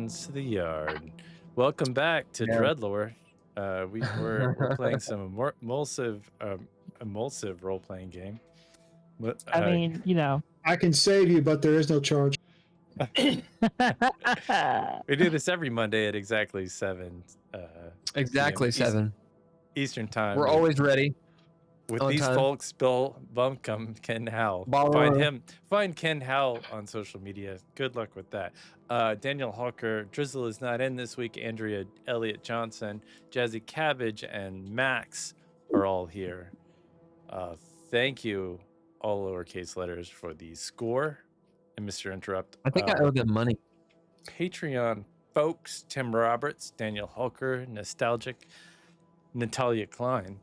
returns to the yard. Welcome back to DreadLore. We're playing some emulsive role-playing game. But, I mean, you know. I can save you, but there is no charge. We do this every Monday at exactly 7. Exactly 7 Eastern time. We're always ready. With these time. folks, Bill Bunkum, Ken Howl. Find Ken Howl on social media. Good luck with that. Daniel Hawker, Drizzle is not in this week. Andrea Elliott-Johnson, Jazzy Cabbage, and Max are all here. Thank you, all lowercase letters, for the score. And Mr. Interrupt. I think I owe them money. Patreon folks, Tim Roberts, Daniel Hawker, Nostalgic, Natalia Cline.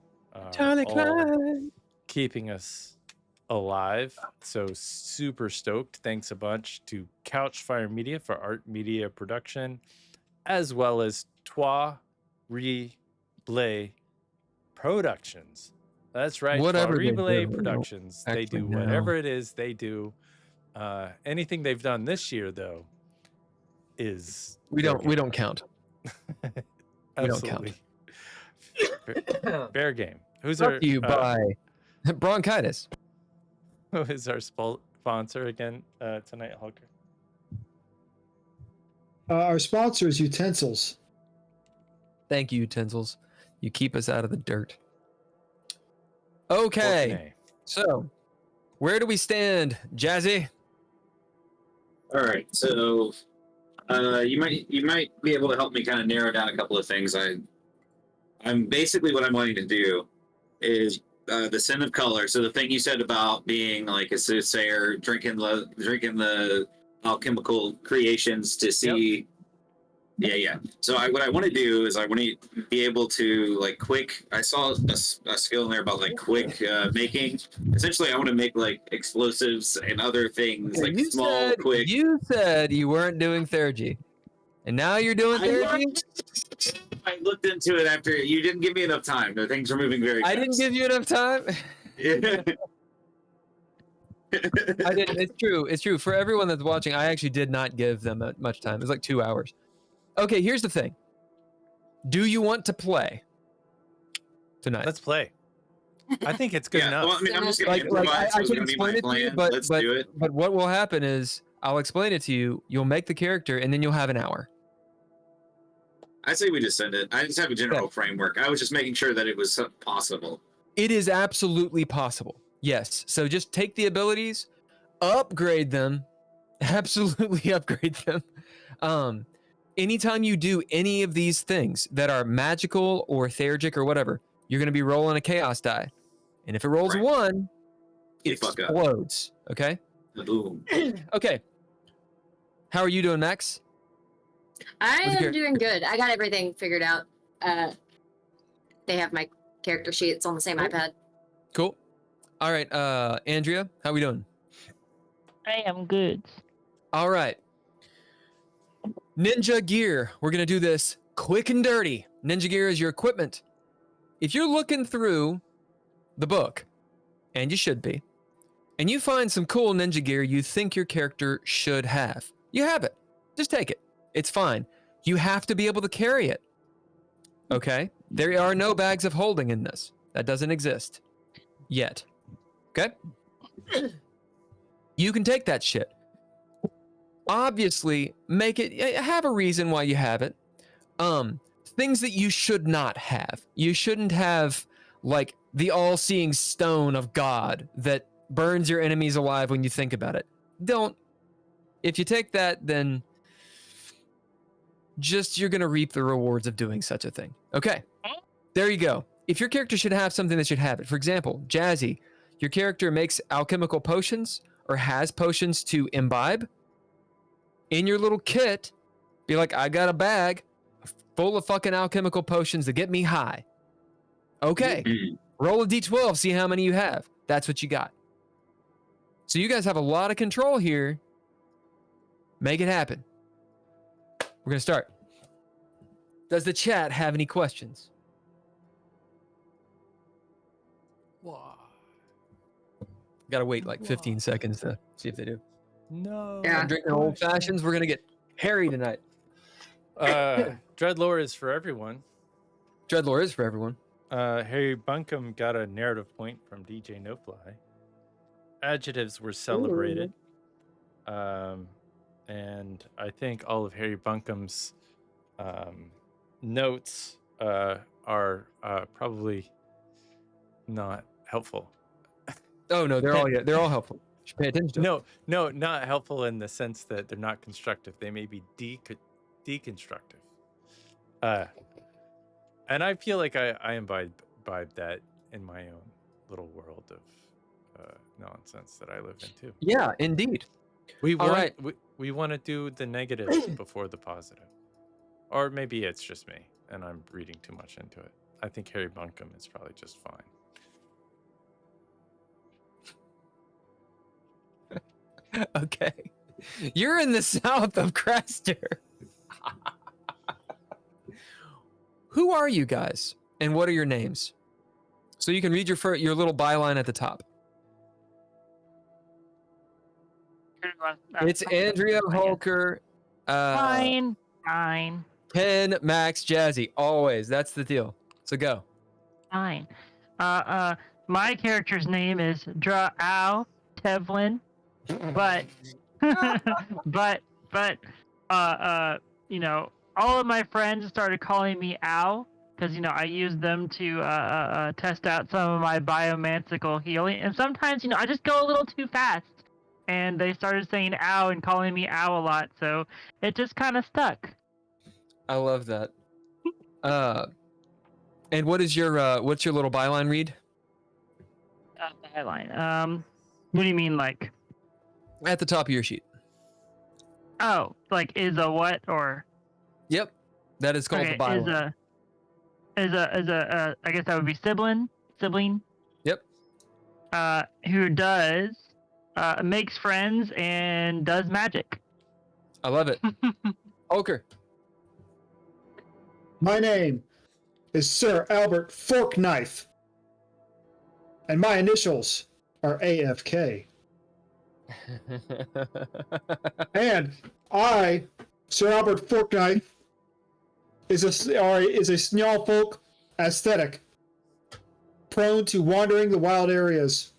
Keeping us alive. So super stoked. Thanks a bunch to Couchfire Media for art media production, as well as Replay Productions. That's right. Whatever Replay Productions. They do whatever it is they do. Anything they've done this year, though, is we don't count. We don't count. Fair game. Who's Brought to you by Bronchitis. Who is our sponsor again tonight, Hulker? Our sponsor is Utensils. Thank you, Utensils. You keep us out of the dirt. Okay. So, where do we stand, Jazzy? All right. So, you might be able to help me kind of narrow down a couple of things. I'm basically what I'm wanting to do is the sin of color. So the thing you said about being like a soothsayer, drinking the alchemical creations to see. Yep. Yeah. So what I want to do is I want to be able to like quick. I saw a skill in there about like quick making. Essentially, I want to make like explosives and other things like quick. You said you weren't doing therapy, and now you're doing therapy. I looked into it after you didn't give me enough time. The things are moving very fast. I didn't give you enough time. I didn't. It's true. It's true. For everyone that's watching, I actually did not give them much time. It was like 2 hours. Okay, here's the thing. Do you want to play tonight? Let's play. I think it's good enough. Well, I mean, I'm just going to improvise. I can explain it to you, but do it. But what will happen is I'll explain it to you. You'll make the character, and then you'll have an hour. I say we just send it. I just have a general framework. I was just making sure that it was possible. It is absolutely possible. Yes. So just take the abilities, upgrade them, absolutely upgrade them. Anytime you do any of these things that are magical or theurgic or whatever, you're going to be rolling a chaos die. And if it rolls 1, it explodes. Okay? Boom. Okay. How are you doing, Max? I am doing good. I got everything figured out. They have my character sheets on the same iPad. Cool. All right, Andrea, how we doing? I am good. All right. Ninja gear. We're going to do this quick and dirty. Ninja gear is your equipment. If you're looking through the book, and you should be, and you find some cool ninja gear you think your character should have, you have it. Just take it. It's fine. You have to be able to carry it. Okay? There are no bags of holding in this. That doesn't exist. Yet. Okay? You can take that shit. Obviously, have a reason why you have it. Things that you should not have. You shouldn't have, like, the all-seeing stone of God that burns your enemies alive when you think about it. Don't. If you take that, then you're going to reap the rewards of doing such a thing. Okay. There you go. If your character should have something that should have it. For example, Jazzy, your character makes alchemical potions or has potions to imbibe. In your little kit, be like, I got a bag full of fucking alchemical potions that get me high. Okay. Roll a d12, see how many you have. That's what you got. So you guys have a lot of control here. Make it happen. We're going to start. Does the chat have any questions? Got to wait like 15 seconds to see if they do. No. Yeah. I'm drinking old fashions. We're going to get hairy tonight. DreadLore is for everyone. DreadLore is for everyone. Harry Bunkum got a narrative point from DJ NoFly. Adjectives were celebrated. And I think all of Harry Bunkum's notes are probably not helpful. Oh no, they're all helpful. You should pay attention to them. No, not helpful in the sense that they're not constructive. They may be deconstructive. And I feel like I imbibe that in my own little world of nonsense that I live in too. Yeah, indeed. We All want right. we want to do the negatives before the positive, or maybe it's just me and I'm reading too much into it. I think Harry Bunkum is probably just fine. Okay. You're in the south of Craster. Who are you guys? And what are your names? So you can read your little byline at the top. It's Andrea Holker, Fine. Ken, Max, Jazzy. Always. That's the deal. So go. Fine. My character's name is Drow Tevlin, but you know, all of my friends started calling me Ow because, you know, I use them to test out some of my biomantical healing, and sometimes, you know, I just go a little too fast, and they started saying Ow and calling me Ow a lot, so it just kind of stuck. I love that. And what's your little byline read? Byline. What do you mean, like? At the top of your sheet. Oh, like is a what or? Yep. That is called the byline. Is a I guess that would be sibling. Yep. Who does makes friends and does magic. I love it. Holker. My name is Sir Albert Forkknife, and my initials are AFK. And I, Sir Albert Forkknife, is a Snjallfolk aesthetic, prone to wandering the wild areas,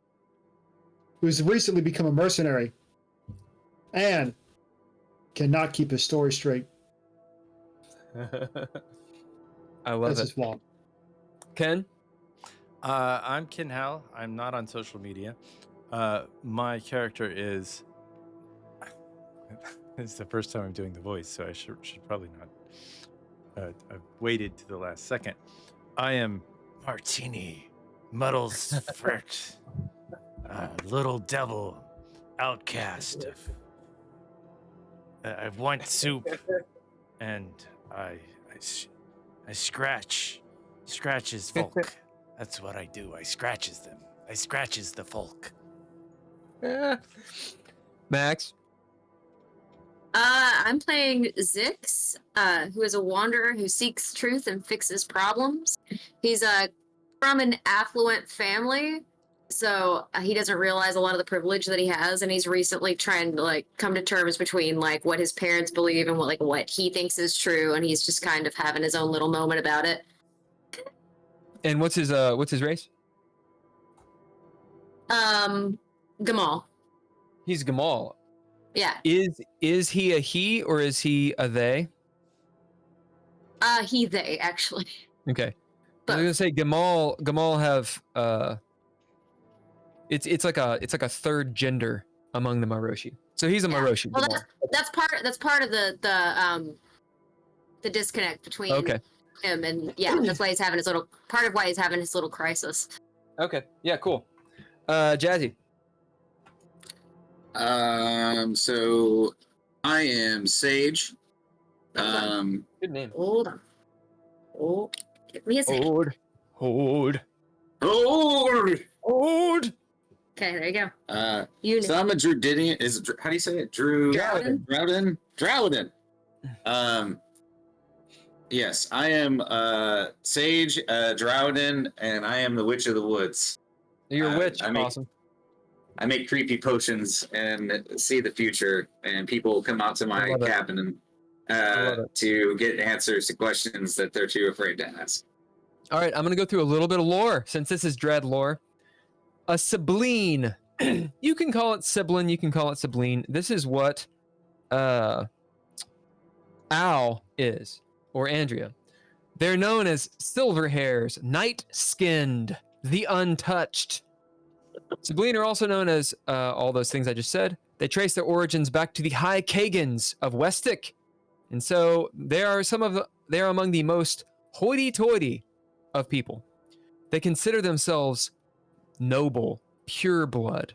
who's recently become a mercenary, and cannot keep his story straight. I love That's it. his flaw. Ken? I'm Ken Howl. I'm not on social media. My character is. It's the first time I'm doing the voice, so I should probably not. I've waited to the last second. I am Martini Muddles Frirt, little devil, outcast of. I want soup, and I scratch his folk. That's what I do. I scratches them. I scratches the folk. Max? I'm playing Zix, who is a wanderer who seeks truth and fixes problems. He's from an affluent family, so he doesn't realize a lot of the privilege that he has, and he's recently trying to like come to terms between like what his parents believe and what he thinks is true, and he's just kind of having his own little moment about it. And what's his race? Gamal. He's Gamal. Yeah. Is he a he or is he a they? He, they, actually. Okay. But I was gonna say Gamal have it's like a third gender among the Maroshi. So he's a Maroshi. well, Gamal. that's part of the disconnect between him and that's why he's having his little part of why he's having his little crisis. Okay. Yeah, cool. Jazzy. So I am Sage. Good name. Hold on. Oh, give me a second. Hold. Oh! Okay, there you go. So I'm a Druidian. How do you say it? Drowden. Yes, I am Sage, Drowden, and I am the Witch of the Woods. You're a witch. I Awesome. I make creepy potions and see the future, and people come out to my cabin and to get answers to questions that they're too afraid to ask. All right, I'm going to go through a little bit of lore since this is DreadLore. A sibling. You can call it sibling, you can call it sibling. This is what Owl is, or Andrea. They're known as silver hairs, night-skinned, the untouched. Sibling are also known as all those things I just said. They trace their origins back to the High Kagans of Westic. And so they are among the most hoity-toity of people. They consider themselves noble, pure blood.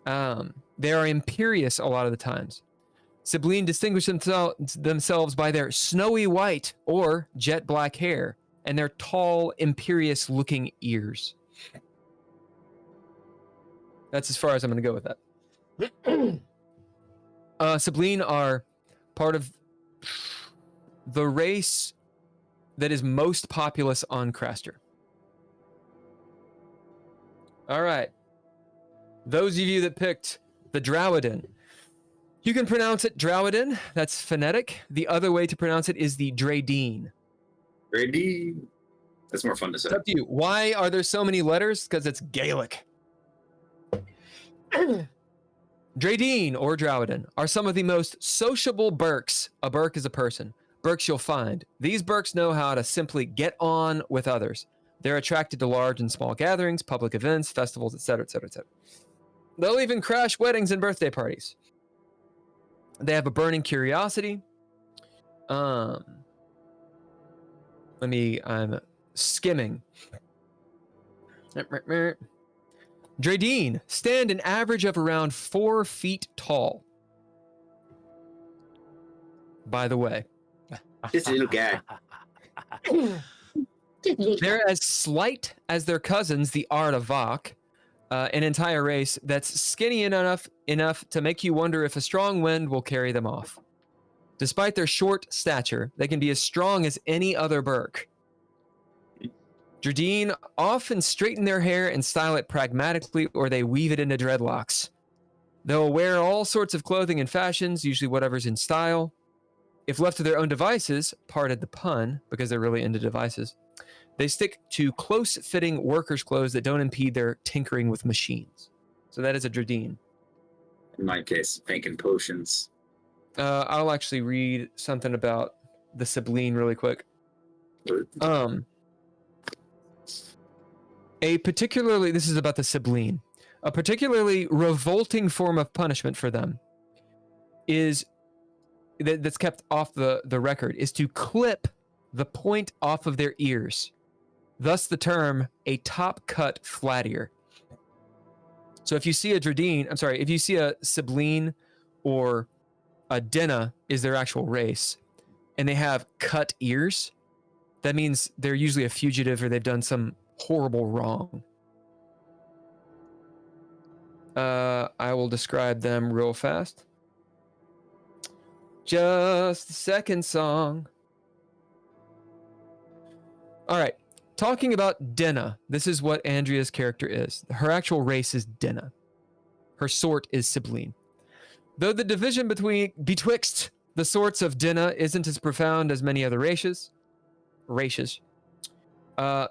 They are imperious a lot of the times. Sibling distinguish themselves by their snowy white or jet black hair and their tall, imperious-looking ears. That's as far as I'm going to go with that. Sibling are part of the race that is most populous on Craster. All right. Those of you that picked the Drowidin, you can pronounce it Drowidin. That's phonetic. The other way to pronounce it is the Dreadine. Dreadine. That's more fun to say. It's up to you. Why are there so many letters? Because it's Gaelic. Dreadine or Drowidin are some of the most sociable Burks. A Burk is a person. Burks you'll find. These Burks know how to simply get on with others. They're attracted to large and small gatherings, public events, festivals, etc., etc., etc. They'll even crash weddings and birthday parties. They have a burning curiosity. I'm skimming. Dreadine stand an average of around 4 feet tall. By the way. Just a little guy. They're as slight as their cousins, the Ardavak, an entire race that's skinny enough to make you wonder if a strong wind will carry them off. Despite their short stature, they can be as strong as any other Burk. Dreadine often straighten their hair and style it pragmatically, or they weave it into dreadlocks. They'll wear all sorts of clothing and fashions, usually whatever's in style. If left to their own devices, pardon the pun, because they're really into devices, they stick to close-fitting workers' clothes that don't impede their tinkering with machines. So that is a Dreadine. In my case, making potions. I'll actually read something about the Sibling really quick. This is about the Sibling. A particularly revolting form of punishment for them is that's kept off the record is to clip the point off of their ears. Thus the term a top cut flat ear. So if you see if you see a Sibling or a Denna is their actual race and they have cut ears, that means they're usually a fugitive or they've done some horrible wrong. I will describe them real fast. Just a second song. All right. Talking about Denna, this is what Andrea's character is. Her actual race is Denna. Her sort is Sibling. Though the division betwixt the sorts of Denna isn't as profound as many other races, the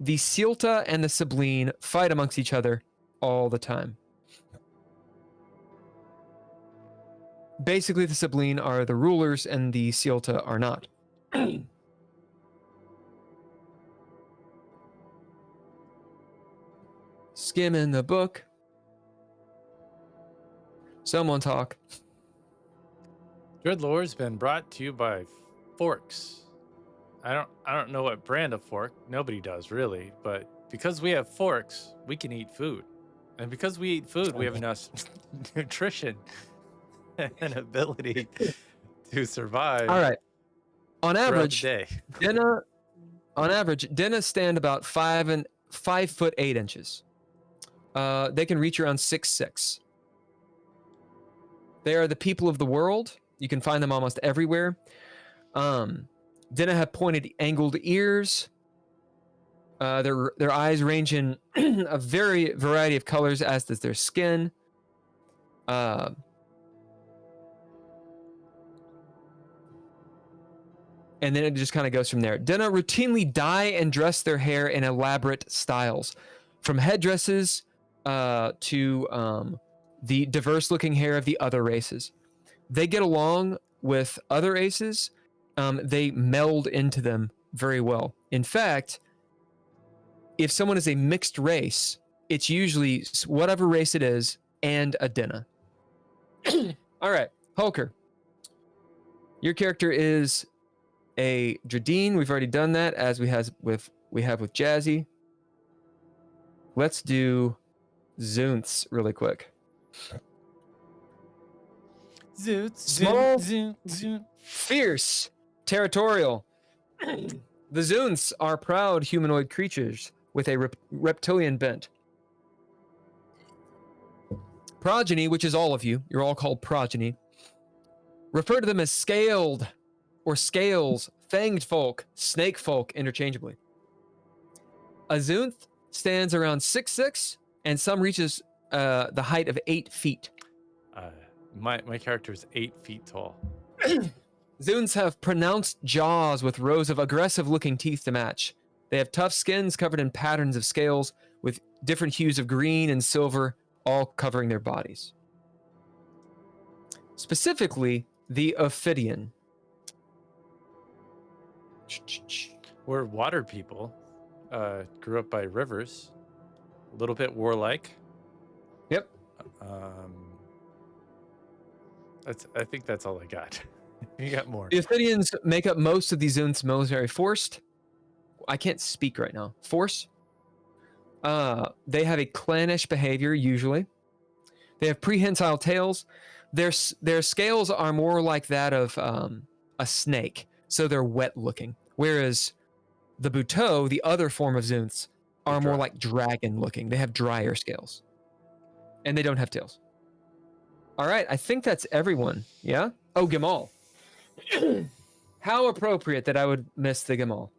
Silta and the Sibling fight amongst each other all the time. Basically, the Sibling are the rulers and the Silta are not. Skimming the book. Someone talk. DreadLore's been brought to you by Forks. I don't know what brand of fork. Nobody does really, but because we have forks, we can eat food. And because we eat food, we have enough nutrition and ability to survive. All right. On average, day. Denna stand about 5 foot 8 inches. They can reach around 6'6". They are the people of the world. You can find them almost everywhere. Denna have pointed, angled ears. Their eyes range in a variety of colors, as does their skin. and then it just kind of goes from there. Denna routinely dye and dress their hair in elaborate styles, from headdresses to the diverse-looking hair of the other races. They get along with other races. They meld into them very well. In fact, if someone is a mixed race, it's usually whatever race it is and a Denna. All right, Hulker. Your character is a Dredine. We've already done that, as we have with Jazzy. Let's do Zunths really quick. Small, fierce, territorial. The Zunths are proud humanoid creatures with a reptilian bent. Progeny, which is all of you, you're all called progeny. Refer to them as scaled or scales, fanged folk, snake folk interchangeably. A Zunth stands around 6'6", and some reaches the height of 8 feet. My character is 8 feet tall. Zunths have pronounced jaws with rows of aggressive-looking teeth to match. They have tough skins covered in patterns of scales with different hues of green and silver, all covering their bodies. Specifically, the Ophidian. We're water people. Grew up by rivers. A little bit warlike. Yep. I think that's all I got. You got more. The Ophidians make up most of the Zunth's military force. I can't speak right now. Force. They have a clannish behavior, usually. They have prehensile tails. Their scales are more like that of a snake, so they're wet-looking. Whereas the Buteau, the other form of Zunths, are more like dragon-looking. They have drier scales. And they don't have tails. All right, I think that's everyone. Yeah? Oh, Gamal. How appropriate that I would miss the Gamal.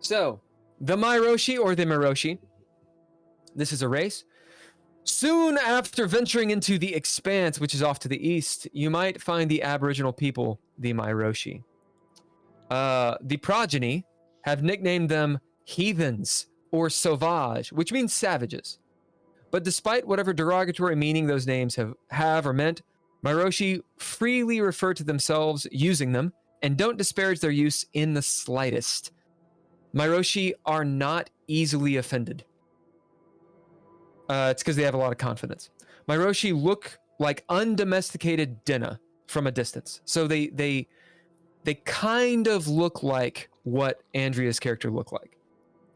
So, the Myroshi or the Miroshi. This is a race. Soon after venturing into the Expanse, which is off to the east, you might find the Aboriginal people, the Myroshi. The progeny have nicknamed them heathens or sauvage, which means savages. But despite whatever derogatory meaning those names have or meant, Myroshi freely refer to themselves using them and don't disparage their use in the slightest. Myroshi are not easily offended. It's because they have a lot of confidence. Myroshi look like undomesticated Denna from a distance. So they kind of look like what Andrea's character looked like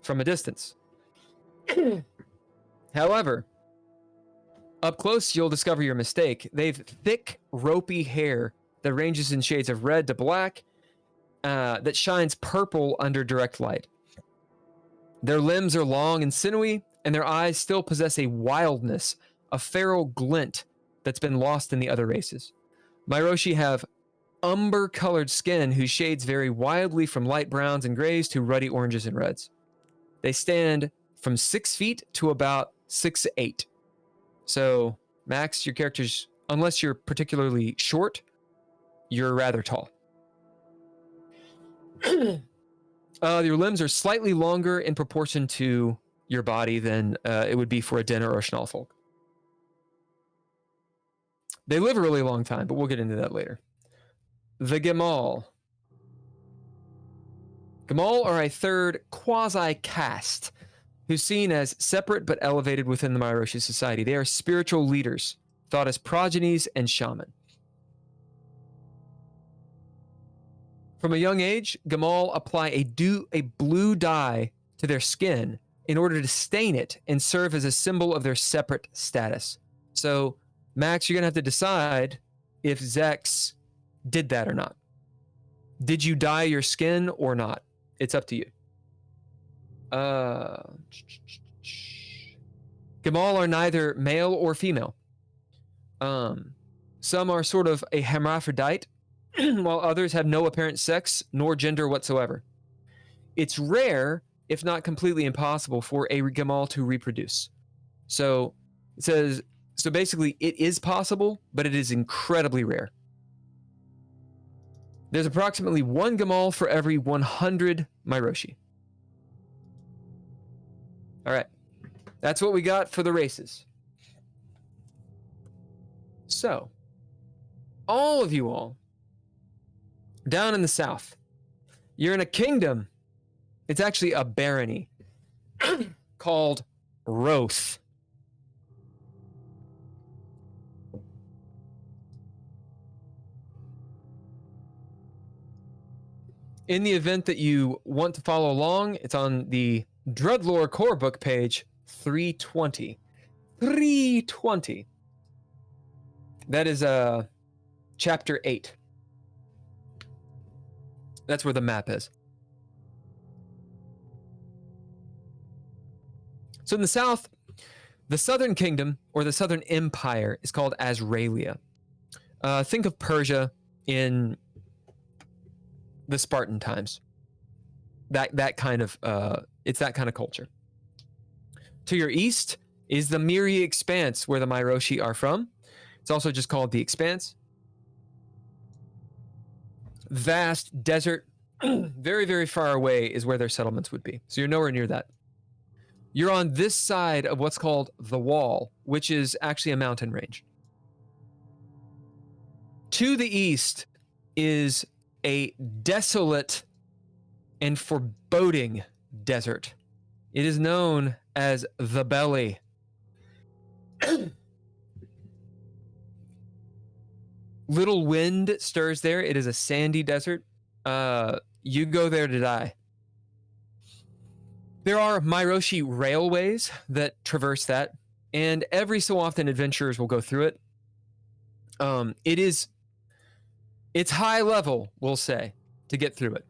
from a distance. However, up close, you'll discover your mistake. They've thick, ropey hair that ranges in shades of red to black that shines purple under direct light. Their limbs are long and sinewy, and their eyes still possess a wildness, a feral glint that's been lost in the other races. Myroshi have umber-colored skin whose shades vary wildly from light browns and grays to ruddy oranges and reds. They stand from 6 feet to about 6'8". So, Max, your character's, unless you're particularly short, you're rather tall. Your limbs are slightly longer in proportion to your body than it would be for a Denna or a Schnallfolk. They live a really long time, but we'll get into that later. The Gamal. Gamal are a third quasi-caste who's seen as separate but elevated within the Myroshi society. They are spiritual leaders, thought as progenies and shaman. From a young age, Gamal apply a blue dye to their skin in order to stain it and serve as a symbol of their separate status. So, Max, you're going to have to decide if Zex did that or not. Did you dye your skin or not? It's up to you. Gamal are neither male or female. Some are sort of a hermaphrodite, while others have no apparent sex nor gender whatsoever. It's rare, if not completely impossible, for a Gamal to reproduce. So it says, so basically it is possible, but it is incredibly rare. There's approximately 1 Gamal for every 100 Myroshi. All right. That's what we got for the races. So, all of you all, down in the south, you're in a kingdom. It's actually a barony called Roth. In the event that you want to follow along, it's on the DreadLore core book page 320. 320. That is chapter 8. That's where the map is. So in the south, the southern kingdom, or the southern empire, is called Azraelia. Think of Persia in the Spartan times. That kind of it's that kind of culture. To your east is the Miri Expanse, where the Myroshi are from. It's also just called the Expanse. Vast desert, very, very far away is where their settlements would be. So you're nowhere near that. You're on this side of what's called the Wall, which is actually a mountain range. To the east is a desolate and foreboding desert. It is known as the Belly. Little wind stirs there. It is a sandy desert. You go there to die. There are Myroshi railways that traverse that, and every so often adventurers will go through it. It's high level, we'll say, to get through it.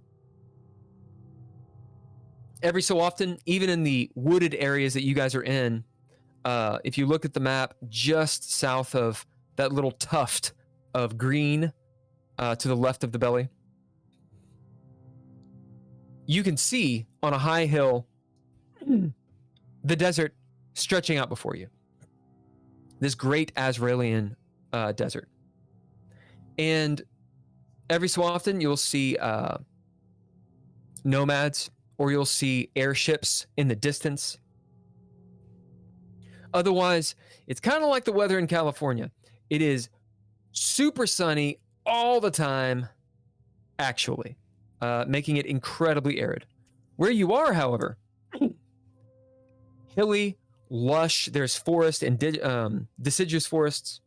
Every so often, even in the wooded areas that you guys are in, if you look at the map just south of that little tuft of green to the left of the Belly, you can see on a high hill the desert stretching out before you. This great Azraelian desert. And every so often you'll see nomads, or you'll see airships in the distance. Otherwise, it's kind of like the weather in California. It is super sunny all the time, actually, making it incredibly arid. Where you are, however, hilly, lush, there's forest and deciduous forests.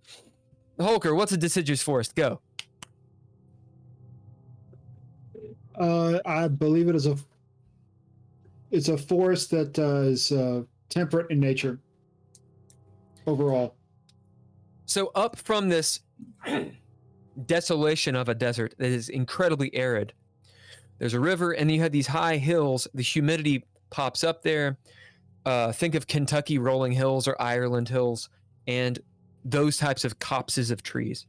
Holker, what's a deciduous forest? Go. I believe it is it's a forest that is temperate in nature overall. So up from this desolation of a desert that is incredibly arid, there's a river, and you have these high hills. The humidity pops up there. Think of Kentucky rolling hills or Ireland hills, and those types of copses of trees.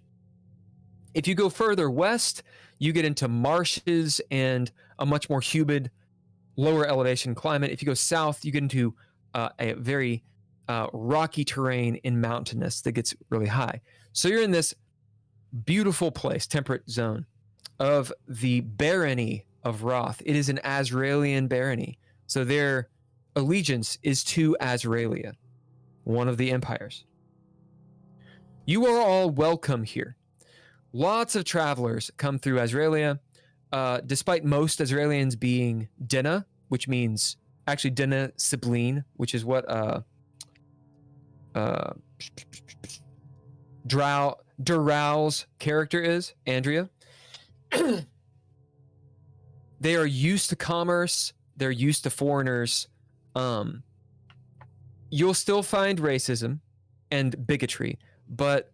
If you go further west, you get into marshes and a much more humid, lower elevation climate. If you go south, you get into a very rocky terrain and mountainous that gets really high. So you're in this beautiful place, temperate zone of the barony of Roth. It is an Azraelian barony. So their allegiance is to Azraelia, one of the empires. You are all welcome here. Lots of travelers come through Azraelia, despite most Azraelians being Dinah, which means actually Dinah Sibleen, which is what Dural's character is, Andrea. They are used to commerce. They're used to foreigners. You'll still find racism and bigotry, but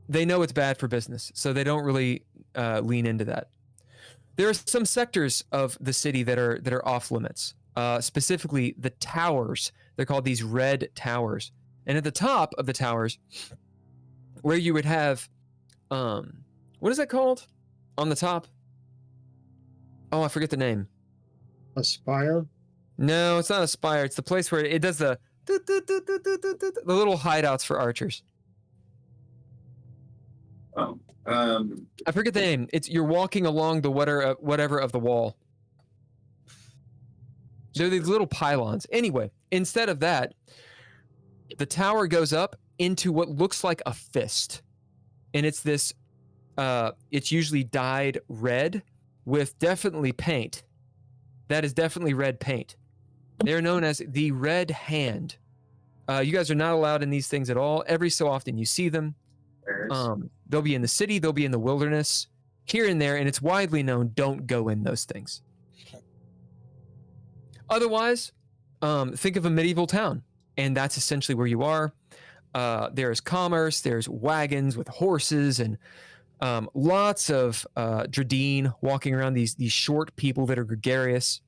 they know it's bad for business, so they don't really lean into that. There are some sectors of the city that are off limits. Specifically, the towers. They're called these red towers. And at the top of the towers, where you would have, what is that called? On the top? Oh, I forget the name. A spire? No, it's not a spire. It's the place where it does the little hideouts for archers. Oh. I forget the name. It's you're walking along the whatever of the wall. They're these little pylons. Anyway, instead of that, the tower goes up into what looks like a fist. And it's this, it's usually dyed red with definitely paint. That is definitely red paint. They're known as the Red Hand. You guys are not allowed in these things at all. Every so often you see them. They'll be in the city, they'll be in the wilderness, here and there, and it's widely known, don't go in those things. Otherwise, think of a medieval town, and that's essentially where you are. There's commerce, there's wagons with horses, and lots of Dreadine walking around, these short people that are gregarious.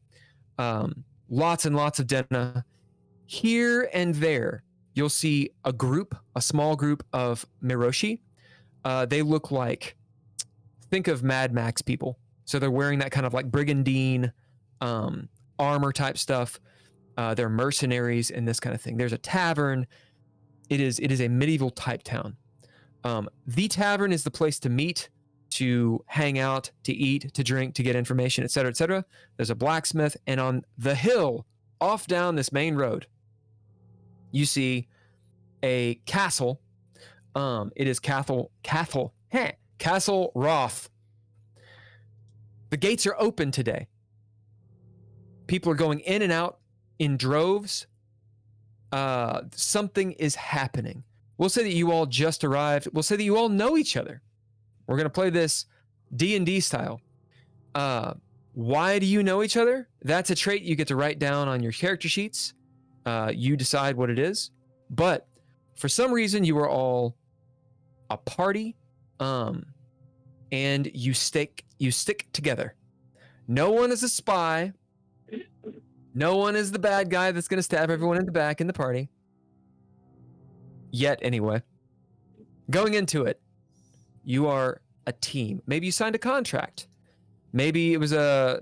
Lots and lots of Denna. Here and there, you'll see a small group of Miroshi. They look like, think of Mad Max people. So they're wearing that kind of like brigandine armor type stuff. They're mercenaries and this kind of thing. There's a tavern. It is a medieval type town. The tavern is the place to meet, to hang out, to eat, to drink, to get information, etc., etc. There's a blacksmith, and on the hill, off down this main road, you see a castle. It is Castle Roth. The gates are open today. People are going in and out in droves. Something is happening. We'll say that you all just arrived. We'll say that you all know each other. We're going to play this D&D style. Why do you know each other? That's a trait you get to write down on your character sheets. You decide what it is. But for some reason, you are all a party, and you stick together. No one is a spy. No one is the bad guy that's going to stab everyone in the back in the party. Yet, anyway. Going into it, you are a team. Maybe you signed a contract. Maybe it was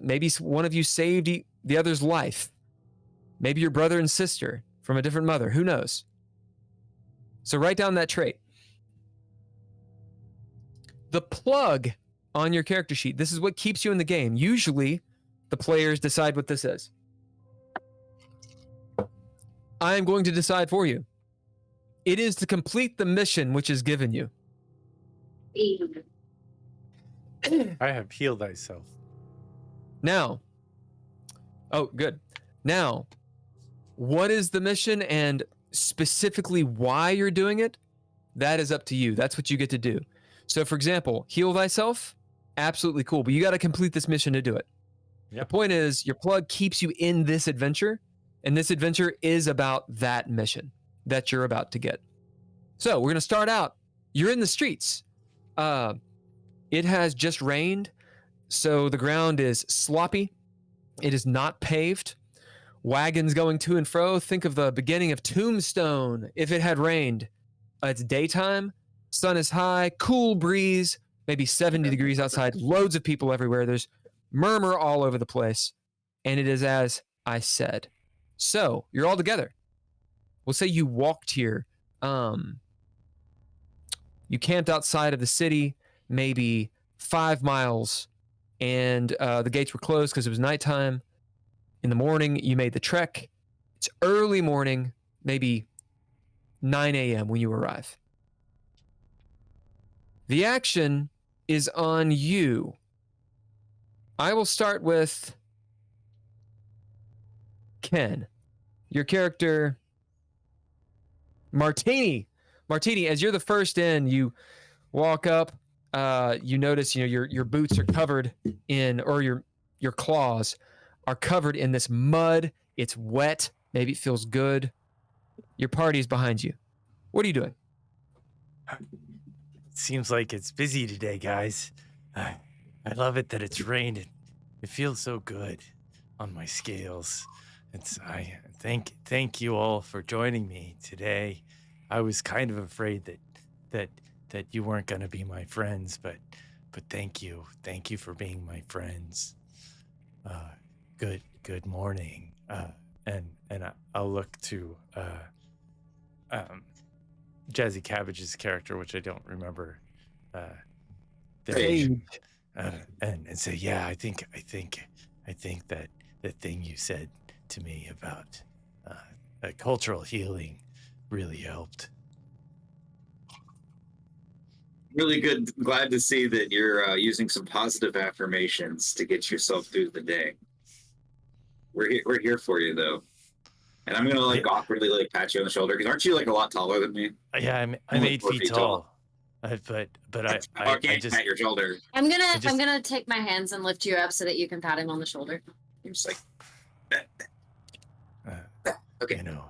maybe one of you saved the other's life. Maybe your brother and sister from a different mother. Who knows? So write down that trait. The plug on your character sheet. This is what keeps you in the game. Usually, the players decide what this is. I am going to decide for you. It is to complete the mission which is given you. I have healed thyself. Now, oh, good. Now, what is the mission and specifically why you're doing it? That is up to you. That's what you get to do. So, for example, heal thyself, absolutely cool, but you got to complete this mission to do it. Yep. The point is, your plug keeps you in this adventure, and this adventure is about that mission that you're about to get. So, we're going to start out. You're in the streets. It has just rained, so the ground is sloppy. It is not paved. Wagons going to and fro. Think of the beginning of Tombstone if it had rained. It's daytime. Sun is high. Cool breeze. Maybe 70 degrees outside. Loads of people everywhere. There's murmur all over the place. And it is as I said. So, you're all together. We'll say you walked here. You camped outside of the city, maybe 5 miles, and the gates were closed because it was nighttime. In the morning, you made the trek. It's early morning, maybe 9 a.m. when you arrive. The action is on you. I will start with Ken. Your character, Martini. Martini, as you're the first in, you walk up. You notice, your boots are covered in, or your claws are covered in this mud. It's wet. Maybe it feels good. Your party's behind you. What are you doing? It seems like it's busy today, guys. I love it that it's rained. It feels so good on my scales. I thank you all for joining me today. I was kind of afraid that you weren't going to be my friends, but thank you for being my friends. Good morning. And I'll look to Jazzy Cabbage's character, which I don't remember Sage. And say, yeah, I think that the thing you said to me about cultural healing really helped. Really good. Glad to see that you're using some positive affirmations to get yourself through the day. We're here for you though, and I'm gonna awkwardly pat you on the shoulder because aren't you a lot taller than me? Yeah, I'm 8 feet tall. But I just pat your shoulder. I'm gonna take my hands and lift you up so that you can pat him on the shoulder. You're just okay. You know,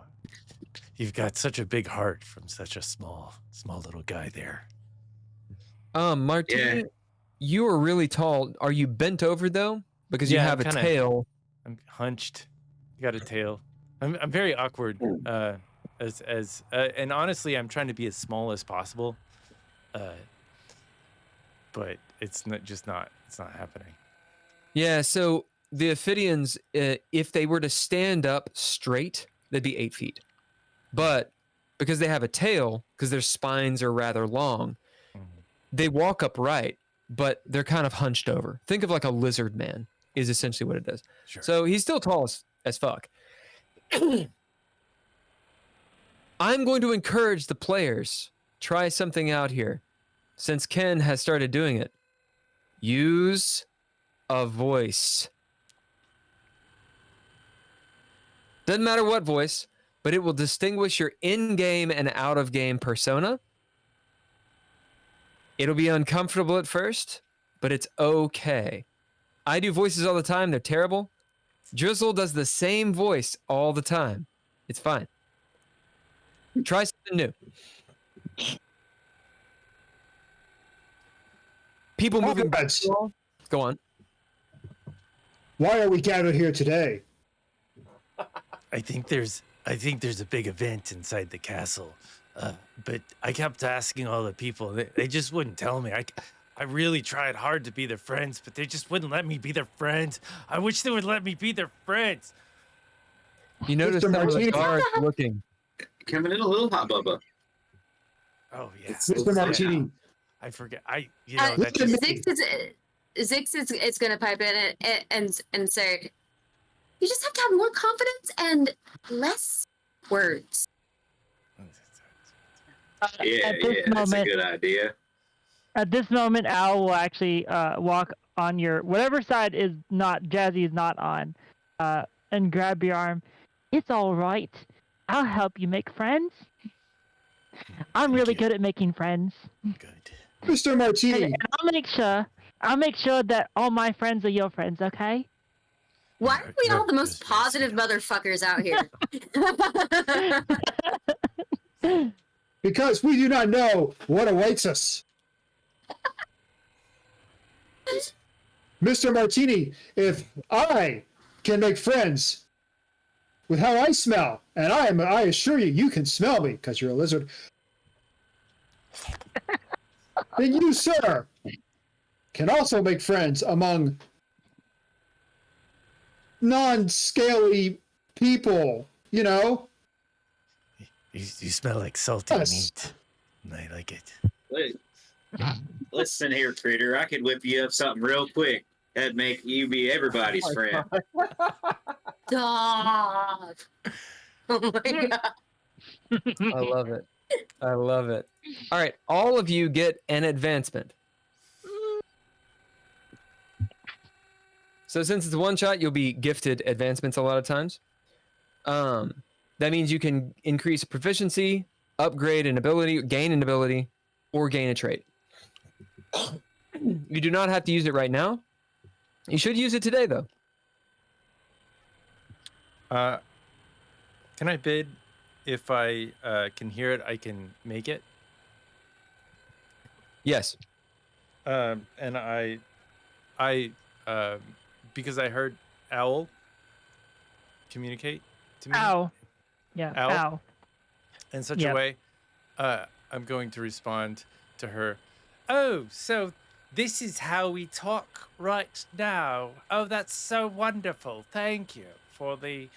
you've got such a big heart from such a small little guy there. Martini, you are really tall. Are you bent over though? Because you have a tail. I'm hunched. You got a tail. I'm very awkward. And honestly, I'm trying to be as small as possible. But it's not happening. Yeah, so the Ophidians, if they were to stand up straight, they'd be 8 feet. But because they have a tail, because their spines are rather long, they walk upright, but they're kind of hunched over. Think of like a lizard man is essentially what it does. Sure. So he's still tall as fuck. I'm going to encourage the players, try something out here. Since Ken has started doing it, use a voice. Doesn't matter what voice, but it will distinguish your in-game and out-of-game persona. It'll be uncomfortable at first, but it's okay. I do voices all the time. They're terrible. Drizzle does the same voice all the time. It's fine. Try something new. People moving back. Go on. Why are we gathered here today? I think there's a big event inside the castle, but I kept asking all the people. They just wouldn't tell me. I really tried hard to be their friends, but they just wouldn't let me be their friends. I wish they would let me be their friends. You notice some of the guards looking. Coming in a little hot, Bubba. Oh yeah, Mr. Martini. I forget. Zix is gonna pipe in and say, you just have to have more confidence and less words. That's a good idea. At this moment, Owl will actually walk on your whatever side is not Jazzy is not on, and grab your arm. It's all right. I'll help you make friends. I'm really good at making friends. Good. Mr. Martini. And I'll make sure that all my friends are your friends, okay? Why are we all the most positive motherfuckers out here? Because we do not know what awaits us. Mr. Martini, if I can make friends with how I smell, and I assure you, you can smell me because you're a lizard, then you, sir, can also make friends among non-scaly people, you know? You smell like salty meat. I like it. Listen here, Critter. I could whip you up something real quick. That'd make you be everybody's friend. Stop. Oh my god. I love it. I love it. All right, all of you get an advancement. So since it's a one shot, you'll be gifted advancements a lot of times. That means you can increase proficiency, upgrade an ability, gain an ability, or gain a trait. You do not have to use it right now. You should use it today, though. Can I bid? If I can hear it, I can make it. Yes. And I because I heard Owl communicate to me. Ow. Yeah. Owl. Ow. In such a way, I'm going to respond to her. Oh, so this is how we talk right now. Oh, that's so wonderful. Thank you for the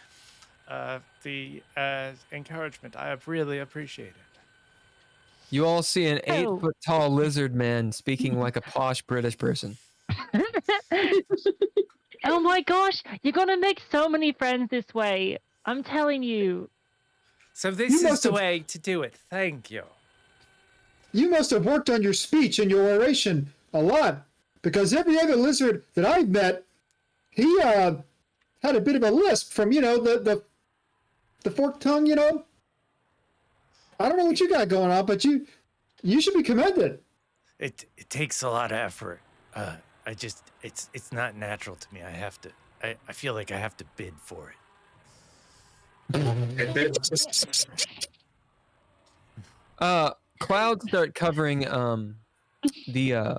encouragement. I really appreciate it. You all see an Oh. 8-foot-tall lizard man speaking like a posh British person. Oh my gosh, you're gonna make so many friends this way. I'm telling you. So You this is must the have- way to do it. Thank you. You must have worked on your speech and your oration a lot, because every other lizard that I've met, he had a bit of a lisp from the forked tongue. I don't know what you got going on, but you should be commended. It takes a lot of effort. It's not natural to me. I feel like I have to bid for it. Clouds start covering the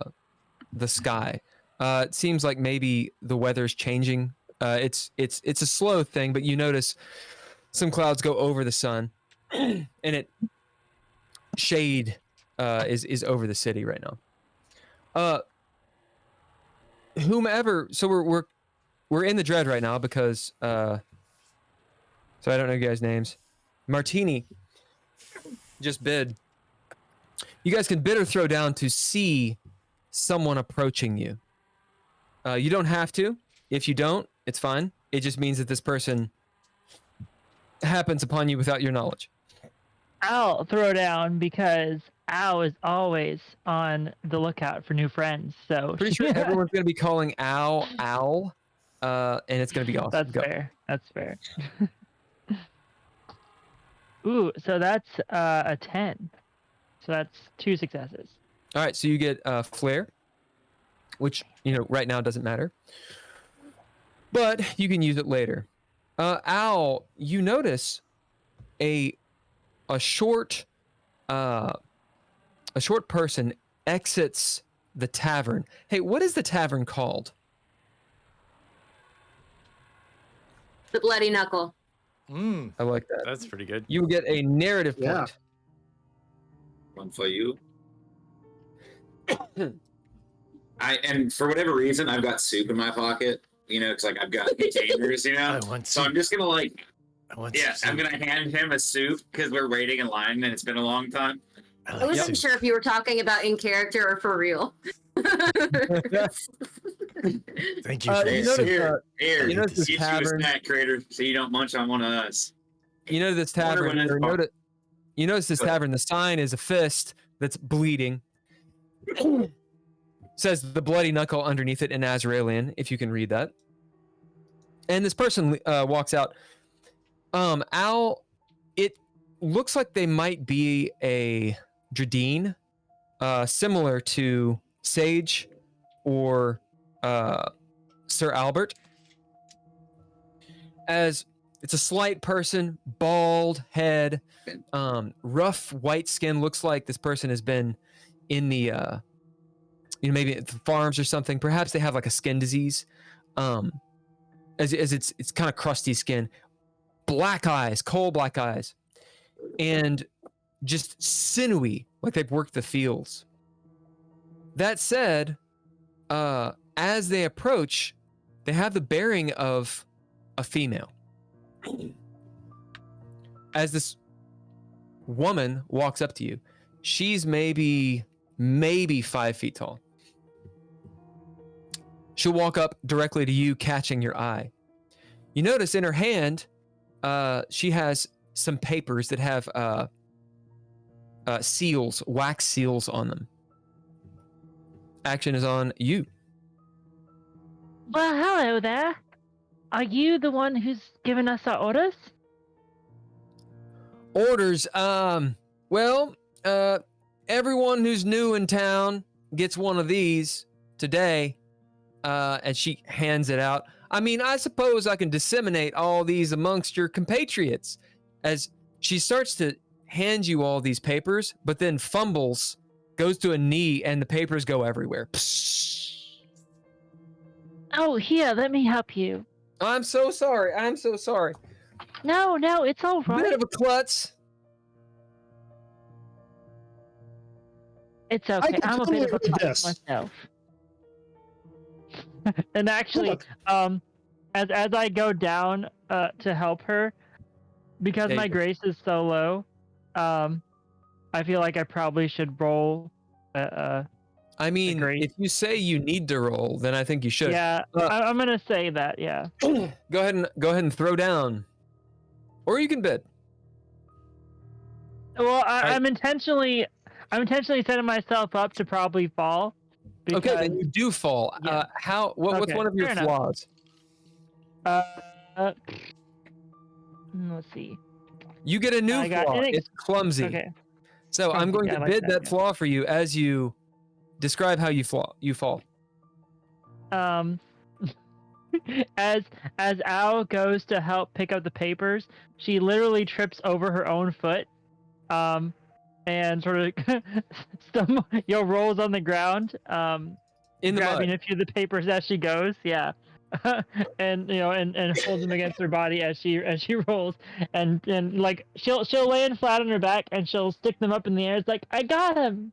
sky. It seems like maybe the weather's changing. It's a slow thing, but you notice some clouds go over the sun, and shade is over the city right now. Whomever, so we're in the Dread right now because so I don't know you guys' names. Martini just bid. You guys can bid or throw down to see someone approaching you. You don't have to. If you don't, it's fine. It just means that this person happens upon you without your knowledge. I'll throw down because Al is always on the lookout for new friends. So Pretty sure everyone's going to be calling Owl, and it's going to be awesome. That's Go. fair. That's fair. Ooh, so that's a 10. So that's 2 successes. All right, so you get Flare, which, right now doesn't matter. But you can use it later. Owl, you notice a short person exits the tavern. Hey, what is the tavern called? The Bloody Knuckle. I like that. That's pretty good. You will get a narrative Yeah. point. One for you. And for whatever reason, I've got soup in my pocket. Because I've got containers. I want So I'm soup. just gonna some soup. I'm gonna hand him a soup because we're waiting in line and it's been a long time. I wasn't sure if you were talking about in character or for real. Thank you for You the notice, soup. Here, you notice this get you a tavern. snack, Crater, so you don't munch on one of us. You know this Wonder tavern. when it's or you notice this Go ahead. tavern. The sign is a fist that's bleeding. Says the Bloody Knuckle underneath it in Azraelian, if you can read that. And this person walks out. Al, it looks like they might be a Dreadine, similar to Sage or Sir Albert. As it's a slight person, bald head, rough white skin. Looks like this person has been in the, maybe at the farms or something. Perhaps they have like a skin disease. As it's kind of crusty skin, black eyes, coal black eyes, and just sinewy, like they've worked the fields. That said, as they approach, they have the bearing of a female. As this woman walks up to you, she's maybe 5 feet tall. She'll walk up directly to you, catching your eye. You notice in her hand, she has some papers that have seals, wax seals on them. Action is on you. Well, hello there. Are you the one who's given us our orders? Orders, everyone who's new in town gets one of these today. And she hands it out. I mean, I suppose I can disseminate all these amongst your compatriots. As she starts to hand you all these papers, but then fumbles, goes to a knee, and the papers go everywhere. Oh, here, let me help you. I'm so sorry. No, it's all Bit right. of a klutz. It's okay. can I'm a bit of a totally read klutz this. myself. And actually, Look. as I go down to help her, because Yeah, my you- grace is so low, I I feel like I probably should roll. I mean, Agree. if you say you need to roll, then I think you should. Yeah, I'm gonna say that. Yeah. Go ahead and throw down, or you can bid. Well, I'm intentionally setting myself up to probably fall. Okay, then you do fall. Yeah. What's Okay, one of your fair enough. flaws? Let's see. You get a new I got flaw. inex- It's clumsy. Okay. So I'm Clumsy, going I to like bid that, that yeah. flaw for you as you describe how you fall. As Al goes to help pick up the papers, she literally trips over her own foot, and sort of rolls on the ground, In the grabbing mud. a few of the papers as she goes. Yeah. and and holds them against her body as she rolls, and like she'll land flat on her back and she'll stick them up in the air. It's like, I got him.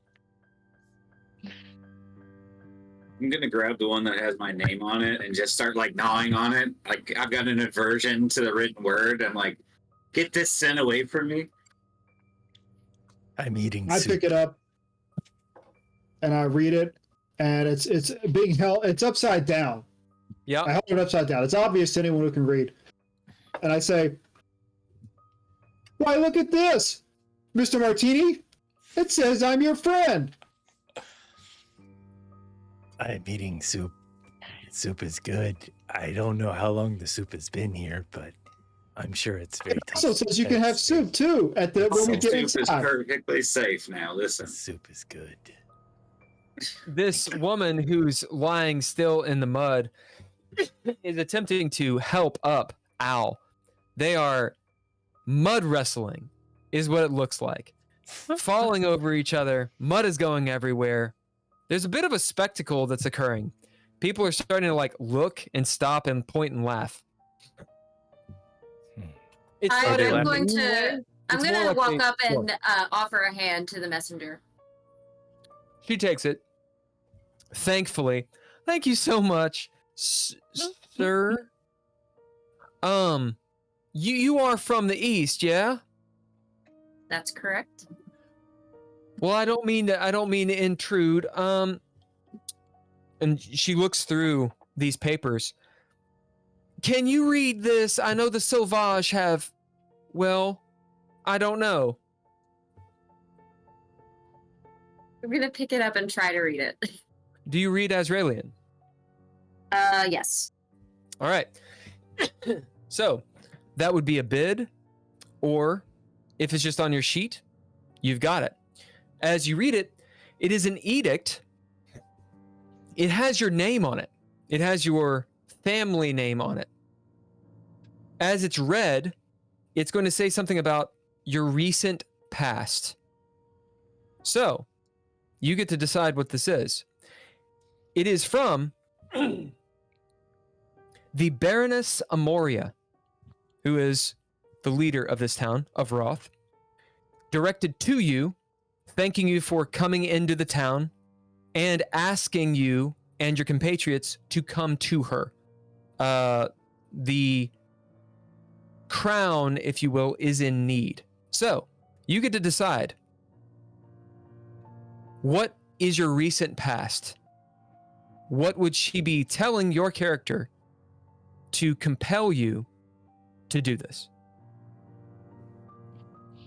I'm gonna grab the one that has my name on it and just start like gnawing on it. Like I've got an aversion to the written word. I'm like, get this sin away from me. I'm eating I soup. pick it up and I read it, and it's being held. It's upside down. Yeah. I hold it upside down. It's obvious to anyone who can read. And I say, "Why, look at this, Mr. Martini. It says I'm your friend." I'm eating soup. Soup is good. I don't know how long the soup has been here, but I'm sure it's very It also tasty. says you can have soup too at the when we get Soup is inside. perfectly safe now. Listen. Soup is good. This woman who's lying still in the mud is attempting to help up Al. They are mud wrestling, is what it looks like. Falling over each other. Mud is going everywhere. There's a bit of a spectacle that's occurring. People are starting to like look and stop and point and laugh. It's I'm not in a going mean to. way. I'm It's more gonna like walk a- up and offer a hand to the messenger. She takes it. Thankfully. Thank you so much, sir. You are from the east, yeah? That's correct. Well, I don't mean to intrude. And she looks through these papers. Can you read this? I know the Sauvage have, well, I don't know. I'm gonna pick it up and try to read it. Do you read Azraelian? Yes. All right. So, that would be a bid, or if it's just on your sheet, you've got it. As you read it, it is an edict. It has your name on it. It has your family name on it. As it's read, it's going to say something about your recent past. So, you get to decide what this is. It is from the Baroness Amoria, who is the leader of this town of Roth, directed to you, thanking you for coming into the town and asking you and your compatriots to come to her. The crown, if you will, is in need. So, you get to decide, what is your recent past? What would she be telling your character to compel you to do this?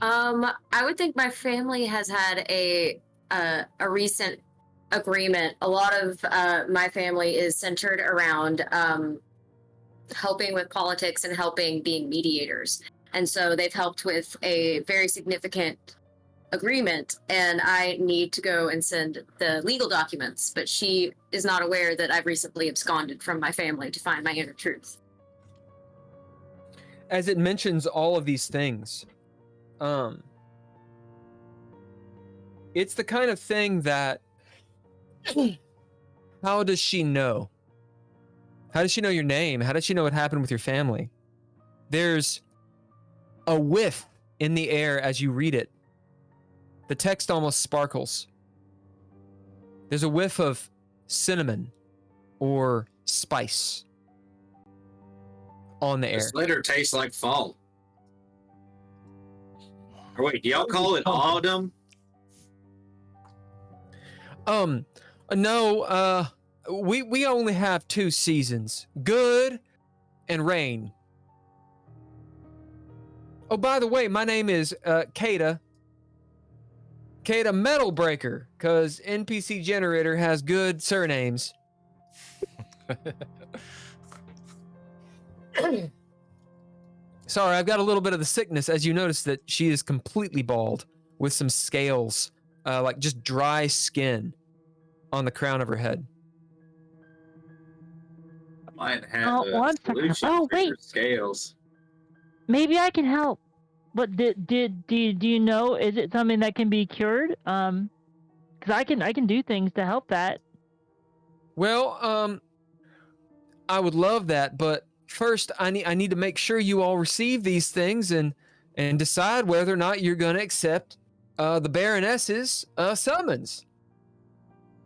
I would think my family has had a recent agreement. A lot of my family is centered around helping with politics and helping being mediators. And so they've helped with a very significant agreement, and I need to go and send the legal documents, but she is not aware that I've recently absconded from my family to find my inner truth. As it mentions all of these things, it's the kind of thing that, how does she know? How does she know your name? How does she know what happened with your family? There's a whiff in the air as you read it. The text almost sparkles. There's a whiff of cinnamon or spice on the air. This letter tastes like fall. Or wait, do y'all call it autumn? No, we only have 2 seasons, good and rain. Oh, by the way, my name is Kata Metal Breaker, because NPC Generator has good surnames. Sorry, I've got a little bit of the sickness, as you notice that she is completely bald with some scales, like just dry skin on the crown of her head. I might have a one second. solution Oh, for your wait. scales. Maybe I can help. But do you know? Is it something that can be cured? Because I can do things to help that. Well, I would love that, but first I need to make sure you all receive these things and decide whether or not you're going to accept the Baroness's summons.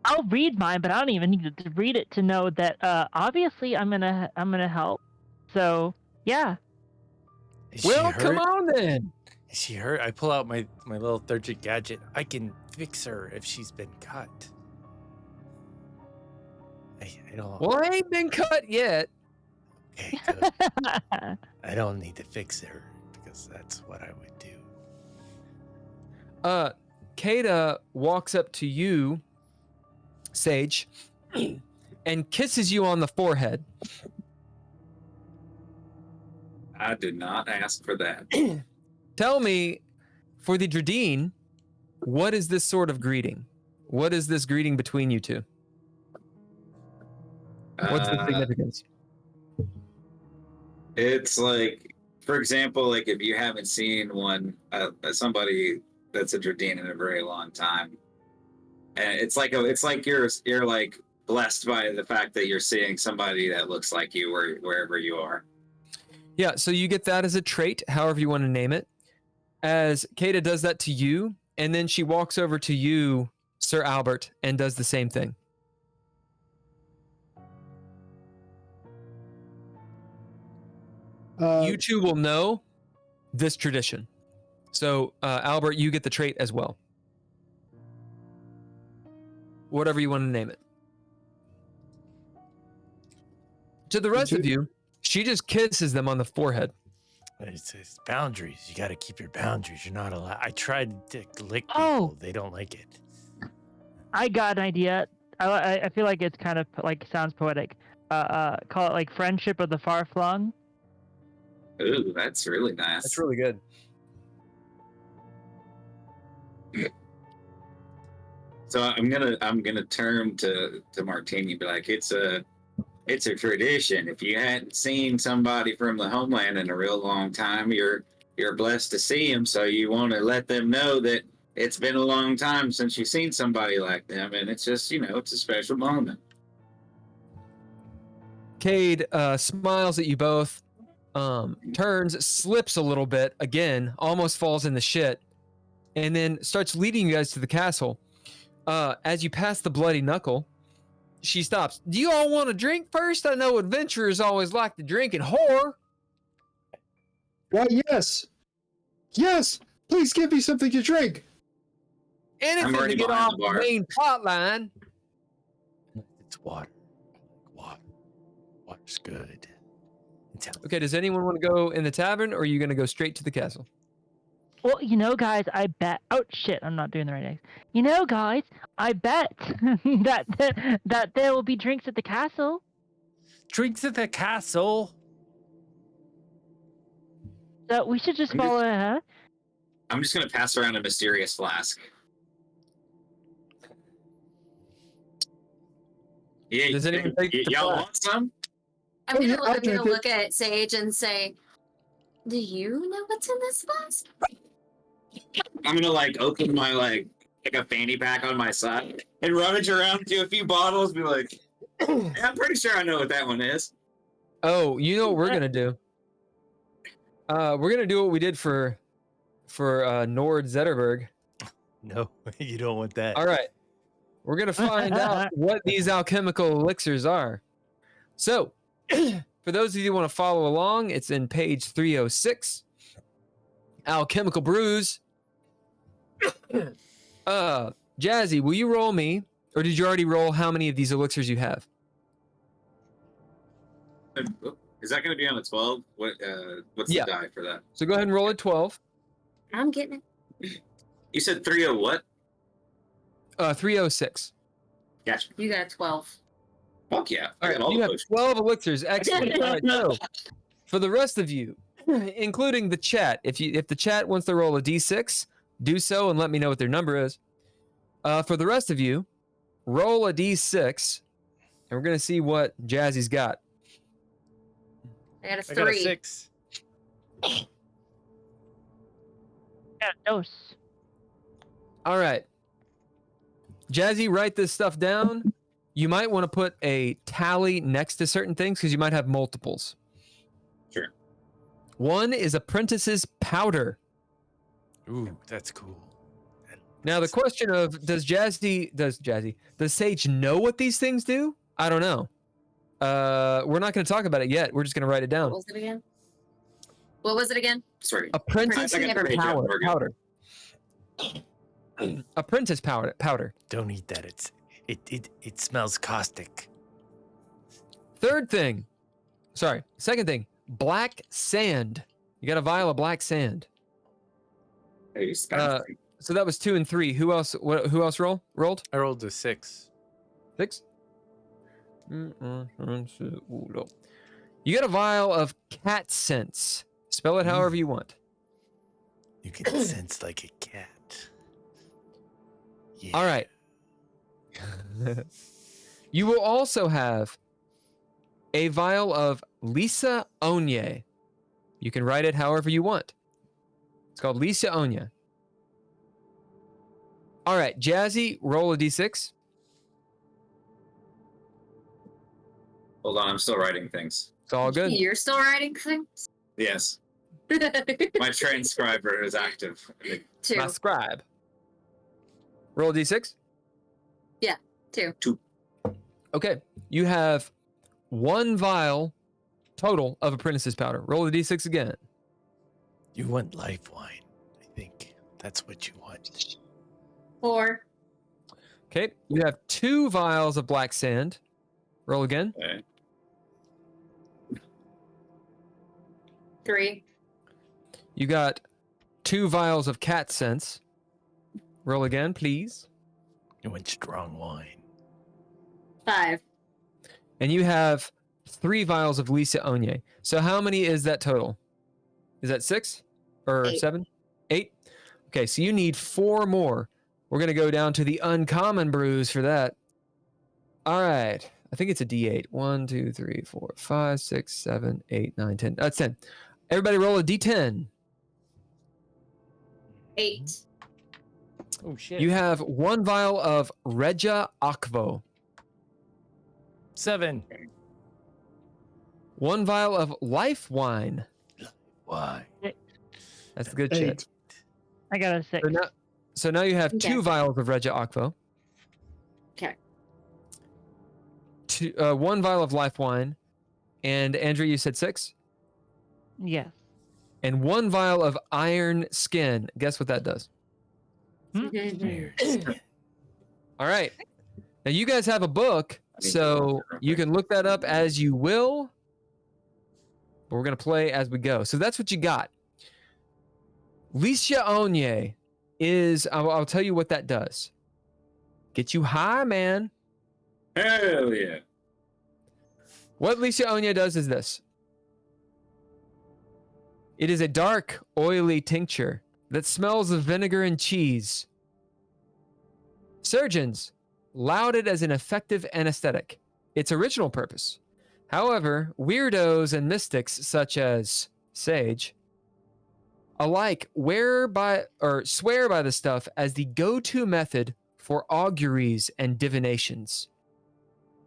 I'll read mine, but I don't even need to read it to know that obviously I'm gonna help. So yeah. Is she Well, hurt? come on then. Is she hurt? I pull out my little ttrpg gadget. I can fix her if she's been cut. I don't. Well, I ain't been cut yet. Okay, good. I don't need to fix her because that's what I would do. Kata walks up to you, Sage, and kisses you on the forehead. I did not ask for that. Tell me, for the Dredine, what is this sort of greeting? What is this greeting between you two? What's the significance? It's like, for example, like if you haven't seen somebody that's a Dredine in a very long time, and it's like you're like blessed by the fact that you're seeing somebody that looks like you wherever you are. Yeah, so you get that as a trait, however you want to name it. As Kata does that to you, and then she walks over to you, Sir Albert, and does the same thing. You two will know this tradition. So, Albert, you get the trait as well. Whatever you want to name it. To the rest of you, she just kisses them on the forehead. It's boundaries. You got to keep your boundaries. You're not allowed. I tried to lick people. Oh. They don't like it. I got an idea. I feel like it's kind of like sounds poetic. Call it like friendship of the far flung. Ooh, that's really nice. That's really good. So I'm gonna turn to Martini and be like, it's a tradition. If you hadn't seen somebody from the homeland in a real long time, you're blessed to see them. So you want to let them know that it's been a long time since you've seen somebody like them, and it's just it's a special moment. Cade smiles at you both, turns, slips a little bit, again, almost falls in the shit, and then starts leading you guys to the castle. As you pass the bloody knuckle, she stops. Do you all want a drink first? I know adventurers always like to drink and whore. Why, yes. Yes, please give me something to drink. Anything to already get behind off the the bar. main plot line. It's water. Water. Water's good. Okay, does anyone want to go in the tavern, or are you going to go straight to the castle? Well, guys, I bet. Oh shit, I'm not doing the right names. Guys, I bet that there will be drinks at the castle. Drinks at the castle. So we should just I'm follow her. I'm just gonna pass around a mysterious flask. Yeah, Does anyone take the y'all flask? want some? I'm Oh, gonna, yeah, I'll I'm gonna drink it. look at Sage and say, "Do you know what's in this flask?" I'm gonna open my like a fanny pack on my side and rummage around through a few bottles. Be like, yeah, I'm pretty sure I know what that one is. Oh, you know what we're going to do? We're going to do what we did for Nord Zetterberg. No, you don't want that. All right. We're going to find out what these alchemical elixirs are. So, for those of you who want to follow along, it's in page 306. Alchemical brews. Jazzy, will you roll me Or did you already roll how many of these elixirs you have? Is that going to be on a 12? What's Yeah. the die for that? So go ahead and roll a 12. I'm getting it. You said 30 what? 306. Gotcha. You got 12. Fuck yeah. All I right, got all you the have potions. 12 elixirs. Excellent. All right, so for the rest of you, including the chat, if the chat wants to roll a d6, do so and let me know what their number is. For the rest of you, roll a d6, and we're gonna see what Jazzy's got. I got a 3. I got a 6. Yeah, dose. All right, Jazzy, write this stuff down. You might want to put a tally next to certain things because you might have multiples. Sure. One is apprentice's powder. Ooh, that's cool. Now the question of does Sage know what these things do? I don't know. We're not going to talk about it yet. We're just going to write it down. What was it again? What was it again? Sorry. Apprentice I got the page up. We're good. powder. Apprentice powder. Don't eat that. It smells caustic. Second thing, black sand. You got a vial of black sand. Hey, So that was 2 and 3. Who else rolled? I rolled a 6. 6? You got a vial of cat sense. Spell it however you want. You can sense like a cat. Yeah. All right. You will also have a vial of Lisa Onye. You can write it however you want. It's called Lisa Onye. All right, Jazzy, roll a d6. Hold on, I'm still writing things. It's all good. You're still writing things? Yes. My transcriber is active. Two. My scribe. Roll a d6. 2. Okay, you have 1 vial total of apprentice's powder. Roll the d6 again. You want life wine. I think that's what you want. 4. Okay, you have 2 vials of black sand. Roll again. Okay. 3. You got 2 vials of cat sense. Roll again, please. You want strong wine. 5. And you have 3 vials of Lisa Onye. So how many is that total? Is that 6 or 8. 7? 8? Okay, so you need 4 more. We're going to go down to the uncommon brews for that. All right. I think it's a D8. 1, 2, 3, 4, 5, 6, 7, 8, 9, 10. That's 10. Everybody roll a D10. 8. Oh shit. You have 1 vial of Regia Aquo. 7. 1 vial of Life Wine. Why? That's the good 8. shit. I got a 6. So now you have Okay. 2 vials of Regia Aquo. Okay. 1 vial of Life Wine. And Andrea, you said 6? Yes. And 1 vial of Iron Skin. Guess what that does? All right. Now you guys have a book, so you can look that up as you will. But we're going to play as we go. So that's what you got. Lisa Onye is, I'll tell you what that does. Get you high, man. Hell yeah. What Lisa Onye does is this. It is a dark, oily tincture that smells of vinegar and cheese. Surgeons laud it as an effective anesthetic, its original purpose. However, weirdos and mystics such as Sage alike swear by the stuff as the go-to method for auguries and divinations.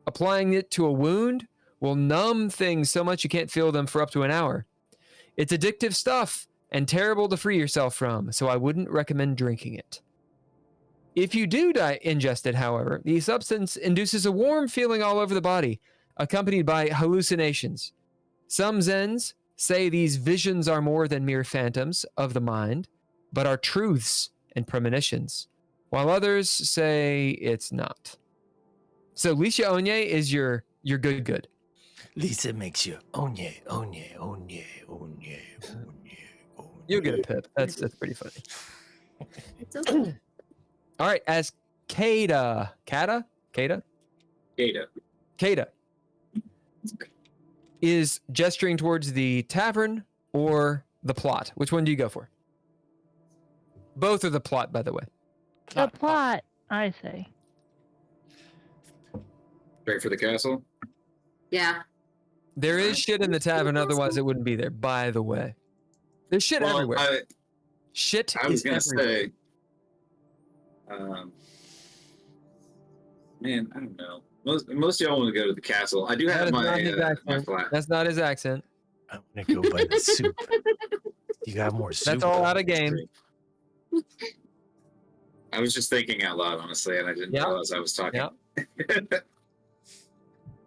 Applying it to a wound will numb things so much you can't feel them for up to an hour. It's addictive stuff and terrible to free yourself from, so I wouldn't recommend drinking it. If you do ingest it, however, the substance induces a warm feeling all over the body, accompanied by hallucinations. Some Zens say these visions are more than mere phantoms of the mind, but are truths and premonitions, while others say it's not. So Licia Onye is your good. Lisa makes you onye. You'll get a pip. That's pretty funny. It's okay. All right, as Kada is gesturing towards the tavern or the plot. Which one do you go for? Both are the plot, by the way. The plot, I say. Straight for the castle. Yeah. There is shit in the tavern, otherwise it wouldn't be there, by the way. There's shit everywhere. Shit I was is gonna everywhere. say, man, I don't know. Most of y'all want to go to the castle. I do That have is not his my accent. flat. That's not his accent. I want to go by the soup. You got more soup. That's all out of game. I was just thinking out loud, honestly, and I didn't realize I was talking.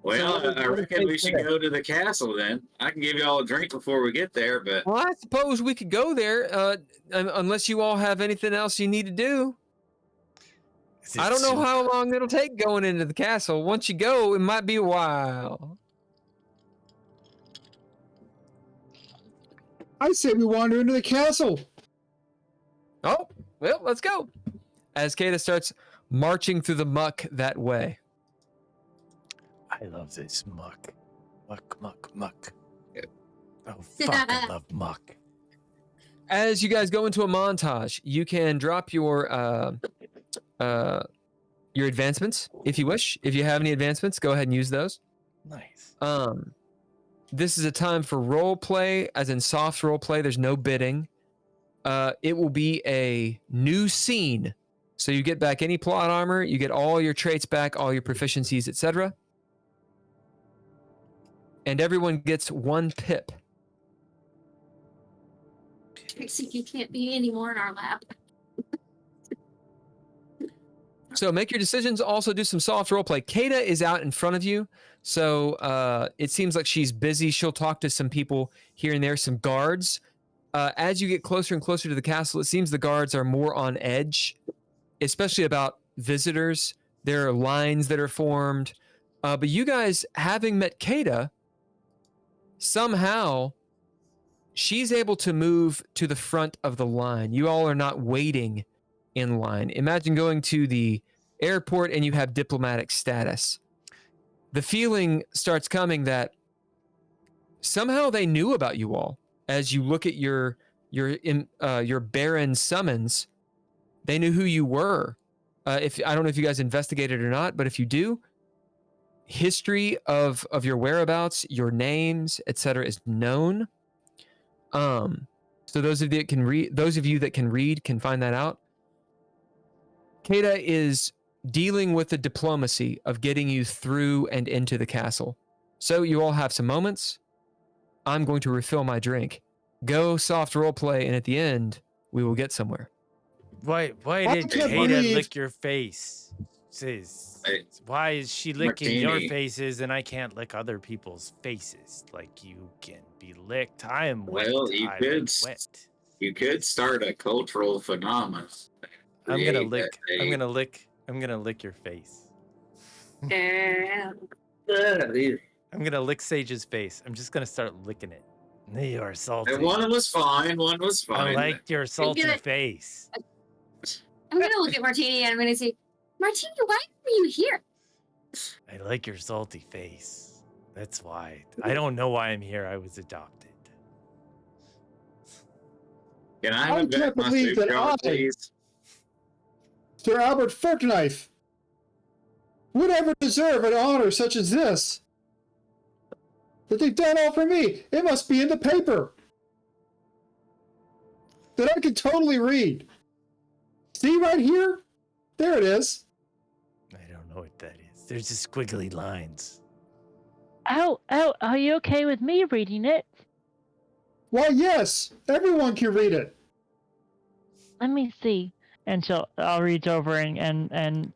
Well, So, I reckon we should go to the castle then. I can give you all a drink before we get there, but Well, I suppose we could go there, unless you all have anything else you need to do. I don't know how long it'll take going into the castle. Once you go, it might be a while. I say we wander into the castle. Oh, well, let's go. As Kada starts marching through the muck that way. I love this muck. Muck. Yeah. Oh, fuck, I love muck. As you guys go into a montage, you can drop your advancements if you wish. If you have any advancements, go ahead and use those. Nice. This is a time for role play, as in soft role play. There's no bidding. It will be a new scene. So you get back any plot armor, you get all your traits back, all your proficiencies, etc. And everyone gets 1 pip. Trixie, you can't be any more in our lab. So make your decisions. Also do some soft role play. Kada is out in front of you. So it seems like she's busy. She'll talk to some people here and there, some guards. As you get closer and closer to the castle, it seems the guards are more on edge, especially about visitors. There are lines that are formed. But you guys, having met Kada, somehow she's able to move to the front of the line. You all are not waiting in line. Imagine going to the airport and you have diplomatic status. The feeling starts coming that somehow they knew about you all. As you look at your Baron summons, they knew who you were. If I don't know if you guys investigated or not, but if you do, history of your whereabouts, your names, etc., is known. So those of you that can read can find that out. Kada is dealing with the diplomacy of getting you through and into the castle. So you all have some moments. I'm going to refill my drink. Go soft roleplay, and at the end, we will get somewhere. Why did can't Kada believe- lick your face? Sis, Hey, why is she licking your Martini. faces and I can't lick other people's faces? Like you can be licked. I am wet. Well, you I could am s- wet. you could start a cultural phenomenon. I'm gonna Create lick. I'm gonna lick your face. Damn. I'm gonna lick Sage's face. I'm just gonna start licking it. You are salty. And one was fine. One was I fine. liked your salty gonna- face. I'm gonna look at Martini and I'm gonna say, Martini, why are you here? I like your salty face. That's why. I don't know why I'm here. I was adopted. Can I I have can't back my believe soup that jar, I- please? Sir Albert Fortknife would ever deserve an honor such as this? That they've done all for me. It must be in the paper. That I can totally read. See right here? There it is. I don't know what that is. There's just squiggly lines. Oh, are you okay with me reading it? Why, yes. Everyone can read it. Let me see. And I'll reach over and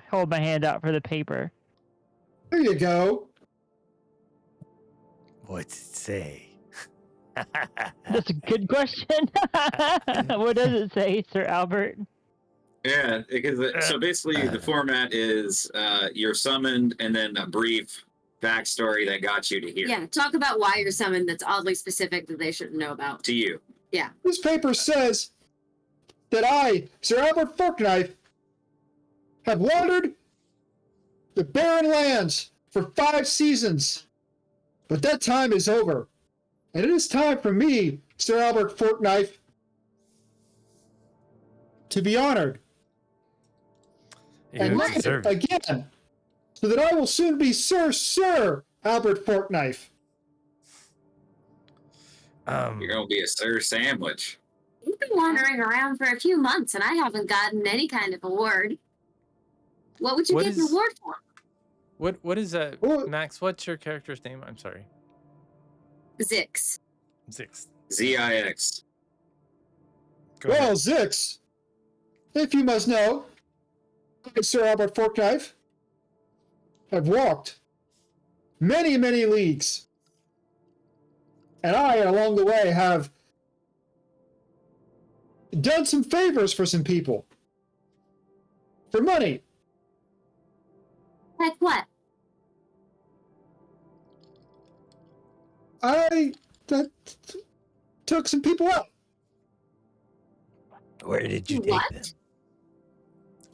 hold my hand out for the paper. There you go. What's it say? That's a good question. What does it say, Sir Albert? Yeah, because so basically the format is you're summoned and then a brief backstory that got you to here. Yeah, talk about why you're summoned that's oddly specific that they shouldn't know about. To you. Yeah. This paper says that I, Sir Albert Forkknife, have wandered the barren lands for 5 seasons. But that time is over. And it is time for me, Sir Albert Forkknife, to be honored. You And knighted deserve it. again, so that I will soon be Sir Albert Forkknife. You're gonna be a Sir Sandwich. You've been wandering around for a few months and I haven't gotten any kind of award. What would you What get an is- award for? What is that, Well- Max? What's your character's name? I'm sorry. Zix. Zix. ZIX. Go Well, ahead. Zix, if you must know, I, Sir Albert Forkknife, have walked many, many leagues. And I, along the way, have done some favors for some people. For money. Like what? I took some people out. Where did you take What? them?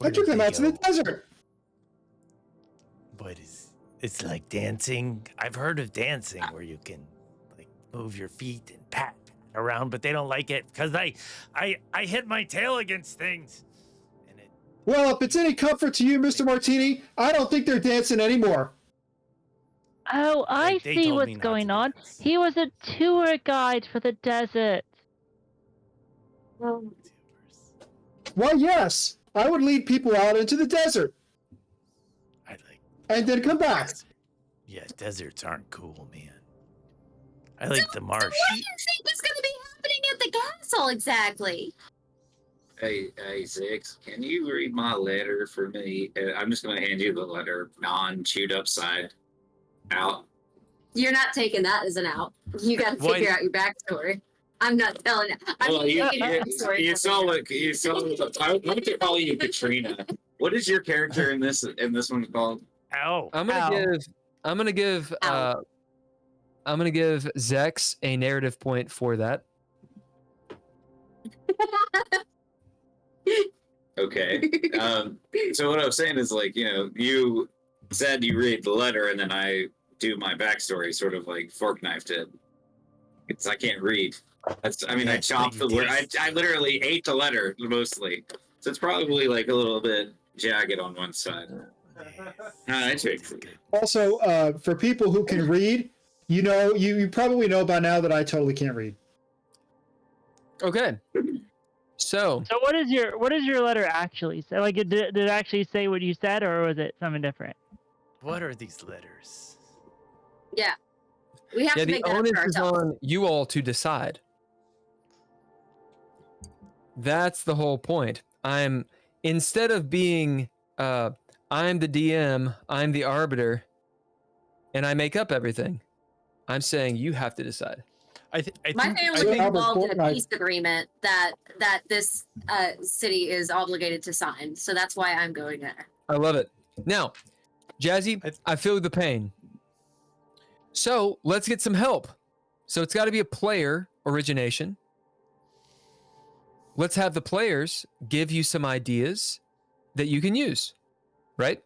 I took them out to the desert. What is it's like dancing? I've heard of dancing where you can like move your feet and pat around, but they don't like it because I hit my tail against things. And it Well, if it's any comfort to you, Mr. Martini, I don't think they're dancing anymore. Oh, I Like, they see told what's me not going to do on. this. He was a tour guide for the desert. Why, yes, I would lead people out into the desert I like and then come back. yeah, deserts aren't cool, man. I like the marsh. What do you think is going to be happening at the castle exactly? Hey, Zix, can you read my letter for me? I'm just gonna hand you the letter, non-chewed up side out. You're not taking that as an out. You got to Why- figure out your backstory. I'm not telling it. I'm Well, you, taking your backstory. you from saw you. what you saw. I want to call you Katrina. What is your character in this one called? Ow. I'm gonna Ow. give Ow. I'm gonna give Zex a narrative point for that. Okay. So what I was saying is like, you said you read the letter and then I do my backstory, sort of like Forkknife did. Because I can't read. I Yeah, chopped the but you word. did. I literally ate the letter mostly. So it's probably like a little bit jagged on one side. I fixed it. Also, for people who can read, you probably know by now that I totally can't read. Okay. So So what is your letter actually say? Like, did it actually say what you said, or was it something different? What are these letters? Yeah. We have yeah, to the make that up onus for is ourselves. on you all to decide. That's the whole point. Instead of being I'm the DM, I'm the arbiter, and I make up everything. I'm saying you have to decide. I My think family Sir was Albert involved in a Forkknife- peace agreement that this city is obligated to sign. So that's why I'm going there. I love it. Now, Jazzy, I feel the pain. So let's get some help. So it's got to be a player origination. Let's have the players give you some ideas that you can use, right?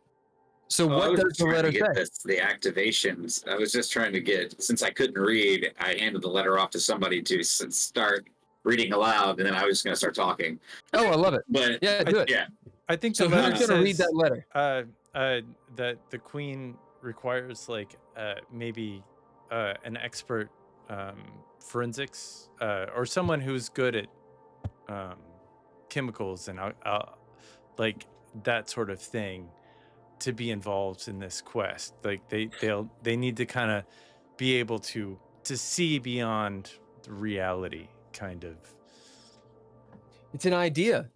So Well, I what was does just the trying to letter get say? the activations. I was just trying to get, since I couldn't read, I handed the letter off to somebody to start reading aloud, and then I was going to start talking. Oh, I love it. But Yeah, do it. yeah, I think So the letter who's going to read says, that letter? that the queen requires like maybe an expert forensics or someone who's good at chemicals and like that sort of thing to be involved in this quest. Like they need to kind of be able to see beyond the reality, kind of. It's an idea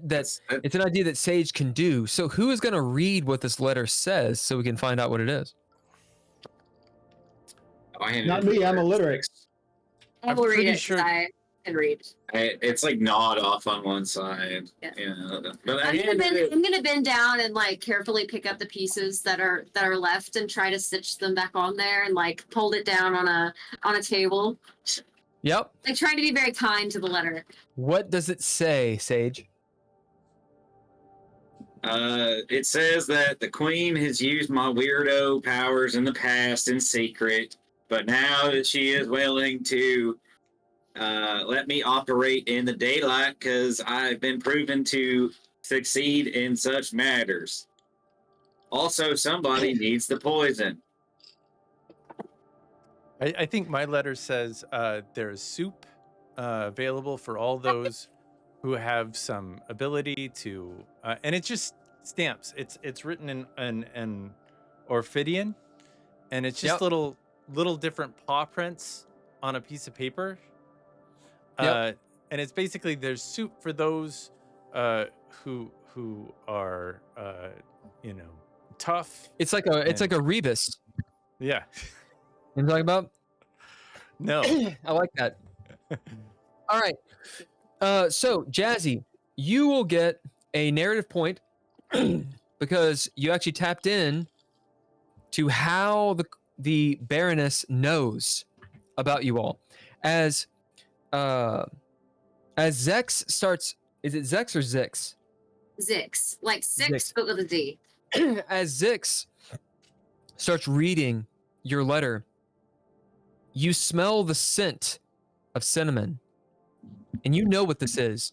that's it's an idea that Sage can do. So who is going to read what this letter says so we can find out what it is? I handed Not the me, I'm letter to illiterate. Zix. I I'm will read pretty it. sure- And read. It's like gnawed off on one side. Yeah. But I'm gonna bend down and like carefully pick up the pieces that are left and try to stitch them back on there and like hold it down on a table. Yep. Like trying to be very kind to the letter. What does it say, Sage? It says that the queen has used my weirdo powers in the past in secret, but now that she is willing to let me operate in the daylight because I've been proven to succeed in such matters. Also, somebody needs the poison. I think my letter says there's soup available for all those who have some ability to, and it's just stamps. It's written in Orphidian, and it's just little different paw prints on a piece of paper. And it's basically there's soup for those who are tough. It's like a rebus. Yeah. You know what I'm talking about? No. I like that. All right. So Jazzy, you will get a narrative point because you actually tapped in to how the Baroness knows about you all. As Zex starts, is it Zex or Zix? Zix. Like six, Zix. but with a Z. As Zix starts reading your letter, you smell the scent of cinnamon. And you know what this is.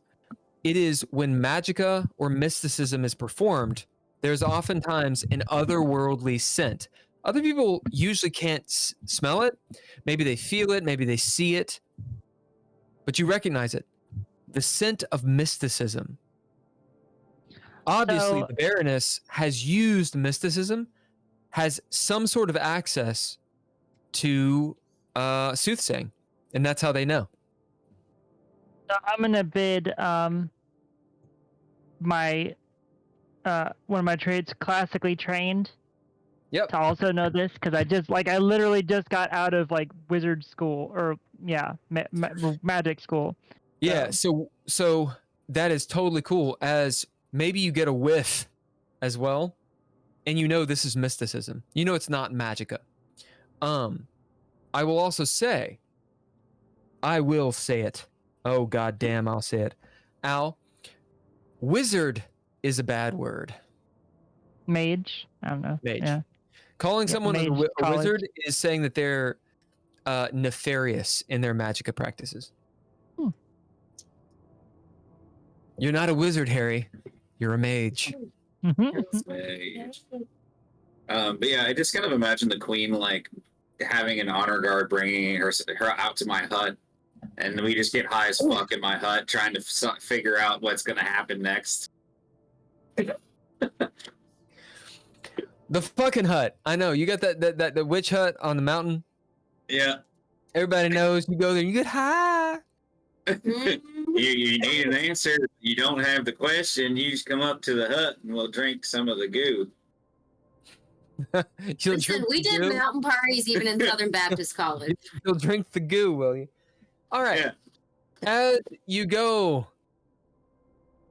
It is when magica or mysticism is performed, there's oftentimes an otherworldly scent. Other people usually can't smell it. Maybe they feel it, maybe they see it, but you recognize it. The scent of mysticism. Obviously, the Baroness has used mysticism, has some sort of access to soothsaying, and that's how they know. So I'm gonna bid my one of my trades classically trained. Yep. To also know this because I literally just got out of like wizard school or magic school. Yeah. So that is totally cool. As maybe you get a whiff as well, and you know this is mysticism. You know it's not magica. I will also say, I will say it. Oh, god damn, I'll say it. Al, wizard is a bad word. Mage? I don't know. Mage. Yeah. Calling someone a college. wizard is saying that they're nefarious in their magica practices. You're not a wizard, Harry. You're a mage. Mage. But yeah, I just kind of imagine the queen like having an honor guard bringing her out to my hut, and we just get high as fuck in my hut trying to figure out what's going to happen next. The fucking hut. I know. You got that the witch hut on the mountain? Yeah. Everybody knows you go there and you get high. You need an answer. You don't have the question. You just come up to the hut and we'll drink some of the goo. Listen, we did mountain parties even in Southern Baptist College. You'll drink the goo, will you? All right. Yeah. As you go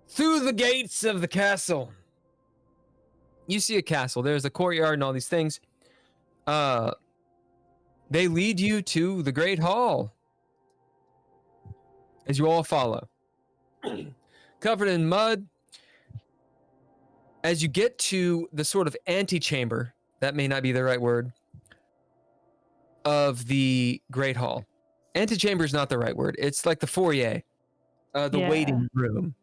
through the gates of the castle, you see a castle. There's a courtyard and all these things. They lead you to the Great Hall. As you all follow. Covered in mud. As you get to the sort of antechamber, that may not be the right word, of the Great Hall. Antechamber is not the right word. It's like the foyer, the waiting room.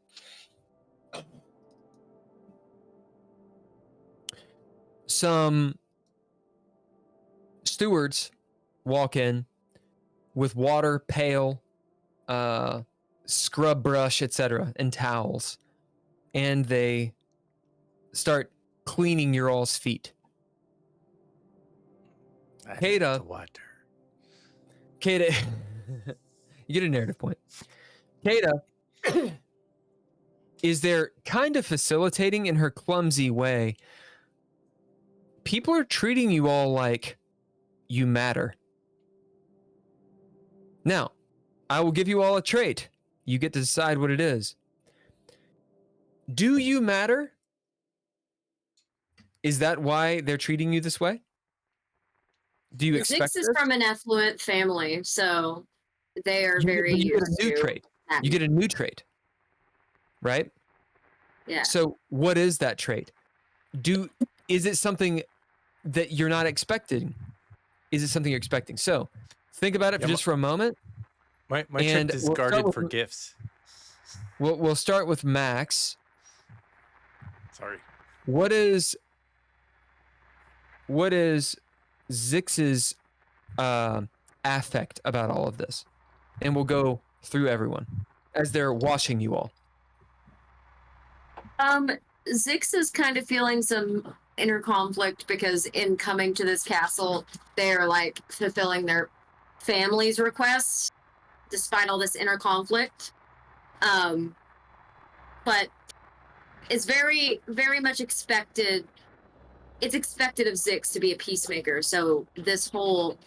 Some stewards walk in with water, pail, scrub brush, etc., and towels, and they start cleaning your all's feet. Kata, you get a narrative point. Kata is there kind of facilitating in her clumsy way. People are treating you all like you matter. Now, I will give you all a trait. You get to decide what it is. Do you matter? Is that why they're treating you this way? Do you expect Zix is this? from an affluent family, so they are very you get used a new to trait. that. You get a new trait, right? Yeah. So what is that trait? Is it something that you're not expecting? Is it something you're expecting? So think about it Yeah, just for a moment. My And trait is we'll start guarded with- for gifts. We'll start with Max. Sorry. What is Zix's affect about all of this? And we'll go through everyone as they're watching you all. Zix is kind of feeling some inner conflict because in coming to this castle, they're like fulfilling their family's requests, despite all this inner conflict. But it's very, very much expected. It's expected of Zix to be a peacemaker. So this whole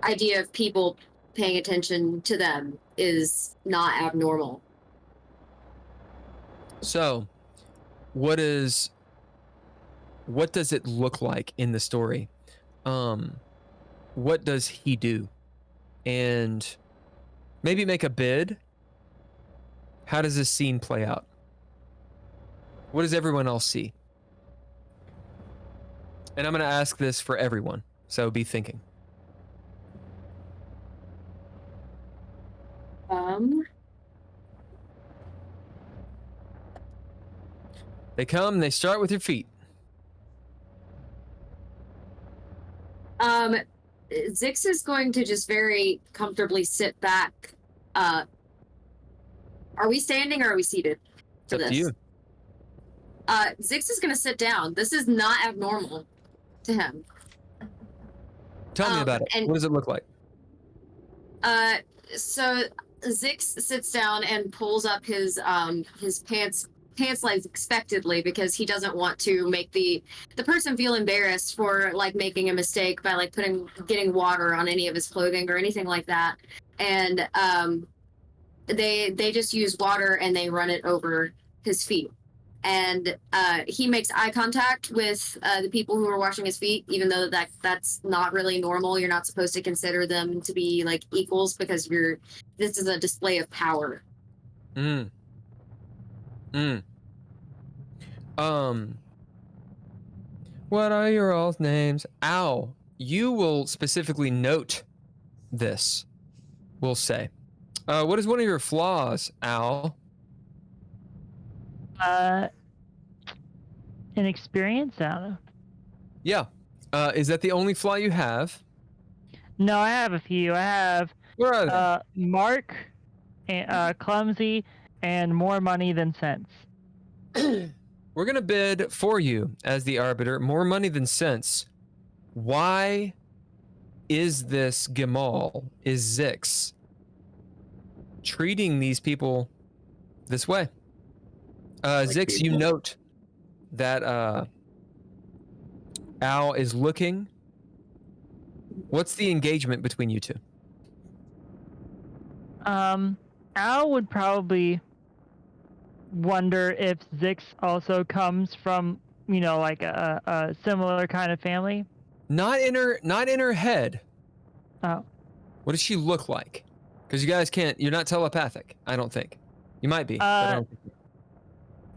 idea of people paying attention to them is not abnormal. So, what does it look like in the story? What does he do? And maybe make a bid. How does this scene play out? What does everyone else see? And I'm going to ask this for everyone, so be thinking. They come, they start with your feet. Zix is going to just very comfortably sit back. Are we standing or are we seated? It's up to you. Zix is going to sit down. This is not abnormal to him. Tell me about it. and- What does it look like? So Zix sits down and pulls up his pants legs expectedly because he doesn't want to make the person feel embarrassed for like making a mistake by like getting water on any of his clothing or anything like that. And they just use water and they run it over his feet. And he makes eye contact with the people who are washing his feet, even though that's not really normal. You're not supposed to consider them to be like equals because this is a display of power. What are your all's names? Owl, you will specifically note this. We'll say. What is one of your flaws, Owl? Inexperience, I don't know. Yeah. Is that the only flaw you have? No, I have a few. I have Where are they? Mark, and, clumsy, and more money than sense. We're going to bid for you as the arbiter. More money than sense. Why is this Gamal, is Zix, treating these people this way? Zix, you note that Al is looking. What's the engagement between you two? Al would probably wonder if Zix also comes from, like a similar kind of family. Not in her head. Oh. What does she look like? Because you guys you're not telepathic, I don't think. You might be. But I don't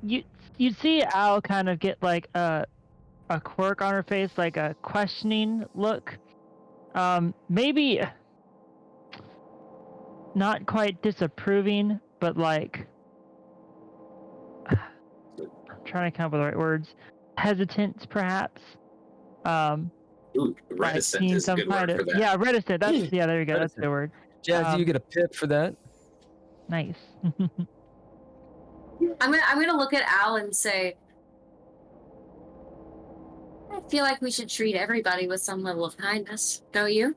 think You'd see Al kind of get like a quirk on her face, like a questioning look. Maybe not quite disapproving, but like I'm trying to come up with the right words. Hesitant, perhaps. Ooh, Like reticent seeing is a some good kind word for of that. yeah, reticent. There you go. That's the word. Jazzy, you get a pip for that. Nice. I'm gonna look at Al and say, I feel like we should treat everybody with some level of kindness. Don't you?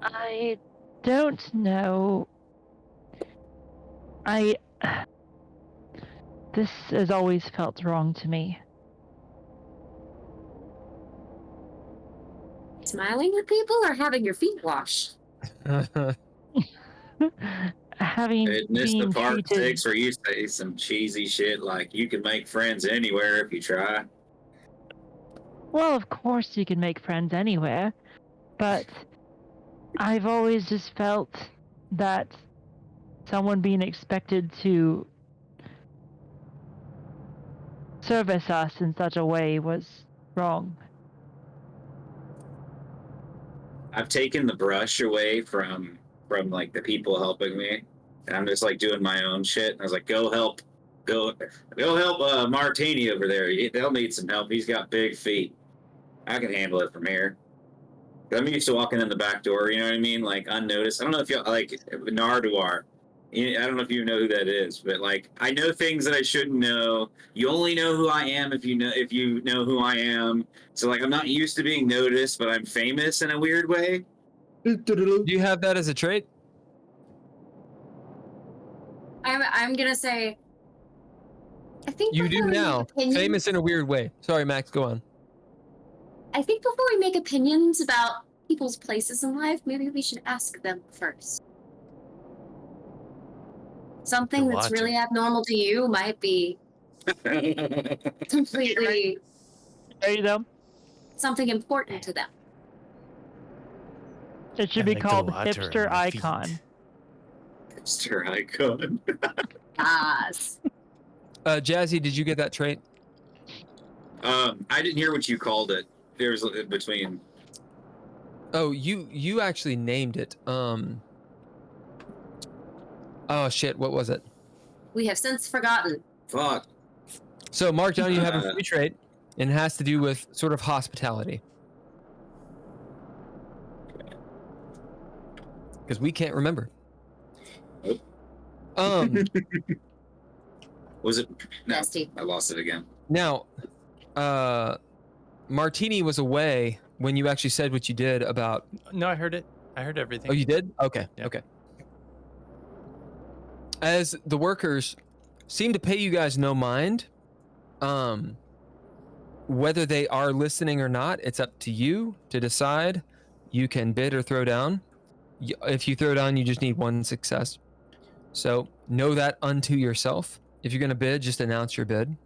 I don't know. This has always felt wrong to me. Smiling at people or having your feet washed? Having Fitness been the part treated. 6 where you say some cheesy shit like you can make friends anywhere if you try. Well, of course you can make friends anywhere, but I've always just felt that someone being expected to service us in such a way was wrong. I've taken the brush away from like the people helping me, and I'm just like doing my own shit. I was like, go help Martini over there. They'll need some help. He's got big feet. I can handle it from here. I'm used to walking in the back door, you know what I mean? Like, unnoticed. I don't know if you like Nardwar. I don't know if you know who that is, but like, I know things that I shouldn't know. You only know who I am if you know who I am. So like, I'm not used to being noticed, but I'm famous in a weird way. Do you have that as a trait? I'm gonna say. I think You before do we make now. opinions- Famous in a weird way. Sorry, Max, go on. I think before we make opinions about people's places in life, maybe we should ask them first. Something You're that's really watching. abnormal to you might be completely There you go. something important to them. It should I be like to called watch her hipster on my feet. icon. Hipster icon. Yes. Jazzy, did you get that trait? I didn't hear what you called it. There was in between. Oh, you actually named it. Oh shit, what was it? We have since forgotten. Fuck. So mark down you have a free trait, and it has to do with sort of hospitality. Because we can't remember. Nope. Was it? No, Nasty. I lost it again. Now, Martini was away when you actually said what you did about. No, I heard it. I heard everything. Oh, you did? Okay. Yep. Okay. As the workers seem to pay you guys no mind, whether they are listening or not, it's up to you to decide. You can bid or throw down. If you throw down, you just need one success. So know that unto yourself. If you're going to bid, just announce your bid.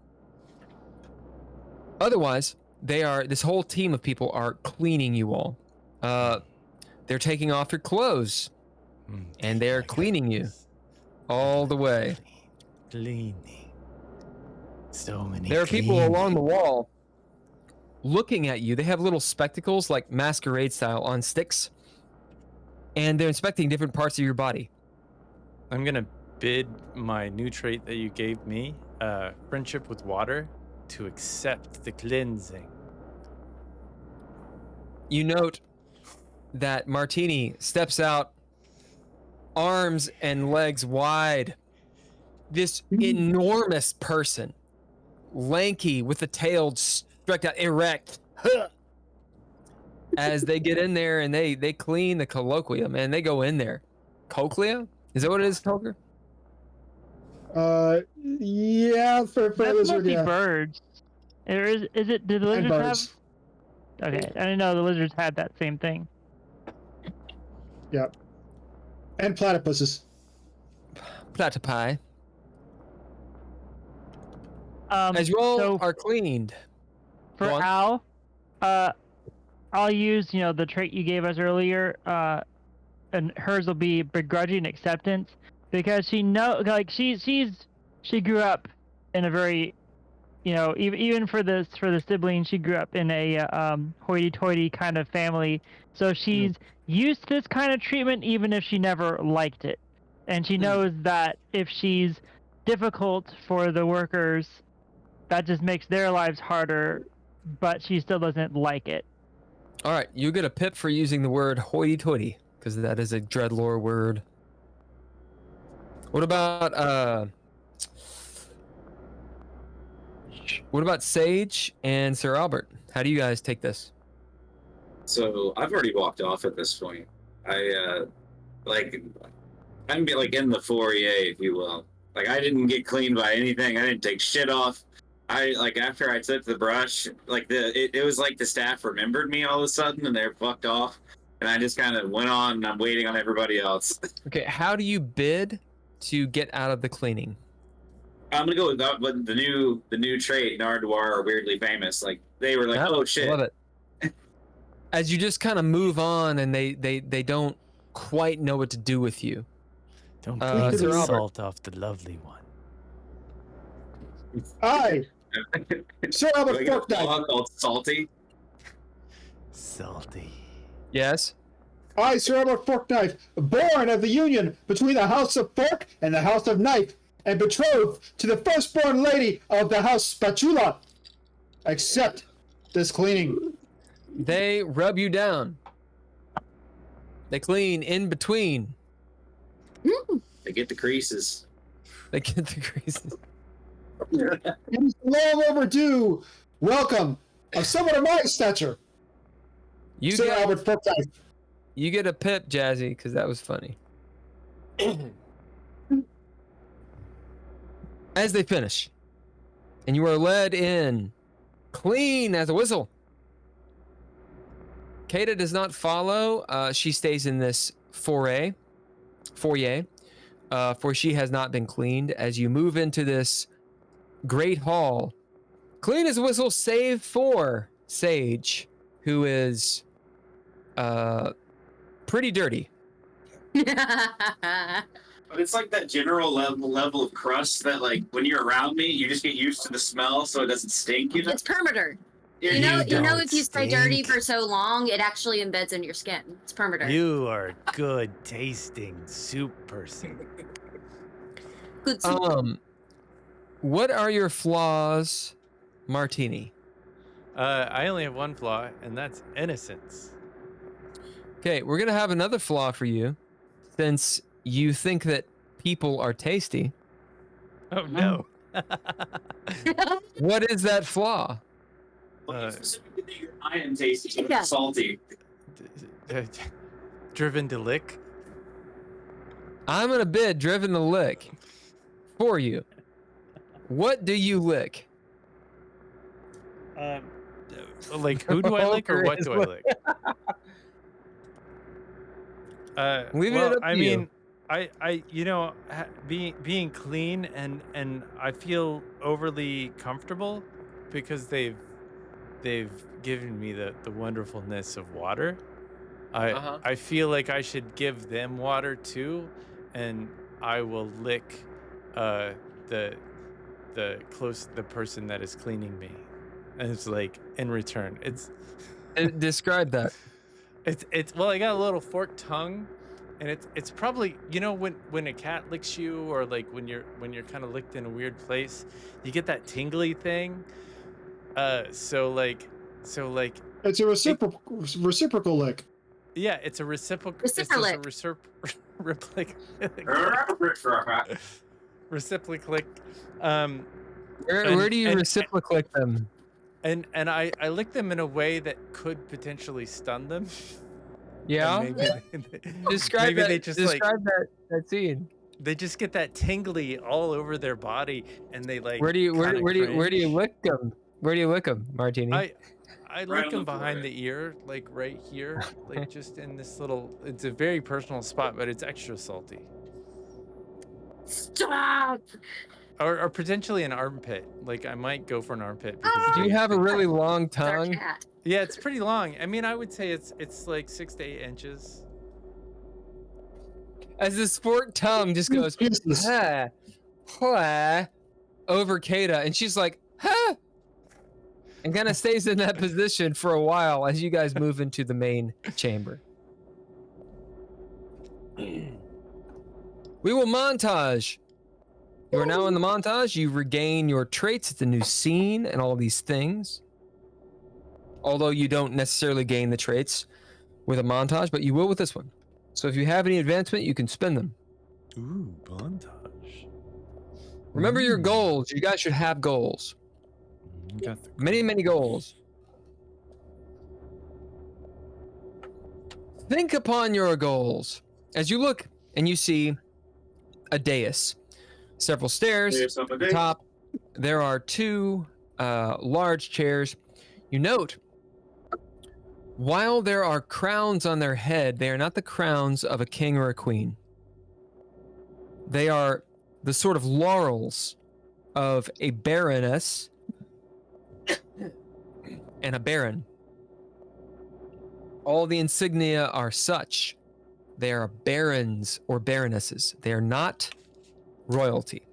Otherwise, this whole team of people are cleaning you all. They're taking off your clothes and they're cleaning you all the way. Cleaning. So many. There are people along the wall looking at you. They have little spectacles, like masquerade style, on sticks, and they're inspecting different parts of your body. I'm gonna bid my new trait that you gave me, friendship with water, to accept the cleansing. You note that Martini steps out, arms and legs wide. This enormous person, lanky with the tail stretched out, erect. As they get in there and they clean the colloquia, man, they go in there. Cochlea? Is that what it is, Coker? Yeah, for That's lizard, mostly yeah. birds. Or is it? Did the And lizards have? birds. Okay, I didn't know the lizards had that same thing. Yep. And platypuses. Platypi. Um, As you all so are cleaned. for go on. Al, I'll use the trait you gave us earlier. And hers will be begrudging acceptance, because she grew up in a very, even for the sibling, she grew up in a hoity-toity kind of family, so she's used to this kind of treatment, even if she never liked it, and she knows that if she's difficult for the workers, that just makes their lives harder, but she still doesn't like it. All right, you get a pip for using the word hoity-toity, because that is a DreadLore word. What about Sage and Sir Albert? How do you guys take this? So I've already walked off at this point. I'm in the foyer, if you will. Like, I didn't get cleaned by anything. I didn't take shit off. I like after I took the brush, like it was like the staff remembered me all of a sudden, and they're fucked off, and I just kind of went on, and I'm waiting on everybody else. Okay, how do you bid to get out of the cleaning? I'm gonna go with the new trait, Nardoir, are weirdly famous. Like they were like, Yeah, oh I shit. love it. As you just kind of move on, and they don't quite know what to do with you. Don't Sir please Albert. salt off the lovely one. I, Sir Do I Albert get a Forknife. flaw called salty? Salty. Yes. I, Sir Albert Forknife, born of the union between the House of Fork and the House of Knife, and betrothed to the firstborn lady of the House Spatula, accept this cleaning. They rub you down. They clean in between. They get the creases. They get the creases. It is long overdue. Welcome of someone of my stature, You Sir get Albert Forknife. you get a pip, Jazzy, because that was funny. As they finish, and you are led in, clean as a whistle. Kata does not follow. She stays in this foyer, for she has not been cleaned. As you move into this great hall, clean as a whistle, save for Sage, who is pretty dirty. But it's like that general level of crust that, like, when you're around me, you just get used to the smell, so it doesn't stink. You know, It's permader. Yeah, You know, don't if you stay dirty stink. for so long, it actually embeds in your skin. It's permader. You are a good tasting soup person. Good soup. What are your flaws, Martini? I only have one flaw, and that's innocence. Okay, we're gonna have another flaw for you, since you think that people are tasty. Oh no. What is that flaw? well, you specifically think your iron tastes Yeah. salty. Driven to lick. I'm gonna bid driven to lick for you. What do you lick? Like who do I lick or what do I lick? Leaving it well, up to I you. mean, I you know, being clean and I feel overly comfortable because they've given me the wonderfulness of water. I feel like I should give them water too, and I will lick the person that is cleaning me, and it's like in return Describe that. it's well, I got a little forked tongue, and it's probably, you know, when a cat licks you, or like when you're kind of licked in a weird place, you get that tingly thing. So like It's a reciprocal lick. yeah, it's a reciprocal. Reciprolic. It's a reciprocal. Right. Reciprocal. Where do you and- reciprocate them? And I lick them in a way that could potentially stun them. Yeah. And Describe maybe that. they just describe that scene. they just get that tingly all over their body, and they like. Where do you kinda cringe. lick them? Where do you lick them, Martini? I Right lick on them the behind forehead. the ear, like right here, like just in this little. It's a very personal spot, but it's extra salty. Stop! Or potentially an armpit. Like I might go for an armpit. Because Do you they- have a really long It's our tongue? cat. Yeah, it's pretty long. I mean, I would say it's like 6 to 8 inches. As the sport tongue just goes Jesus. ha, ha, over Kata, and she's like, huh, and kind of stays in that position for a while as you guys move into the main chamber. We will montage. You are now in the montage. You regain your traits. It's a new scene and all these things. Although you don't necessarily gain the traits with a montage, but you will with this one. So if you have any advancement, you can spend them. Ooh, montage. Remember your goals. You guys should have goals. Got the Many, many goals. Think upon your goals. As you look and you see a dais, several stairs. There's something Top, there are two large chairs. You note, while there are crowns on their head, they are not the crowns of a king or a queen. They are the sort of laurels of a baroness and a baron. All the insignia are such. They are barons or baronesses. They are not royalty.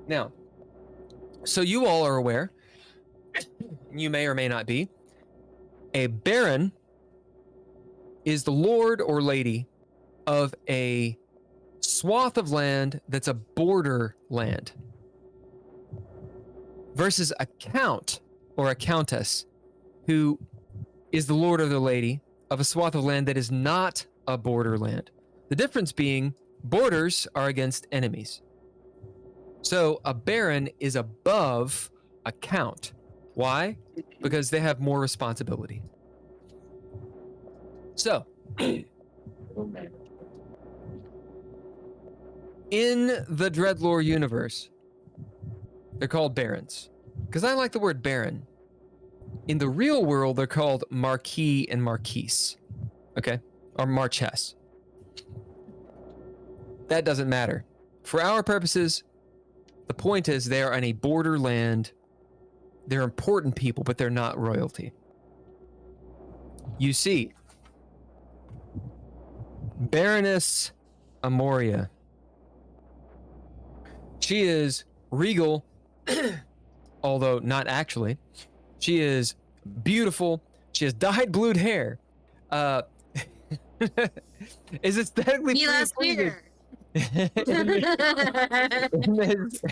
Now, so you all are aware, you may or may not be, a baron is the lord or lady of a swath of land that's a border land, versus a count or a countess who is the lord or the lady of a swath of land that is not a border land. The difference being borders are against enemies. So a baron is above a count. Why? Because they have more responsibility. So, in the DreadLore universe, they're called barons. Because I like the word baron. In the real world, they're called marquis and marquise. Okay? Or marchess. That doesn't matter. For our purposes, the point is they are on a borderland. They're important people, but they're not royalty. You see, Baroness Amoria. She is regal, although not actually. She is beautiful. She has dyed blue hair. Is aesthetically pleasing.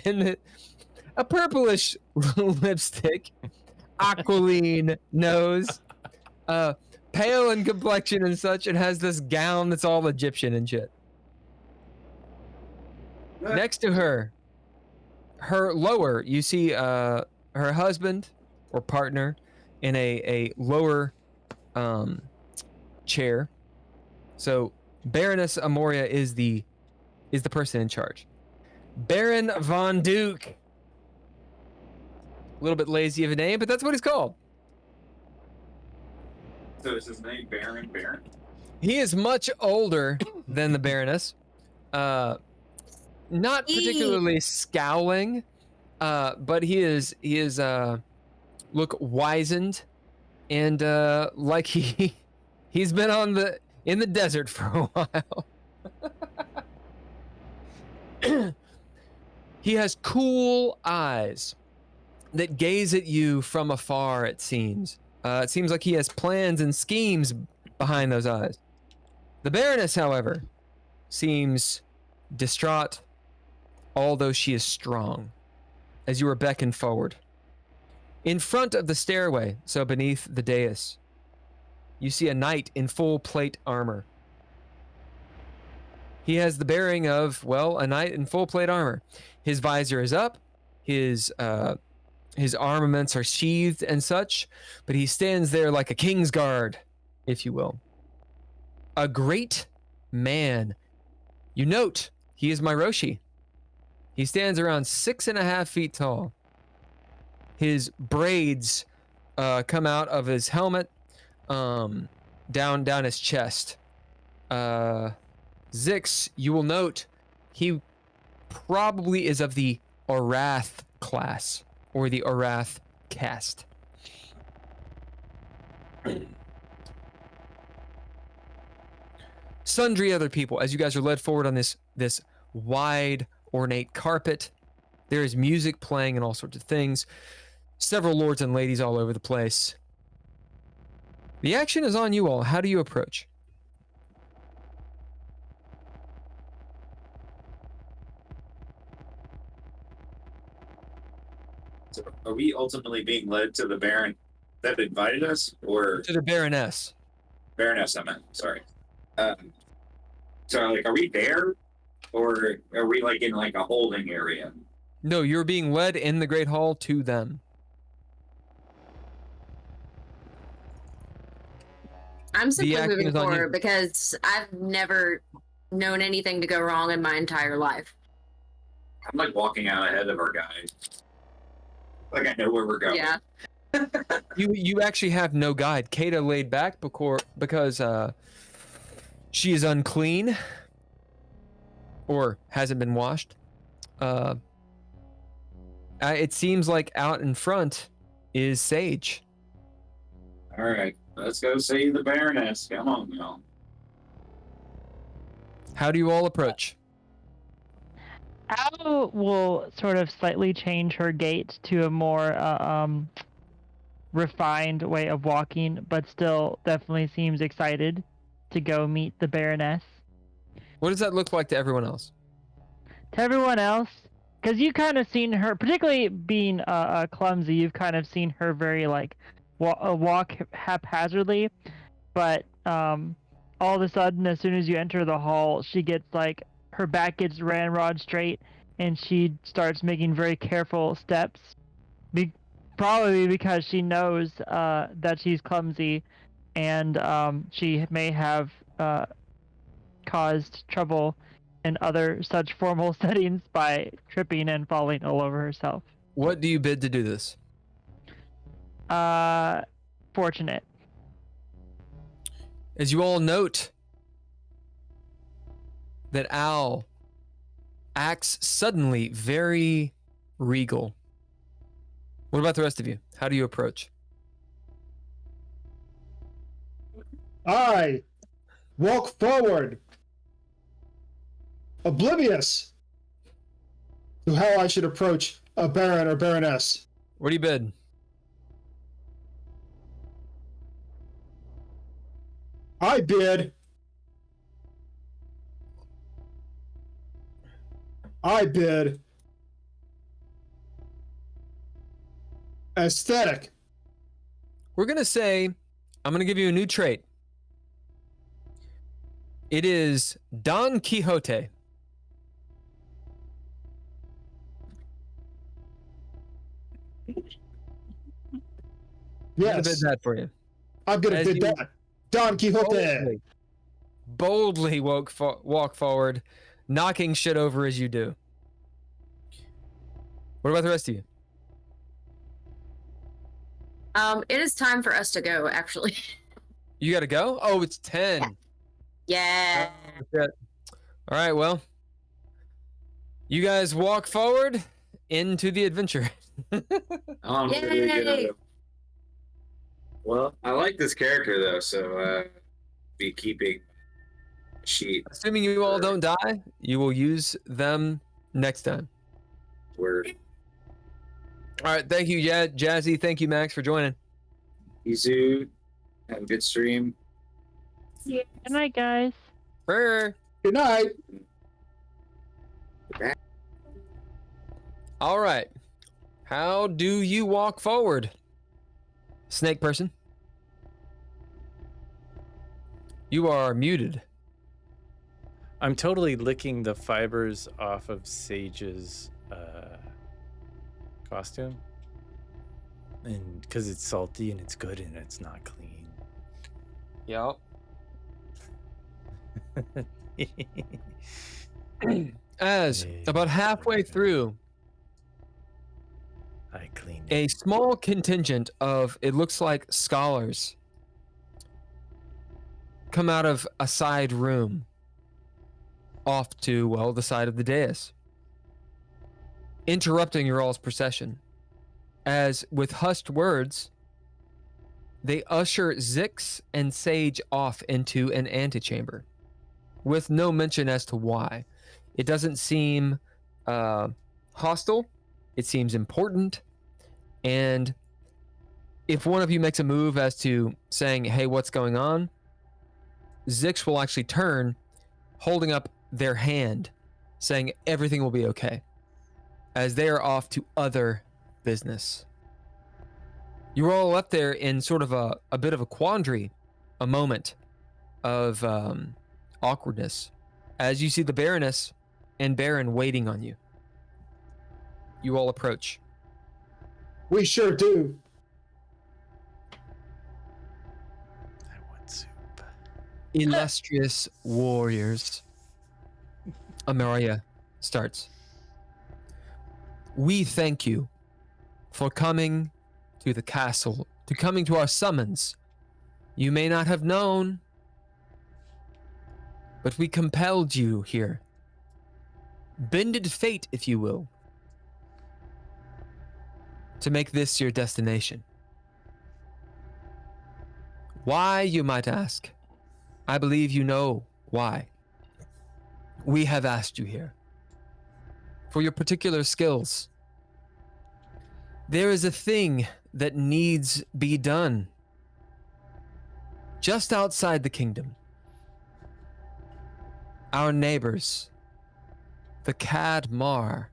and a purplish lipstick, aquiline nose, pale in complexion and such, and has this gown that's all Egyptian and shit. Next to her, her lower, you see her husband or partner in a lower chair. So Baroness Amoria is the person in charge. Baron Von Duke. A little bit lazy of a name, but that's what he's called. So is his name Baron? He is much older than the Baroness. Not particularly scowling, but he is look wizened and like he's been in the desert for a while. He has cool eyes that gaze at you from afar, it seems. It seems like he has plans and schemes behind those eyes. The Baroness, however, seems distraught, although she is strong, as you are beckoned forward. In front of the stairway, so beneath the dais, you see a knight in full plate armor. He has the bearing of, well, a knight in full plate armor. His visor is up, his armaments are sheathed and such, but he stands there like a king's guard, if you will. A great man. You note, he is Myroshi. He stands around 6.5 feet tall. His braids come out of his helmet, down his chest. Zix, you will note, he probably is of the Orath class, or the Orath caste. Sundry other people, as you guys are led forward on this wide, ornate carpet. There is music playing and all sorts of things. Several lords and ladies all over the place. The action is on you all. How do you approach? So are we ultimately being led to the Baron that invited us, or To the Baroness. Baroness? I meant, sorry. So like, are we there, or are we like in like a holding area? No, you're being led in the Great Hall to them. I'm simply acting moving is on you. forward because I've never known anything to go wrong in my entire life. I'm like walking out ahead of our guy. Like I know where we're going. Yeah. You actually have no guide. Kata laid back because she is unclean or hasn't been washed. It seems like out in front is Sage. All right, let's go see the Baroness. Come on, y'all. How do you all approach? Al will sort of slightly change her gait to a more refined way of walking, but still definitely seems excited to go meet the Baroness. What does that look like to everyone else? To everyone else, because you kind of seen her, particularly being clumsy, you've kind of seen her very like walk haphazardly, but all of a sudden, as soon as you enter the hall, she gets like her back gets ramrod straight, and she starts making very careful steps. Probably because she knows that she's clumsy, and she may have caused trouble in other such formal settings by tripping and falling all over herself. What do you bid to do this? Fortunate. As you all note that Al acts suddenly very regal. What about the rest of you? How do you approach? I walk forward, oblivious to how I should approach a baron or baroness. What do you bid? I bid aesthetic. We're going to say, I'm going to give you a new trait. It is Don Quixote. I'm gonna bid Yes, that for you. I'm gonna As bid you that. Don Quixote. Boldly walk forward, knocking shit over as you do. What about the rest of you? It is time for us to go, actually. You got to go? Oh, it's 10. Yeah. Oh, shit. All right, well, you guys walk forward into the adventure. Oh, Yay! Well, I like this character though, so be keeping a sheet. Assuming you all don't die, you will use them next time. Word. All right, thank you, Jazzy. Thank you, Max, for joining. Izu, have a good stream. Good night, guys. Brr. Good night. All right. How do you walk forward? Snake person. You are muted. I'm totally licking the fibers off of Sage's costume, and because it's salty and it's good and it's not clean. Yep. As about halfway through, I cleaned a small contingent of, it looks like, scholars come out of a side room off to, well, the side of the dais, interrupting your all's procession, as with hushed words they usher Zix and Sage off into an antechamber with no mention as to why. It doesn't seem hostile. It seems important. And if one of you makes a move as to saying, hey, what's going on, Zix will actually turn, holding up their hand, saying everything will be okay, as they are off to other business. You were all left there in sort of a bit of a quandary, a moment of awkwardness, as you see the Baroness and Baron waiting on you. You all approach. We sure do. I want soup. Illustrious warriors. Amaria starts. We thank you for coming to the castle, to coming to our summons. You may not have known, but we compelled you here. Bended fate, if you will, to make this your destination. Why, you might ask? I believe you know why. We have asked you here for your particular skills. There is a thing that needs be done just outside the kingdom. Our neighbors, the Cadmar.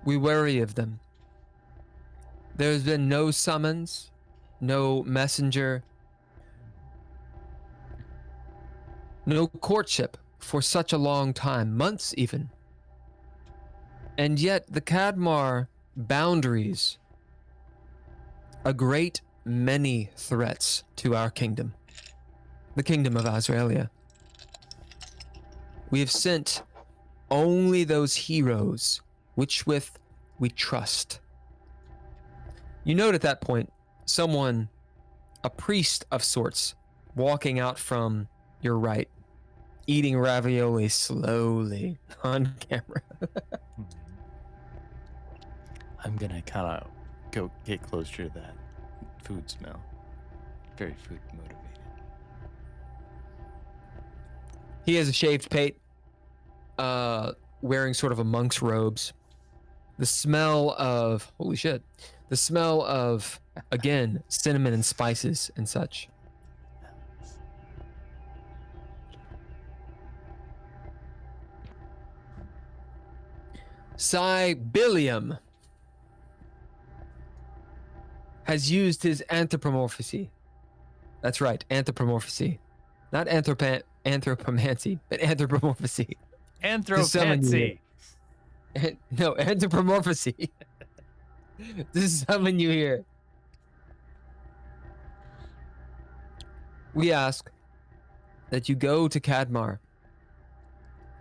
We worry of them. There's been no summons, no messenger, no courtship for such a long time, months even. And yet the Cadmar boundaries a great many threats to our kingdom, the kingdom of Azraelia. We have sent only those heroes which with we trust. You note at that point someone, a priest of sorts, walking out from your right, eating ravioli slowly on camera. I'm gonna kind of go get closer to that food smell. Very food motivated. He has a shaved pate, wearing sort of a monk's robes. The smell of, holy shit, the smell of, again, cinnamon and spices and such. Sibilium has used his anthropomorphy. That's right, anthropomorphy. Not anthropomancy, but anthropomorphy. Anthropancy. No, anthropomorphy. To summon you here. We ask that you go to Cadmar,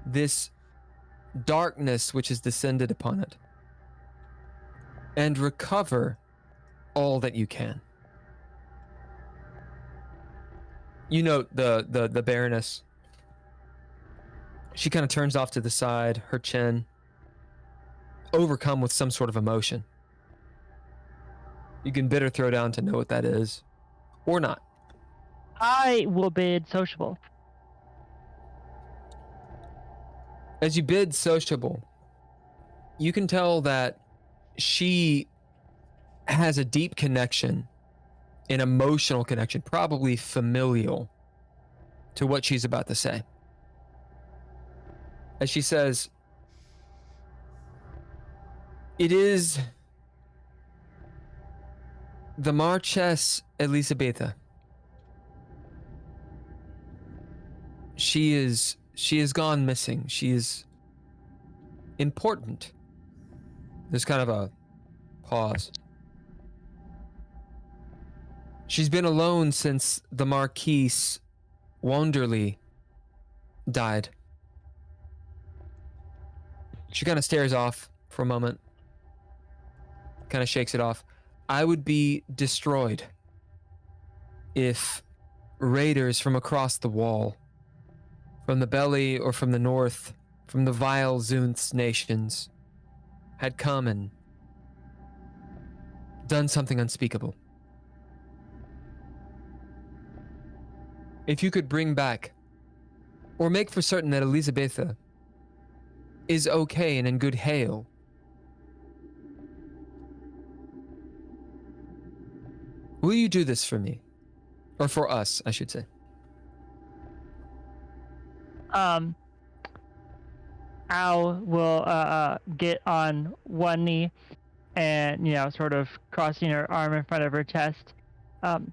this darkness which has descended upon it, and recover all that you can. You note the Baroness. She kind of turns off to the side, her chin overcome with some sort of emotion. You can bid or throw down to know what that is, or not. I will bid sociable. As you bid sociable, you can tell that she has a deep connection, an emotional connection, probably familial, to what she's about to say. As she says, it is the Marchess Elisabetta. She has gone missing. She is important. There's kind of a pause. She's been alone since the Marquise Wanderley died. She kind of stares off for a moment, kind of shakes it off. I would be destroyed if raiders from across the wall, from the belly or from the north, from the vile Zunth's nations, had come and done something unspeakable. If you could bring back, or make for certain that Elisabetta is okay and in good hail, will you do this for me? Or for us, I should say. Al will get on one knee and, sort of crossing her arm in front of her chest.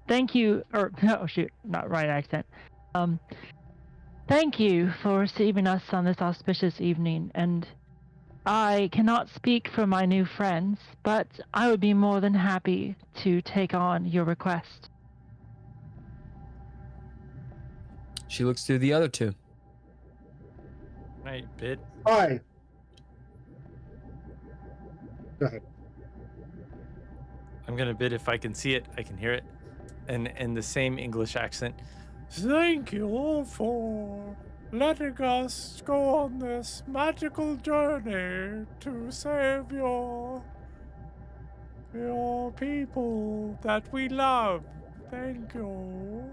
Thank you, or no, shoot, not right accent. Thank you for receiving us on this auspicious evening, and I cannot speak for my new friends, but I would be more than happy to take on your request. She looks to the other two. Right, bid. Hi. Go ahead. I'm gonna bid if I can see it, I can hear it, and in the same English accent. Thank you for letting us go on this magical journey to save your people that we love. Thank you.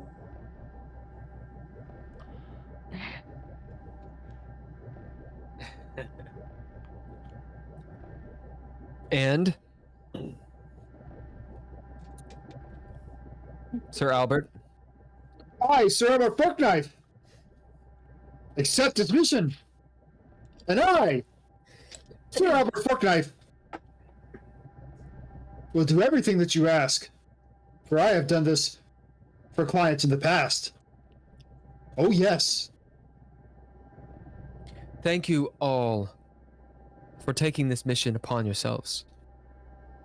And Sir Albert. I, Sir Albert Forkknife, accept his mission. And I, Sir Albert Forkknife, will do everything that you ask. For I have done this for clients in the past. Oh, yes. Thank you all for taking this mission upon yourselves,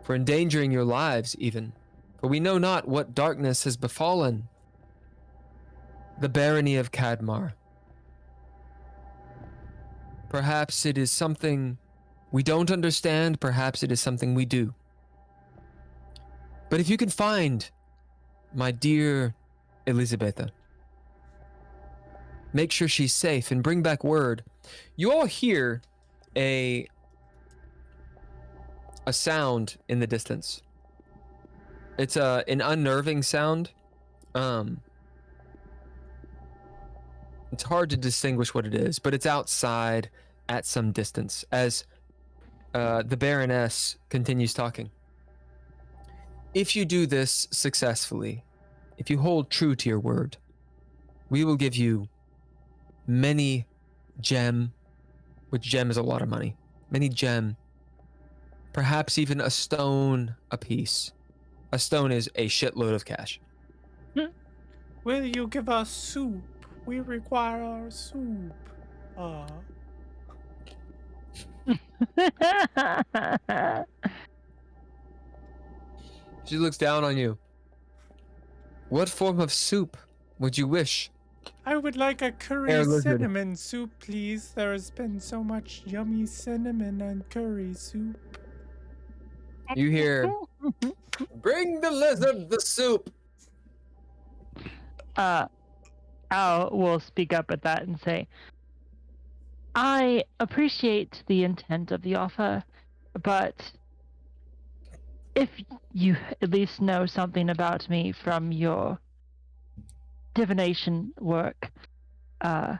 for endangering your lives even, for we know not what darkness has befallen the barony of Cadmar. Perhaps it is something we don't understand, perhaps it is something we do. But if you can find my dear Elisabetta, make sure she's safe and bring back word. You all hear a sound in the distance. It's an unnerving sound. It's hard to distinguish what it is, but it's outside at some distance as the Baroness continues talking. If you do this successfully, if you hold true to your word, we will give you many gem, which gem is a lot of money, many gem, perhaps even a stone apiece. A stone is a shitload of cash. Will you give us soup? We require our soup. She looks down on you. What form of soup would you wish? I would like a curry Air lizard. cinnamon soup, please. There has been so much yummy cinnamon and curry soup. You hear, bring the lizard the soup. Al will speak up at that and say, I appreciate the intent of the offer, but if you at least know something about me from your divination work, I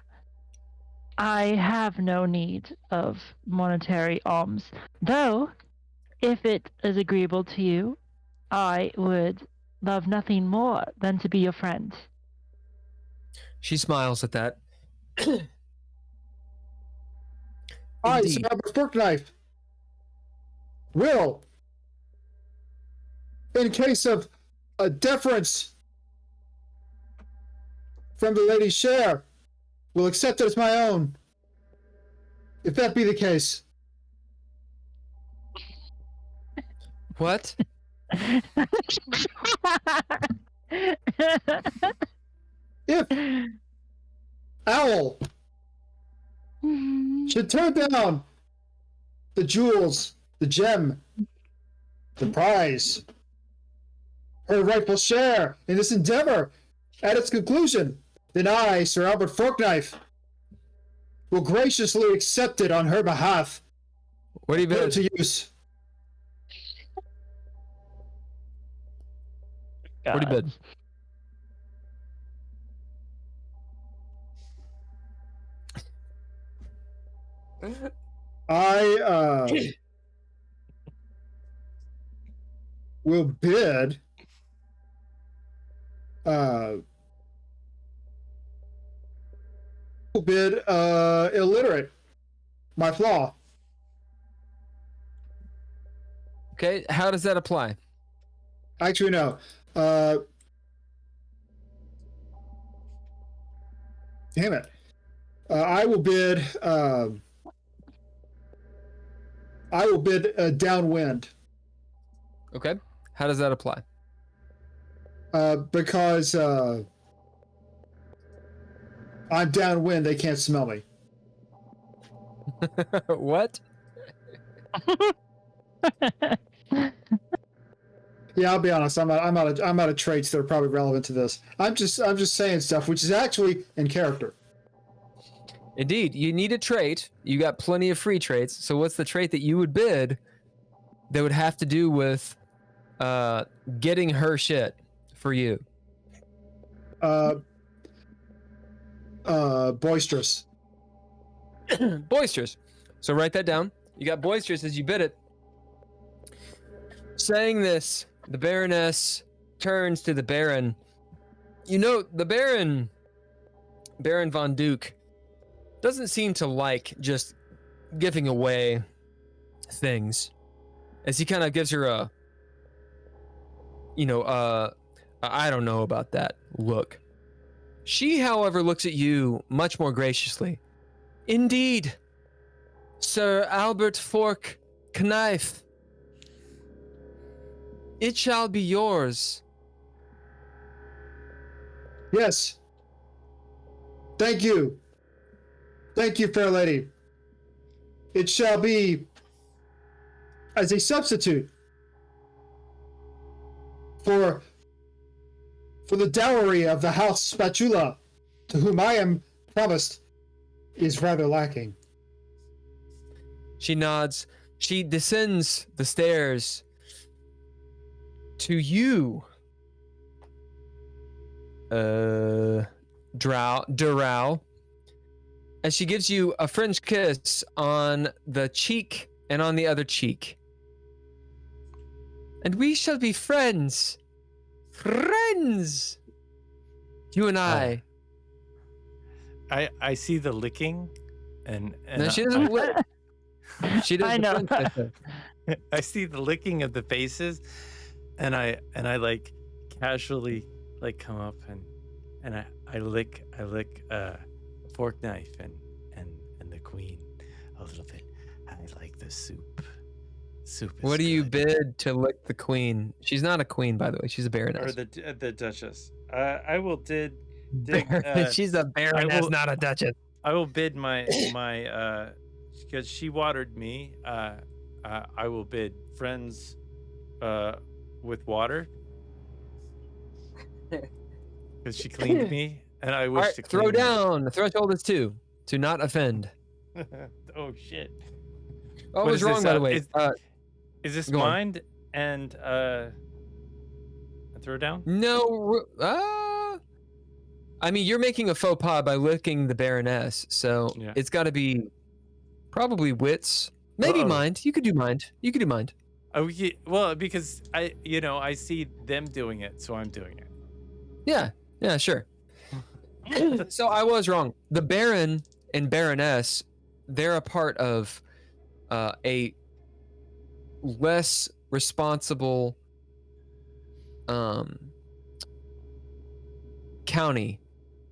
have no need of monetary alms. Though, if it is agreeable to you, I would love nothing more than to be your friend. She smiles at that. I, Sir Indeed. Albert Forkknife, will, in case of a deference from the lady's share, will accept it as my own. If that be the case. What? If Owl should turn down the jewels, the gem, the prize, her rightful share in this endeavor at its conclusion, then I, Sir Albert Forkknife, will graciously accept it on her behalf. What do you Put it bid? to use. What do you bid? I will bid illiterate. My flaw. Okay, how does that apply? Actually, no. Damn it. I will bid downwind. Okay, how does that apply? Because I'm downwind, they can't smell me. What? Yeah, I'll be honest. I'm out of traits that are probably relevant to this. I'm just saying stuff which is actually in character. Indeed, you need a trait. You got plenty of free traits. So what's the trait that you would bid that would have to do with getting her shit for you? Boisterous. Boisterous. So write that down. You got boisterous as you bid it. Saying this, the Baroness turns to the Baron. You know, the Baron Von Duke, doesn't seem to like just giving away things. As he kind of gives her a, I don't know about that look. She, however, looks at you much more graciously. Indeed, Sir Albert Fork Knife. It shall be yours. Yes. Thank you. Thank you, fair lady. It shall be as a substitute for the dowry of the house Spatula, to whom I am promised is rather lacking. She nods. She descends the stairs to you. Drow. As she gives you a French kiss on the cheek and on the other cheek. And we shall be friends. Friends! You and I. I see the licking, and No, she doesn't lick. She does I the know. French kiss. I see the licking of the faces, and I like casually like come up and I lick fork knife and the queen a little bit. I like the soup. Soup is What do you good. bid to lick the queen? She's not a queen, by the way. She's a Or baroness. the Duchess. I will dig. She's a baroness, will- not a duchess. I will bid my because she watered me. I will bid friends with water because she cleaned me, and I wish All right, to throw clean her. down. The threshold is 2. To not offend. Oh shit! Oh, I What was is wrong, this, by the way. Is this go on. mind and throw down? No. I mean, you're making a faux pas by licking the Baroness, so Yeah. it's got to be probably wits. Maybe Uh-oh. mind. You could do mind. Well, because I see them doing it, so I'm doing it. Yeah, sure. So I was wrong. The Baron and Baroness, they're a part of a less responsible county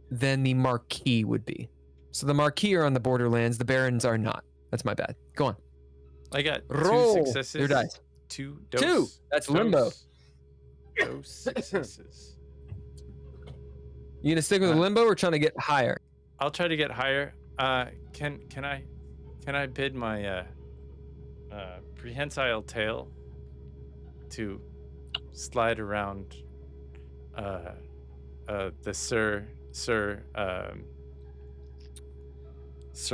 than the Marquis would be. So the Marquis are on the borderlands. The Barons are not. That's my bad. Go on. I got Roll 2 successes. your dice. 2. 2. That's limbo. Dose successes. You gonna stick with the limbo or trying to get higher? I'll try to get higher. Can I bid my prehensile tail to slide around the Sir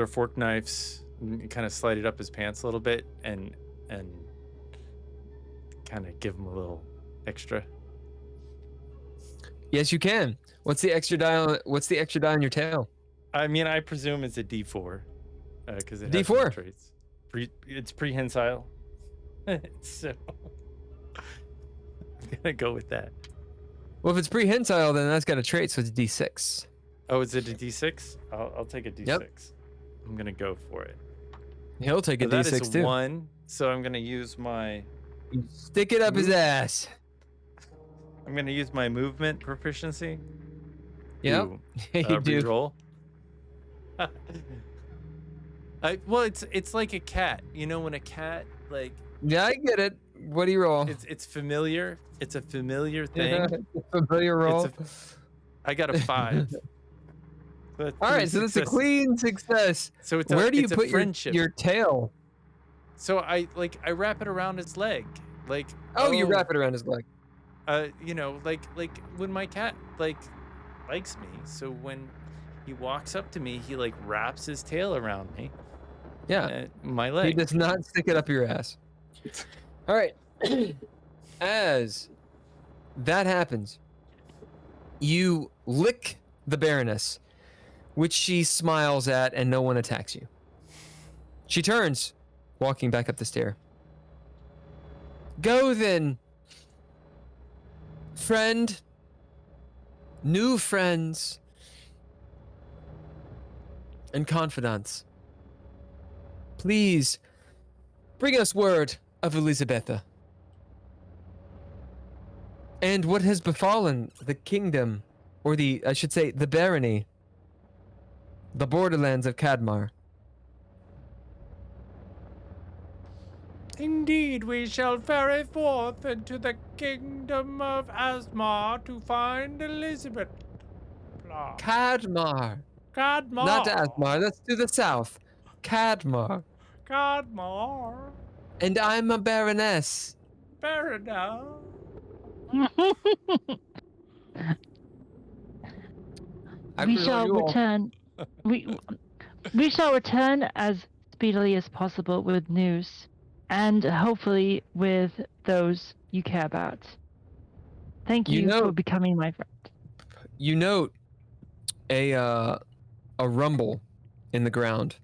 Fork Knife's, kind of slide it up his pants a little bit and kind of give him a little extra. Yes, you can. What's the extra die? What's the extra die on your tail? I mean, I presume it's a D4 because it has D4? no traits. It's prehensile. So I'm gonna go with that. Well, if it's prehensile, then that's got a trait, so it's D6. Oh, is it a D6? I'll take a D6. Yep. I'm gonna go for it. He'll take a So that D6 is too. 1. So I'm gonna use my Stick it up his ass. movement proficiency. Yep. To, You do. reroll. It's like a cat. You know, when a cat like Yeah, I get it. What do you roll? it's familiar. It's a familiar thing. Familiar roll. I got a 5. So All right, so that's a clean success. So it's Where do you it's a put friendship. your tail? So I wrap it around his leg, like. Oh, you wrap it around his leg. You know, like when my cat likes me, so when he walks up to me, he like wraps his tail around me. Yeah, my leg. He does not stick it up your ass. All right. As that happens, you lick the Baroness, which she smiles at, and no one attacks you. She turns, walking back up the stair. Go then, friend. New friends and confidants. Please bring us word of Elizabetha and what has befallen the kingdom, or I should say, the barony, the borderlands of Cadmar. Indeed, we shall ferry forth into the kingdom of Asmar to find Elizabeth. Cadmar. Cadmar. Not Asmar, that's to the south. Cadmar. Cadmar. And I'm a baroness. Baroness. We shall return. We shall return as speedily as possible with news, and hopefully with those you care about. Thank you for becoming my friend. You note a rumble in the ground.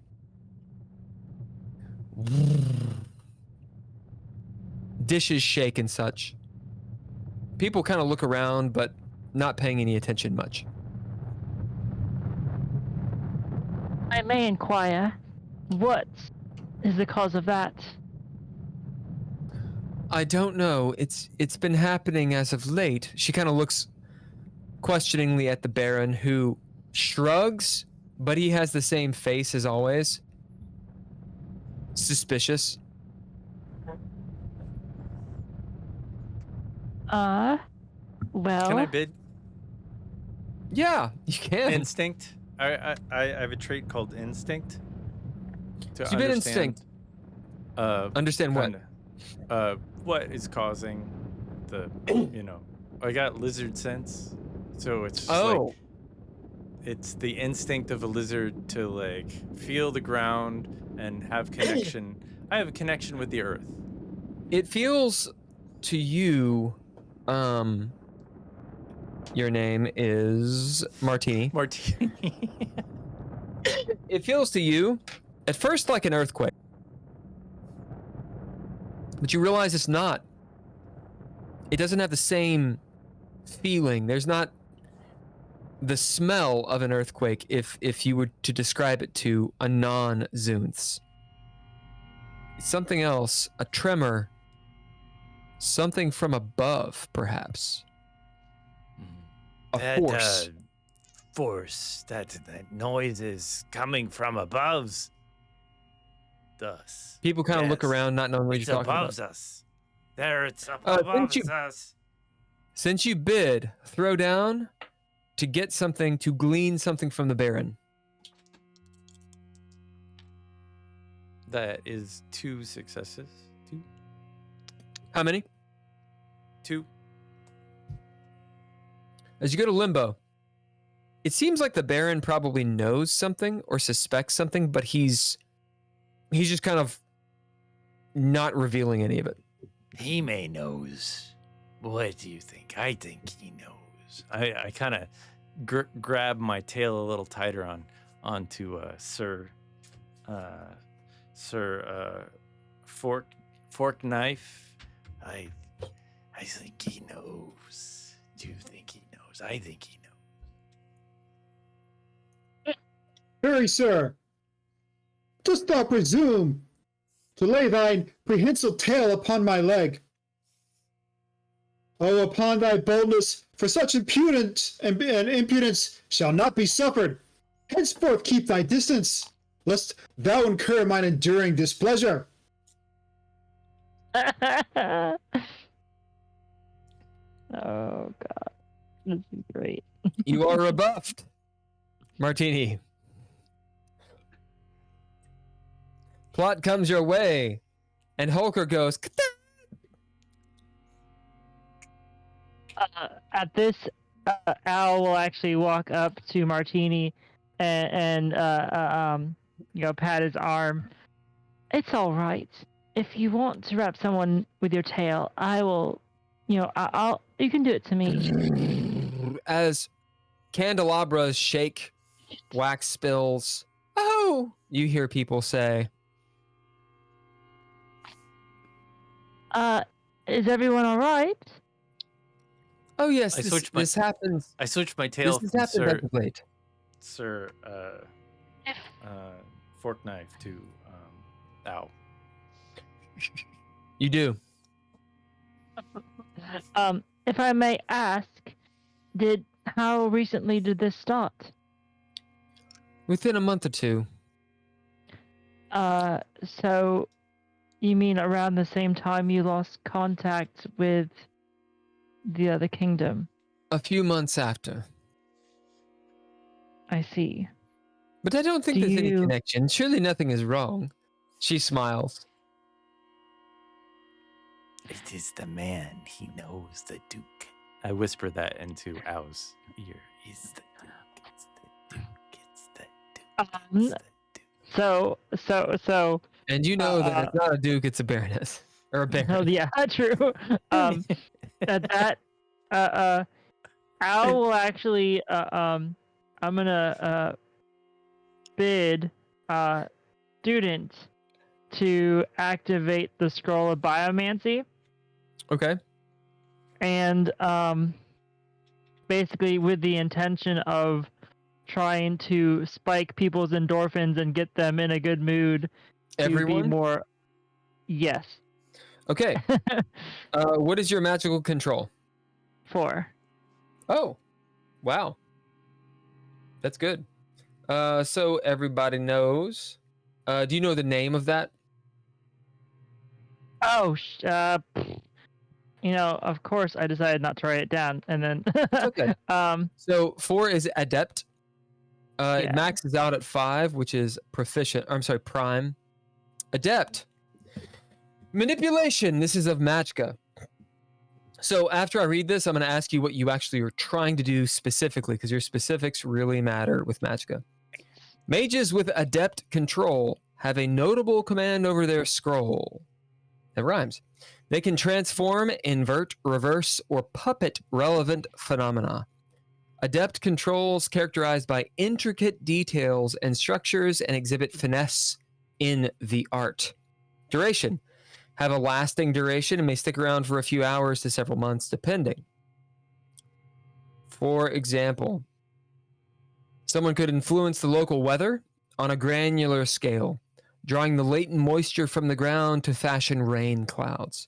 Dishes shake and such. People kind of look around, but not paying any attention much. I may inquire, what is the cause of that? I don't know. It's been happening as of late. She kind of looks questioningly at the Baron, who shrugs, but he has the same face as always. Suspicious. Well. Can I bid? Yeah, you can. Instinct. I have a trait called instinct. So you bid instinct. Understand what? What is causing the, I got lizard sense, so it's just like, it's the instinct of a lizard to like feel the ground and have connection. I have a connection with the earth. It feels to you, your name is Martini. Martini. It feels to you, at first, like an earthquake. But you realize it's not. It doesn't have the same feeling. There's not the smell of an earthquake if you were to describe it to a non-Zunth. It's something else, a tremor, something from above, perhaps. A force. Force, that noise is coming from above us. People kind of look around, not knowing what you're talking about. It's above us. There, it's above us. Since you bid, throw down to get something, to glean something from the Baron. That is 2 successes. 2. How many? 2. As you go to limbo, it seems like the Baron probably knows something or suspects something, but he's just kind of not revealing any of it. He may knows. What do you think? I think he knows. I kind of grab my tail a little tighter onto Sir Fork Knife. I think he knows. Do you think he knows? I think he knows. Hurry, sir! Dost thou presume to lay thine prehensile tail upon my leg? Oh, upon thy boldness, for such impudence and impudence shall not be suffered. Henceforth keep thy distance, lest thou incur mine enduring displeasure. Oh, God. This is great. You are rebuffed, Martini. Plot comes your way. And Holker goes, At this, Al will actually walk up to Martini and pat his arm. It's all right. If you want to wrap someone with your tail, I will. I'll. You can do it to me. as candelabras shake, wax spills. Oh, you hear people say, Is everyone all right? "Oh yes, I switched my- this happens. I switched my tail This from has happened as of late." Sir Fork Knife to Ow. You do. If I may ask, how recently did this start? Within a month or two. So you mean around the same time you lost contact with the other kingdom? A few months after. I see. But I don't think Do there's any you- connection. Surely nothing is wrong. She smiles. It is the man. He knows the Duke. I whisper that into Ow's ear. Is the Duke. It's the Duke. It's the Duke. It's the Duke. So And you know that it's not a duke, it's a baroness. Or a baron. oh yeah, true. At that, Al will actually, I'm gonna bid student to activate the scroll of biomancy, Okay. and basically with the intention of trying to spike people's endorphins and get them in a good mood to be Everyone? more. Yes. Okay. What is your magical control? 4. Oh. Wow. That's good. So everybody knows. Do you know the name of that? Oh, of course I decided not to write it down, and then Okay. So 4 is adept. It Yeah. maxes out at 5, which is proficient. I'm sorry, prime. Adept. Manipulation. This is of Magicka. So after I read this, I'm going to ask you what you actually are trying to do specifically, because your specifics really matter with Magicka. Mages with adept control have a notable command over their scroll. That rhymes. They can transform, invert, reverse, or puppet relevant phenomena. Adept controls characterized by intricate details and structures and exhibit finesse in the art. Duration. Have a lasting duration and may stick around for a few hours to several months, depending. For example, someone could influence the local weather on a granular scale, drawing the latent moisture from the ground to fashion rain clouds.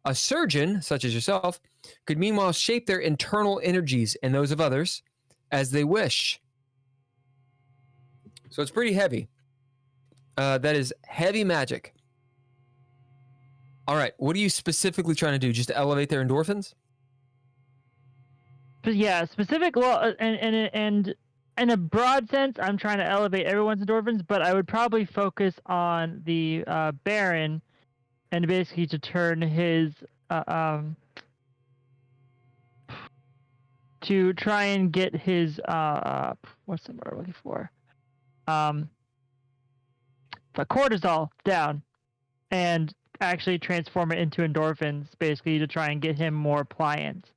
A surgeon, such as yourself, could meanwhile shape their internal energies and those of others as they wish. So it's pretty heavy. That is heavy magic. All right, what are you specifically trying to do? Just to elevate their endorphins? But yeah, specific. Well, and in a broad sense, I'm trying to elevate everyone's endorphins, but I would probably focus on the Baron, and basically to turn his to try and get his what's the word I'm looking for? The cortisol down, and actually transform it into endorphins, basically to try and get him more pliant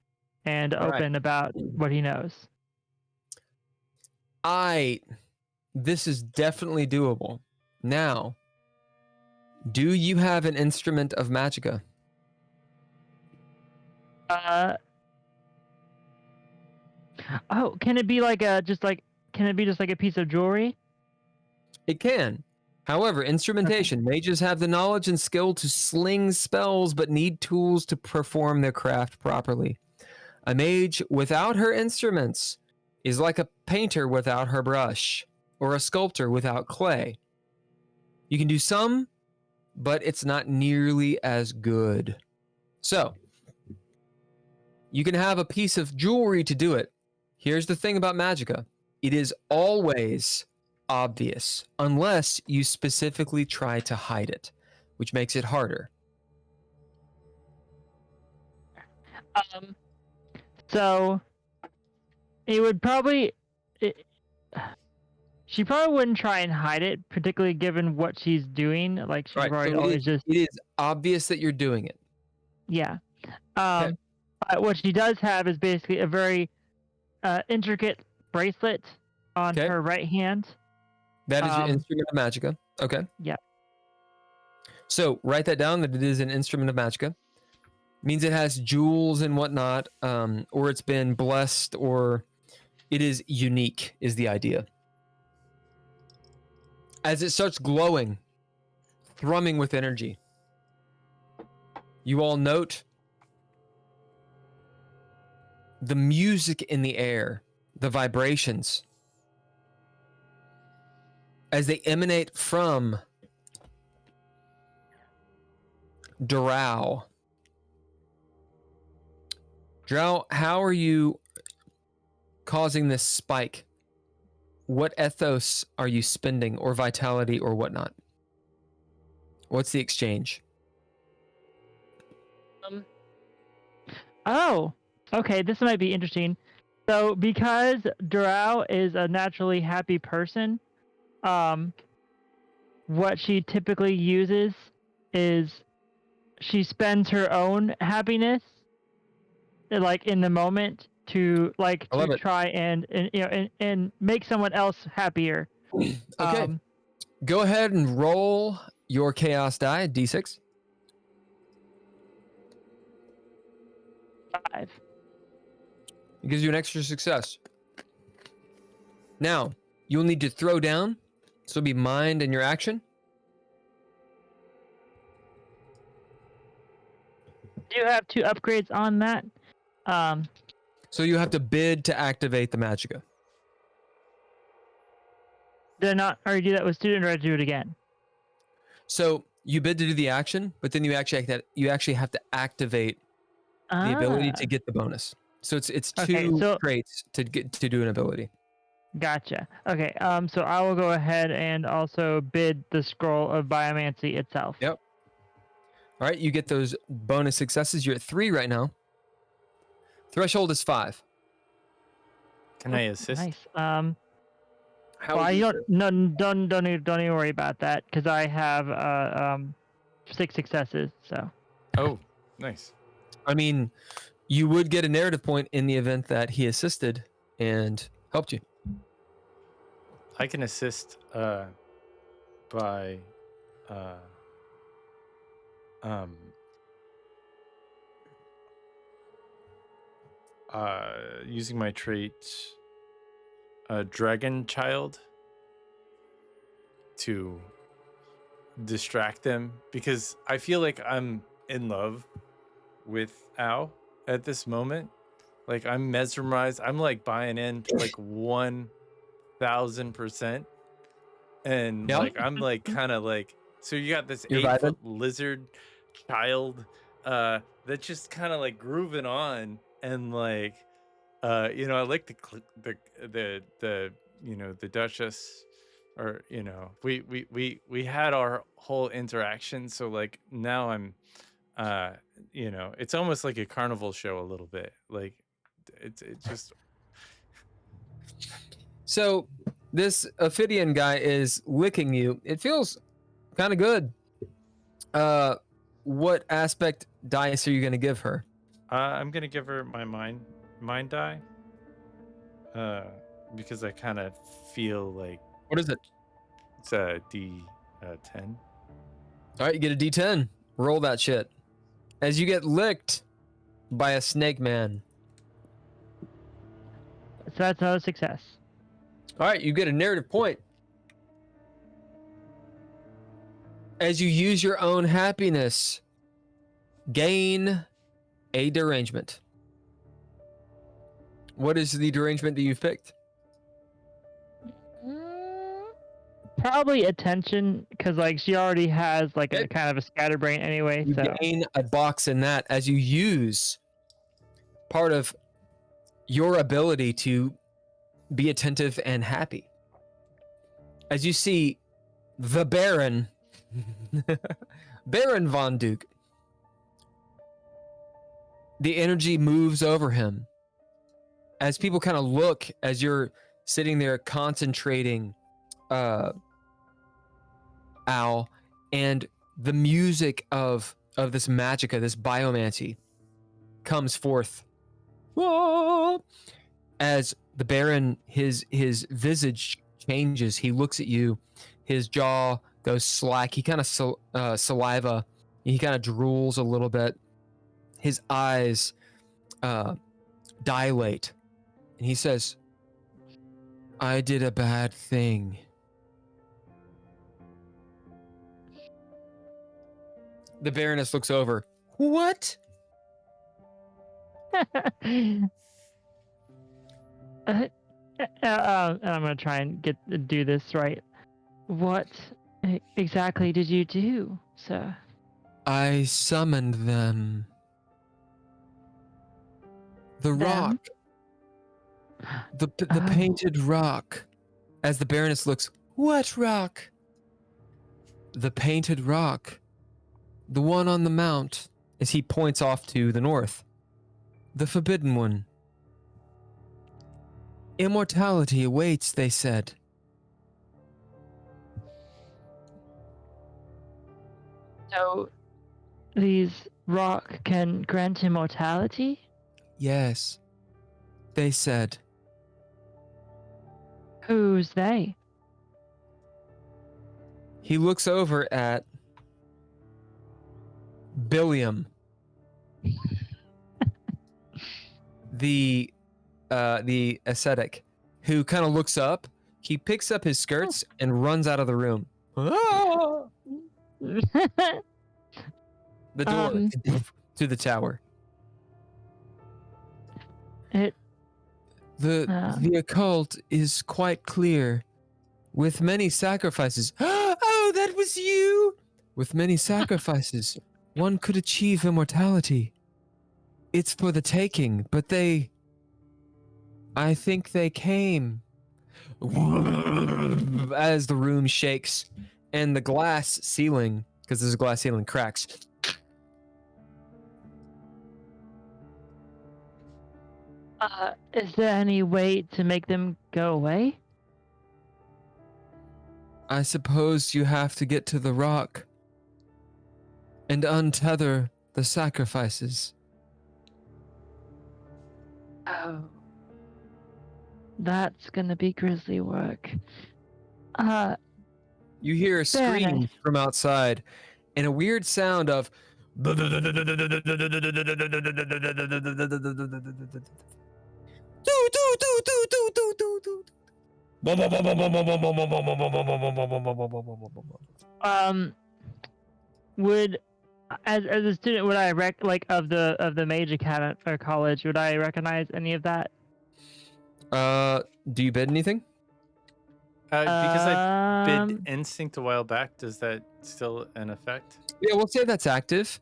and All right. open about what he knows. This is definitely doable. Now, do you have an instrument of Magicka? Oh, can it be like can it be just like a piece of jewelry? It can. However, instrumentation. Mages have the knowledge and skill to sling spells, but need tools to perform their craft properly. A mage without her instruments is like a painter without her brush, or a sculptor without clay. You can do some, but it's not nearly as good. So, you can have a piece of jewelry to do it. Here's the thing about Magicka. It is always obvious, unless you specifically try to hide it. which makes it harder. So it would probably. She probably wouldn't try and hide it, particularly given what she's doing. Like she's Right. probably So always just. it is obvious that you're doing it. Yeah. Okay. But what she does have is basically a very intricate bracelet on Okay. her right hand. That is your instrument of magicka. Okay. Yeah. So write that down, that it is an instrument of magicka. Means it has jewels and whatnot, or it's been blessed, or it is unique, is the idea. As it starts glowing, thrumming with energy, you all note the music in the air, the vibrations, as they emanate from Drow. Drow, how are you causing this spike? What ethos are you spending, or vitality, or whatnot? What's the exchange? Oh, okay. This might be interesting. So, because Drow is a naturally happy person, what she typically uses is she spends her own happiness, like in the moment, to try and make someone else happier. Okay. Go ahead and roll your chaos die, d6. 5. It gives you an extra success. Now, you'll need to throw down. So it'll be mind and your action. Do you have 2 upgrades on that? So you have to bid to activate the magicka. Did I not already do that with student, or did I do it again? So you bid to do the action, but then you actually have to activate the ability to get the bonus. So it's 2 traits to do an ability. Gotcha. Okay. So I will go ahead and also bid the scroll of biomancy itself. Yep. All right, you get those bonus successes. You're at 3 right now. Threshold is 5. Can I assist? Nice. How Well, would you don't even worry about that, because I have 6 successes. So. Oh, nice. I mean, you would get a narrative point in the event that he assisted and helped you. I can assist by using my trait Dragon Child to distract them, because I feel like I'm in love with Ao at this moment. Like, I'm mesmerized. I'm like buying in like 1000%. And Yep. like I'm like kind of like, so you got this You're 8-foot lizard child that's just kind of like grooving on, and like I like the the Duchess, or we had our whole interaction, so like now I'm it's almost like a carnival show a little bit, like it's just. So this Ophidian guy is licking you. It feels kind of good. What aspect dice are you going to give her? I'm gonna give her my mind die, because I kind of feel like. What is it? It's a D10. All right, you get a D10. Roll that shit. As you get licked by a snake man. So that's another success. All right, you get a narrative point. As you use your own happiness, gain a derangement. What is the derangement that you've picked? Probably attention, because like she already has like a kind of a scatterbrain anyway. You So gain a box in that as you use part of your ability to be attentive and happy. As you see the Baron Baron Von Duke. The energy moves over him. As people kind of look, as you're sitting there concentrating, Owl, and the music of this magicka, this biomancy, comes forth. Whoa! As the Baron, his visage changes, he looks at you, his jaw goes slack, he kind of saliva, he kind of drools a little bit, his eyes dilate, and he says, I did a bad thing. The Baroness looks over. What? I'm gonna try and do this right. What exactly did you do, sir? I summoned them. The Them? rock. The Oh. painted rock. As the Baroness looks, what rock? The painted rock. The one on the mount. As he points off to the north. The forbidden one. Immortality awaits, they said. So, these rock can grant immortality? Yes. They said. Who's they? He looks over at Billiam. the ascetic, who kind of looks up. He picks up his skirts and runs out of the room. Ah! The door to the tower. The occult is quite clear. With many sacrifices. Oh, that was you! With many sacrifices, one could achieve immortality. It's for the taking, but I think they came. As the room shakes and the glass ceiling, because there's a glass ceiling, cracks. Is there any way to make them go away? I suppose you have to get to the rock and untether the sacrifices. Oh. That's gonna be grisly work. You hear a scream from outside and a weird sound of Would as a student would I of the Mage Academy or college, would I recognize any of that? Do you bid anything? Because I bid instinct a while back, does that still in effect? Yeah, we'll say that's active.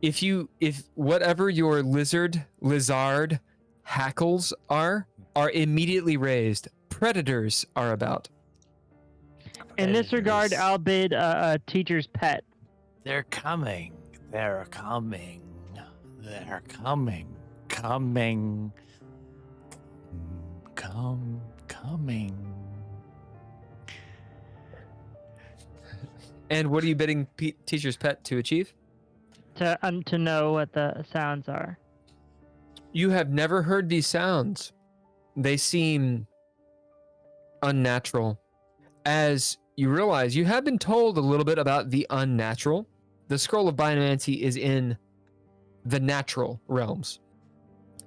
If whatever your lizard hackles are immediately raised, predators are about. In this regard, I'll bid a teacher's pet. They're coming. They're coming. They're coming. Coming. Coming. And what are you bidding teacher's pet to achieve? To know what the sounds are. You have never heard these sounds. They seem unnatural. As you realize, you have been told a little bit about the unnatural. The scroll of biomancy is in the natural realms.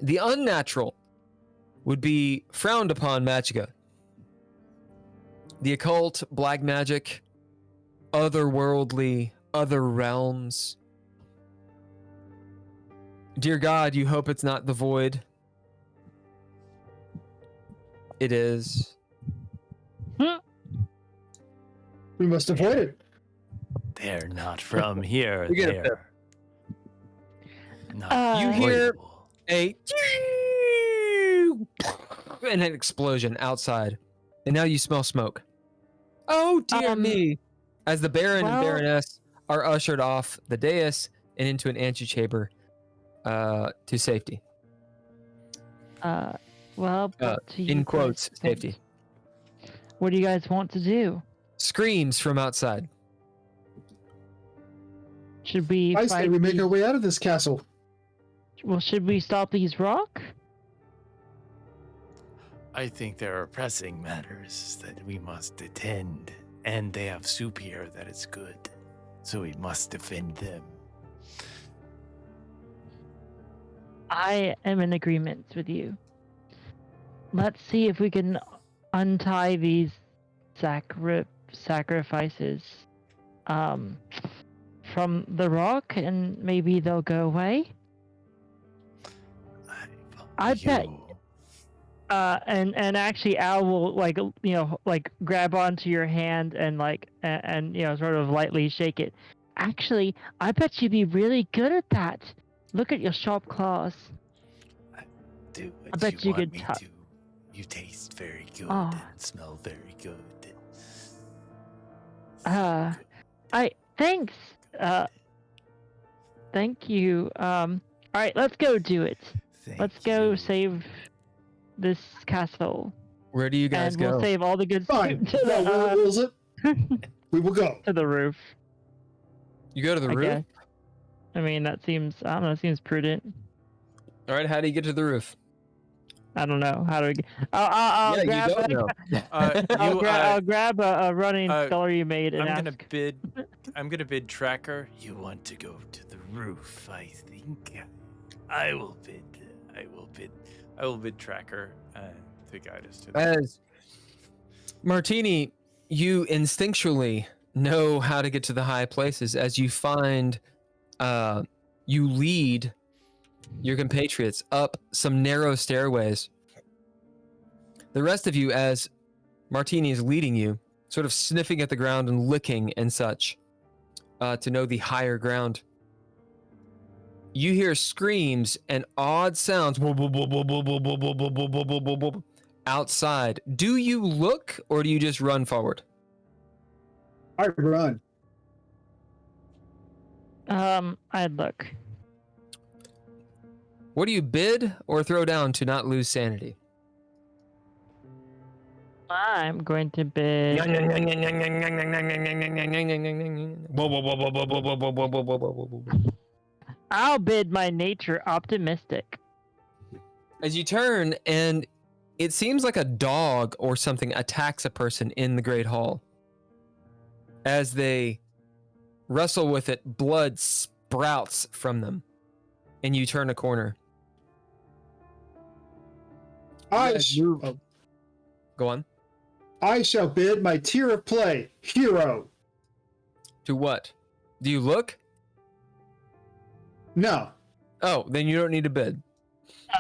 The unnatural would be frowned upon magicka. The occult, black magic, otherworldly, other realms. Dear God, you hope it's not the void. It is. We must avoid it. They're not from here. We get it They're not You hear avoidable. an explosion outside, and now you smell smoke. Oh dear me! As the Baron and Baroness are ushered off the dais and into an antechamber to safety. Well, what do you In guys quotes, want- safety. What do you guys want to do? Screams from outside. Should we I say fight we make these- our way out of this castle. Well, should we stop these rock? I think there are pressing matters that we must attend, and they have soup here that is good, so we must defend them. I am in agreement with you. Let's see if we can untie these sacrifices from the rock, and maybe they'll go away. I bet. And actually, Al will grab onto your hand and sort of lightly shake it. Actually, I bet you'd be really good at that. Look at your sharp claws. Do what I bet you could want me to. You taste very good Oh. and smell very good. Thanks. Thank you. All right, let's go do it. Let's go save this castle, Where do you guys and go? we'll save all the good Fine. soup to No, the wills it. We will go. to the roof. You go to the I roof? guess. I mean, that seems, I don't know, seems prudent. All right, how do you get to the roof? I don't know. How do we get... I'll yeah, grab you don't know. I'll grab a running uh, scullery you made and I'm ask. gonna bid Tracker. You want to go to the roof, I think. I will bid. I will bid Tracker to guide us to the As Martini, you instinctually know how to get to the high places as you find, you lead your compatriots up some narrow stairways. The rest of you, as Martini is leading you, sort of sniffing at the ground and licking and such, to know the higher ground. You hear screams and odd sounds outside. Do you look or do you just run forward? I run. I'd look. What do you bid or throw down to not lose sanity? I'm going to bid. I'll bid my nature optimistic. As you turn, and it seems like a dog or something attacks a person in the Great Hall. As they wrestle with it, blood sprouts from them, and you turn a corner. Go on. I shall bid my tier of play, hero. To what? Do you look? No, Oh, then you don't need to bid.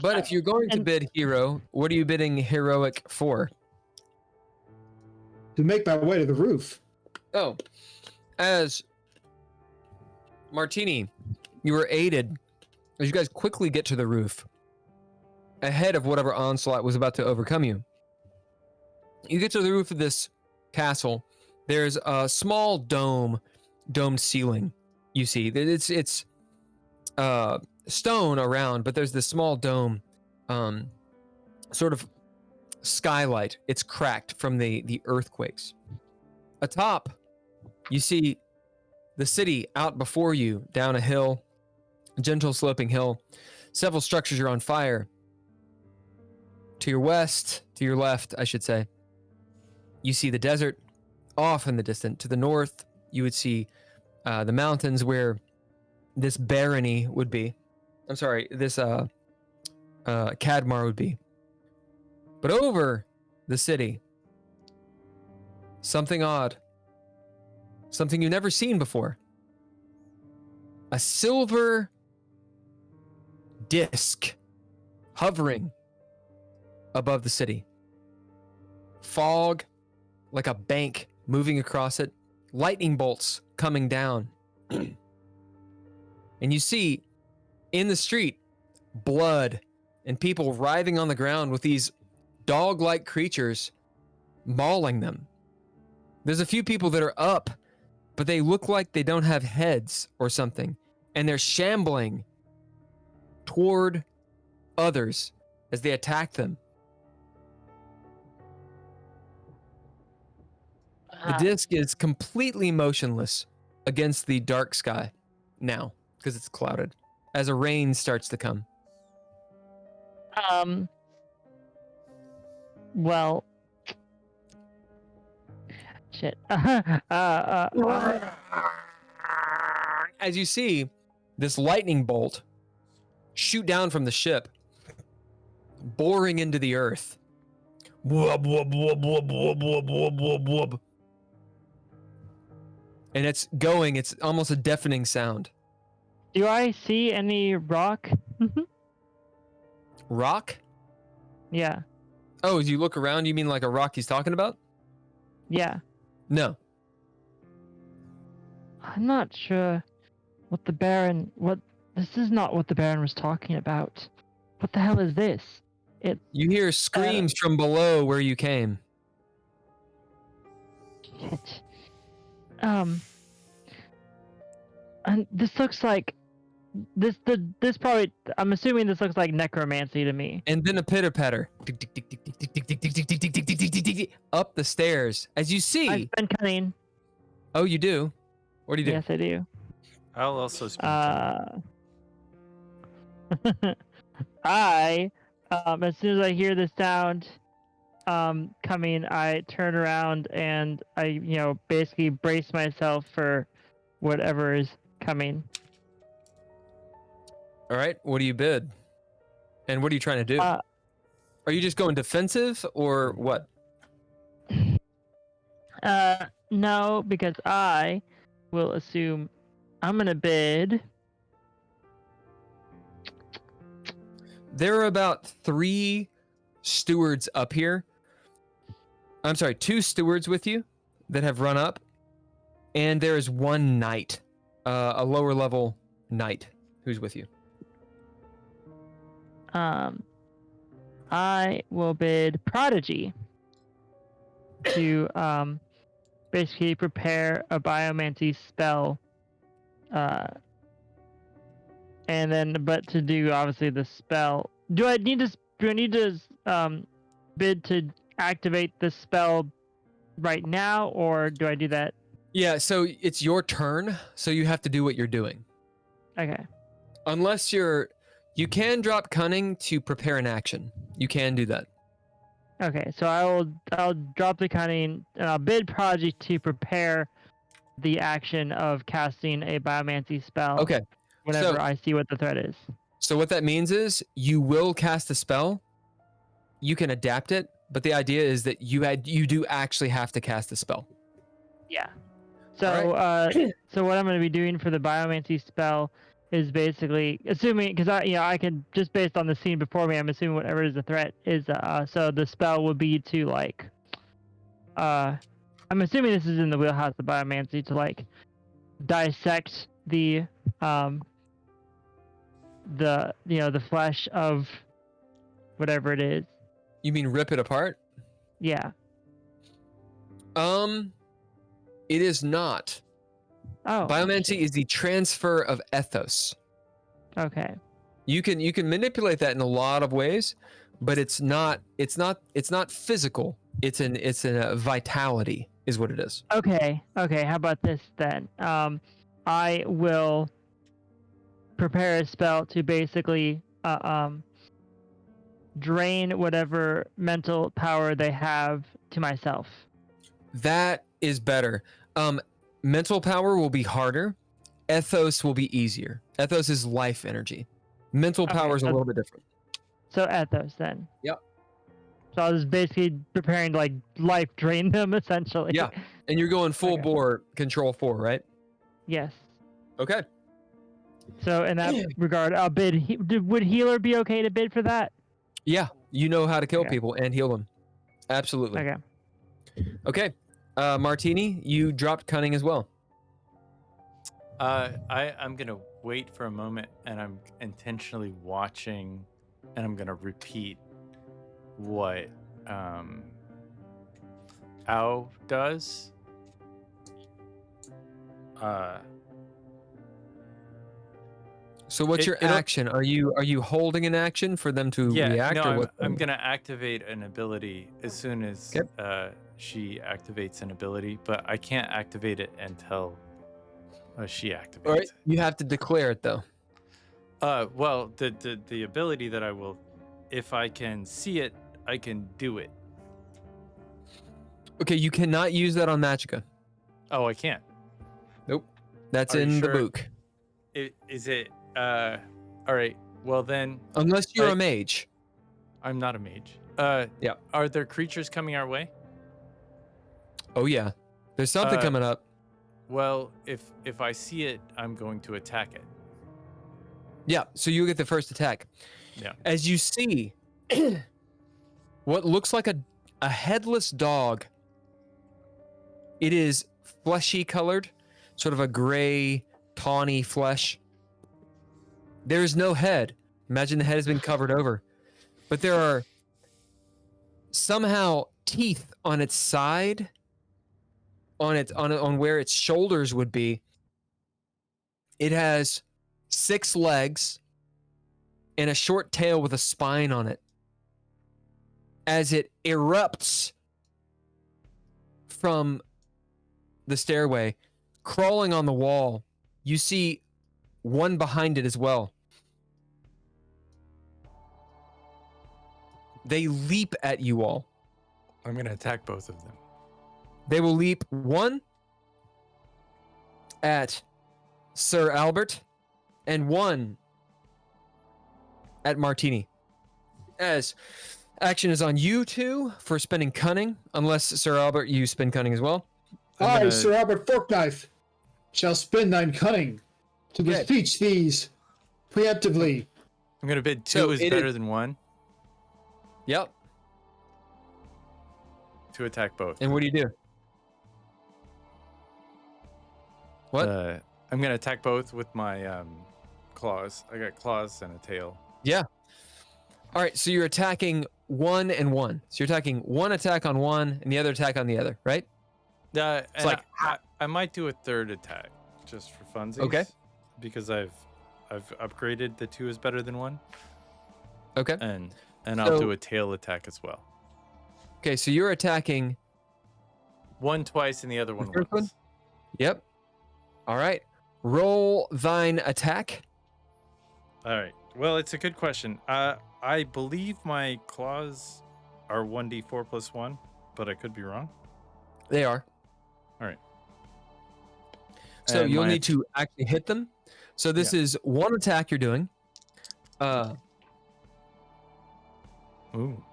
But if you're going to bid hero, what are you bidding heroic for? to make my way to the roof. Oh, as Martini, you were aided as you guys quickly get to the roof, ahead of whatever onslaught was about to overcome you. You get to the roof of this castle. There's a small domed ceiling. You see, it's stone around, but there's this small dome, sort of skylight. It's cracked from the earthquakes. Atop, you see the city out before you, down a hill, a gentle sloping hill. Several structures are on fire. To your west, to your left, I should say, you see the desert off in the distance. To the north, you would see the mountains where this barony would be. I'm sorry, this Cadmar would be. But over the city, something odd. Something you've never seen before. A silver disc hovering above the city. Fog like a bank moving across it. Lightning bolts coming down. And you see in the street blood and people writhing on the ground with these dog-like creatures mauling them. There's a few people that are up but they look like they don't have heads or something, and they're shambling toward others as they attack them. The disc is completely motionless against the dark sky now because it's clouded as a rain starts to come. Well, shit. As you see this lightning bolt shoot down from the ship, boring into the earth. Wub, wub, wub, wub, wub, wub, wub, wub, wub. And it's going, it's almost a deafening sound. Do I see any rock? Rock? Yeah. Oh, as you look around, you mean like a rock he's talking about? Yeah. No. I'm not sure what the Baron. This is not what the Baron was talking about. What the hell is this? You hear screams from below where you came. Shit. And this looks like this probably. I'm assuming this looks like necromancy to me. And then a pitter patter up the stairs as you see. I've been cunning. Oh, you do? What do you do? Yes, I do. I'll also speak. I, as soon as I hear the sound coming, I turn around and I, basically brace myself for whatever is coming. All right. What do you bid? And what are you trying to do? Are you just going defensive or what? No, because I will assume I'm gonna bid. There are about 3 stewards up here. I'm sorry, 2 stewards with you that have run up. And there is 1 knight, a lower level knight who's with you. I will bid Prodigy to basically prepare a biomancy spell, and then to do obviously the spell. Do I need to bid to activate the spell right now, or do I do that? Yeah, so it's your turn, so you have to do what you're doing. Okay. Unless you can drop cunning to prepare an action. You can do that. Okay, so I'll drop the cunning and I'll bid Prodigy to prepare the action of casting a biomancy spell. Okay. Whenever I see what the threat is. So what that means is you will cast a spell. You can adapt it, but the idea is that you do actually have to cast a spell. Yeah. So so what I'm going to be doing for the biomancy spell is basically assuming, because I can, just based on the scene before me, I'm assuming whatever is the threat is. So the spell would be to I'm assuming this is in the wheelhouse of biomancy, to dissect the flesh of whatever it is. You mean rip it apart? Yeah. It is not. Oh. Biomancy is the transfer of ethos. Okay. You can manipulate that in a lot of ways, but it's not physical. It's a vitality is what it is. Okay. How about this then? I will prepare a spell to basically drain whatever mental power they have to myself. That is better. Mental power will be harder. Ethos will be easier. Ethos is life energy. Mental power is a little bit different. So ethos then. Yep. So I was basically preparing to life drain them essentially. Yeah, and you're going full bore control 4, right? Yes. Okay. So in that regard, I'll bid. Would healer be okay to bid for that? Yeah, you know how to kill people and heal them. Absolutely. Okay. Okay. Martini, you dropped cunning as well. I'm gonna wait for a moment, and I'm intentionally watching, and I'm gonna repeat what Ow does. So what's your action? Are you holding an action for them to react? No, or what? I'm gonna activate an ability as soon as she activates an ability, but I can't activate it until she activates All right, it. you have to declare it though. Well, the ability that I will, if I can see it, I can do it. Okay, you cannot use that on Magicka. Oh, I can't. Nope. That's Are you in the sure? book. Is it? All right. Well then. Unless you're a mage. I'm not a mage. Yeah. Are there creatures coming our way? Oh yeah. There's something coming up. Well, if I see it, I'm going to attack it. Yeah, so you get the first attack. Yeah. As you see what looks like a headless dog. It is fleshy colored, sort of a gray, tawny flesh. There is no head. Imagine the head has been covered over. But there are somehow teeth on its side, on where its shoulders would be. It has 6 legs and a short tail with a spine on it. As it erupts from the stairway, crawling on the wall, you see one behind it as well. They leap at you all. I'm going to attack both of them. They will leap one at Sir Albert and one at Martini. As action is on you two for spending cunning, unless Sir Albert, you spend cunning as well. I, Sir Albert Forknife, shall spend thine cunning to beseech these preemptively. I'm going to bid 2 is better than 1. Yep. To attack both. And what do you do? What? I'm going to attack both with my claws. I got claws and a tail. Yeah. All right, so you're attacking 1 and 1. So you're attacking one attack on one and the other attack on the other, right? It's like I might do a third attack just for funsies. Okay. Because I've upgraded the 2 is better than 1. Okay. And I'll do a tail attack as well. Okay, so you're attacking one twice and the other one once. Yep. All right. Roll thine attack. All right. Well, it's a good question. I believe my claws are 1d4 plus 1, but I could be wrong. They are. All right. So you'll need to actually hit them. So this is one attack you're doing.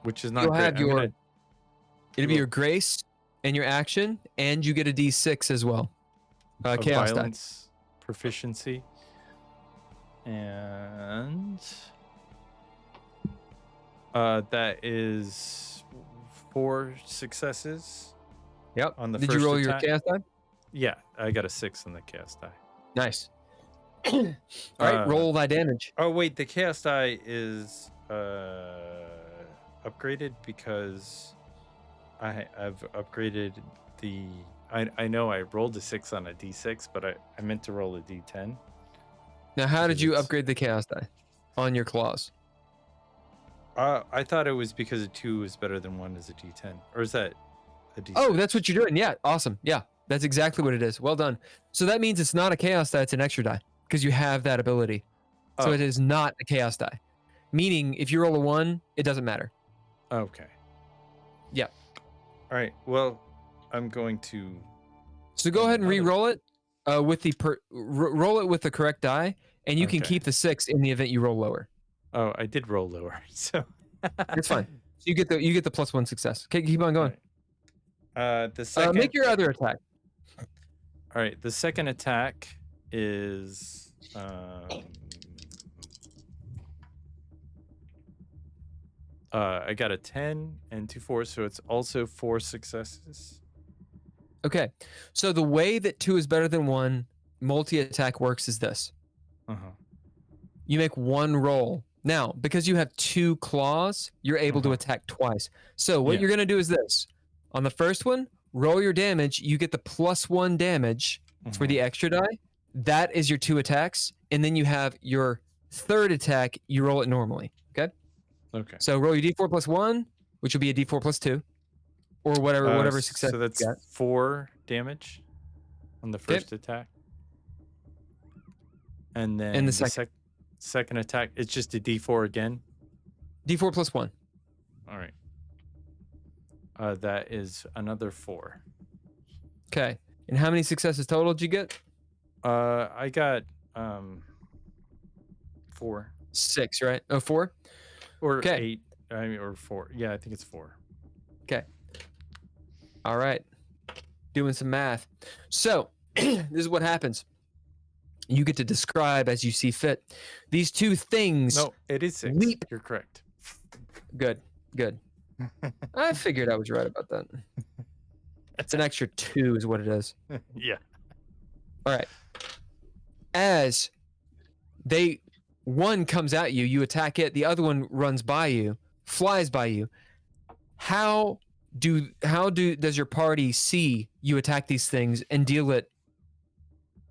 Which is not you'll great. have it'll be your grace and your action, and you get a d6 as well. Chaos violence, proficiency, and that is 4 successes. Yep. On the Did first you roll attack. your chaos die? Yeah, I got a 6 on the chaos die. Nice. All right, roll thy damage. Oh wait, the chaos die is upgraded because I've upgraded the. I know I rolled a 6 on a d6, but I meant to roll a d10. Now, how did you upgrade the chaos die on your claws? I thought it was because a 2 is better than 1 as a d10, or is that a d6? Oh, that's what you're doing. Yeah, awesome. Yeah, that's exactly what it is. Well done. So that means it's not a chaos die; it's an extra die because you have that ability. So it is not a chaos die. Meaning, if you roll a 1, it doesn't matter. Okay. Yeah. All right. Well, I'm going to. So go ahead and re-roll it with the roll it with the correct die, and you can keep the 6 in the event you roll lower. Oh, I did roll lower, so it's fine. So you get the +1 success. Okay, keep on going. The second. Make your other attack. All right. The second attack is. I got a 10 and 2 4s, so it's also 4 successes. Okay, so the way that 2 is better than 1 multi-attack works is this. You make 1 roll. Now, because you have 2 claws, you're able to attack twice. So what you're going to do is this. On the first one, roll your damage. You get the +1 damage for the extra die. That is your 2 attacks. And then you have your 3rd attack. You roll it normally. Okay? Okay. So roll your d4 plus 1, which will be a d4 plus 2. Or whatever success So that's you got. 4 damage on the first attack. And then the second attack, it's just a d4 again? d4 plus 1. All right. That is another 4. Okay. And how many successes total did you get? I got 4. 6, right? Oh, 4? Or Okay. 8. I mean, or 4. Yeah, I think it's 4. Okay. All right. Doing some math. So, this is what happens. You get to describe as you see fit. These 2 things. No, it is 6. Leap. You're correct. Good. I figured I was right about that. It's an extra 2 is what it is. Yeah. All right. As one comes at you, you attack it. The other one runs by you, flies by you. How does your party see you attack these things and deal it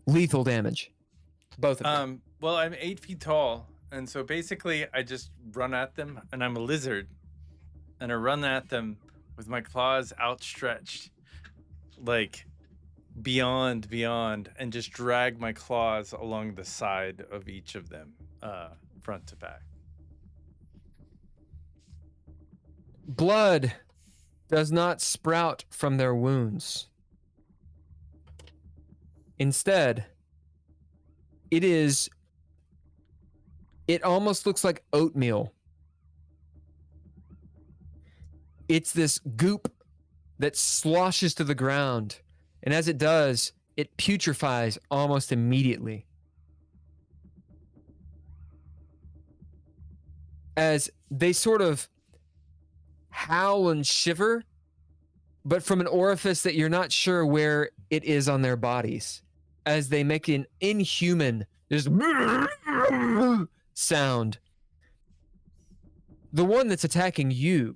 lethal damage? Both of them. Well, I'm 8 feet tall, and so basically I just run at them, and I'm a lizard, and I run at them with my claws outstretched, like beyond, and just drag my claws along the side of each of them, front to back. Blood does not sprout from their wounds. Instead, it almost looks like oatmeal. It's this goop that sloshes to the ground, and as it does, it putrefies almost immediately. As they sort of howl and shiver, but from an orifice that you're not sure where it is on their bodies, as they make an inhuman just sound. The one that's attacking you,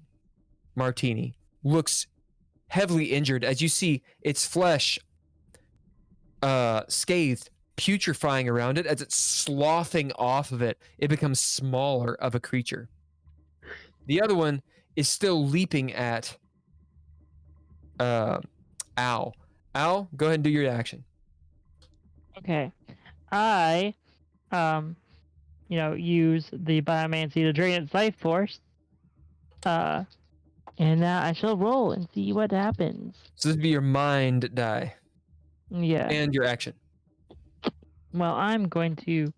Martini, looks heavily injured as you see its flesh scathed, putrefying around it. As it's sloughing off of it, it becomes smaller of a creature. The other one is still leaping at Owl. Owl, go ahead and do your action. Okay. I, use the biomancy to drain its life force. And now I shall roll and see what happens. So this would be your mind die. Yeah. And your action. Well, I'm going to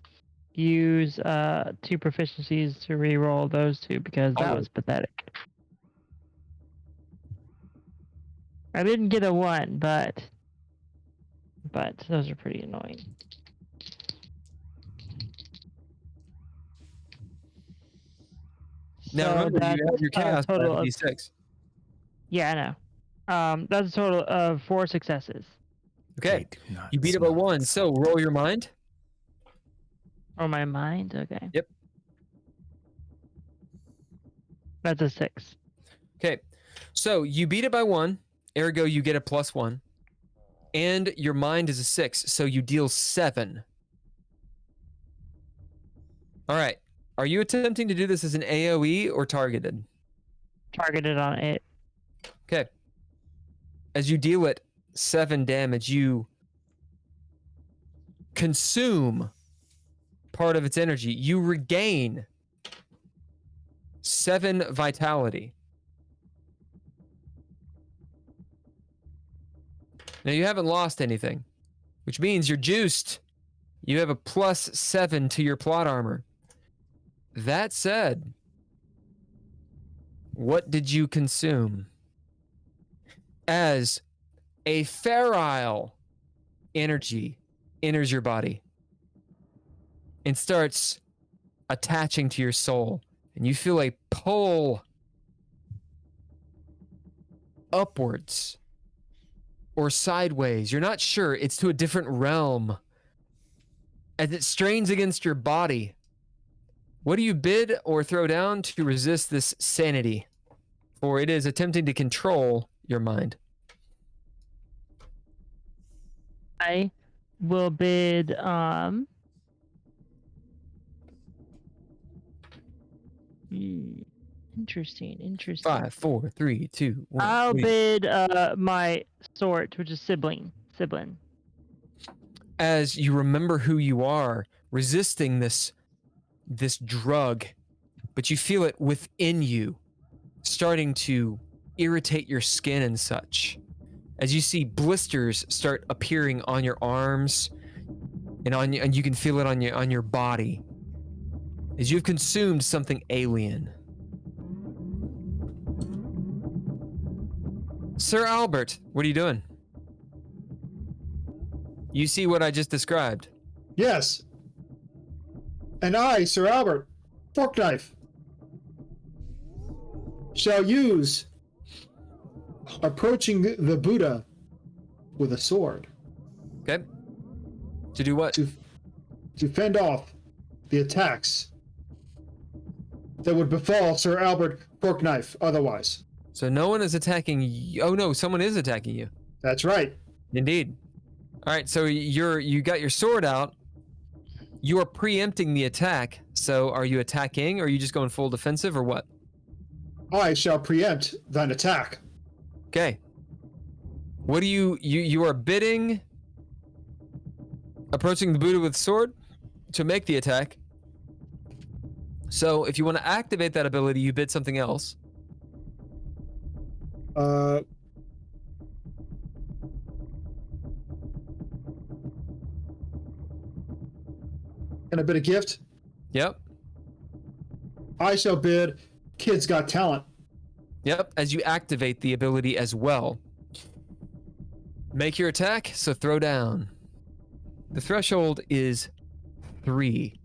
use 2 proficiencies to re-roll those 2 because that was pathetic. I didn't get a 1, but those are pretty annoying. Now remember, you have your chaos total of D6. Yeah, I know. That's a total of 4 successes. Okay, you beat it by 1. So roll your mind. Or my mind? Okay. Yep. That's a 6. Okay, so you beat it by 1. Ergo, you get a +1. And your mind is a 6, so you deal 7. All right. Are you attempting to do this as an AoE or targeted? Targeted on it. Okay. As you deal it 7 damage, you consume part of its energy. You regain 7 vitality. Now, you haven't lost anything, which means you're juiced. You have a +7 to your plot armor. That said, what did you consume? As a ferile energy enters your body and starts attaching to your soul, and you feel a pull upwards or sideways. You're not sure. It's to a different realm. As it strains against your body, what do you bid or throw down to resist this sanity? For it is attempting to control your mind. I will bid interesting. 5, 4, 3, 2, 1. I'll What do you- bid my sort, which is sibling. As you remember who you are, resisting this drug, but you feel it within you, starting to irritate your skin and such. As you see blisters start appearing on your arms, and you can feel it on your body, as you've consumed something alien. Sir Albert, what are you doing? You see what I just described? Yes. And I, Sir Albert, fork knife, shall use approaching the Buddha with a sword. Okay. To do what? To fend off the attacks that would befall Sir Albert fork knife otherwise. So no one is attacking you. Oh no, someone is attacking you. That's right. Indeed. All right, so you got your sword out. You are preempting the attack. So are you attacking, or are you just going full defensive, or what? I shall preempt thine attack. Okay. What do you are bidding approaching the Buddha with sword to make the attack. So if you want to activate that ability, you bid something else. And a bit of gift. Yep. I shall bid Kids Got Talent. Yep, as you activate the ability as well. Make your attack, so throw down. The threshold is 3.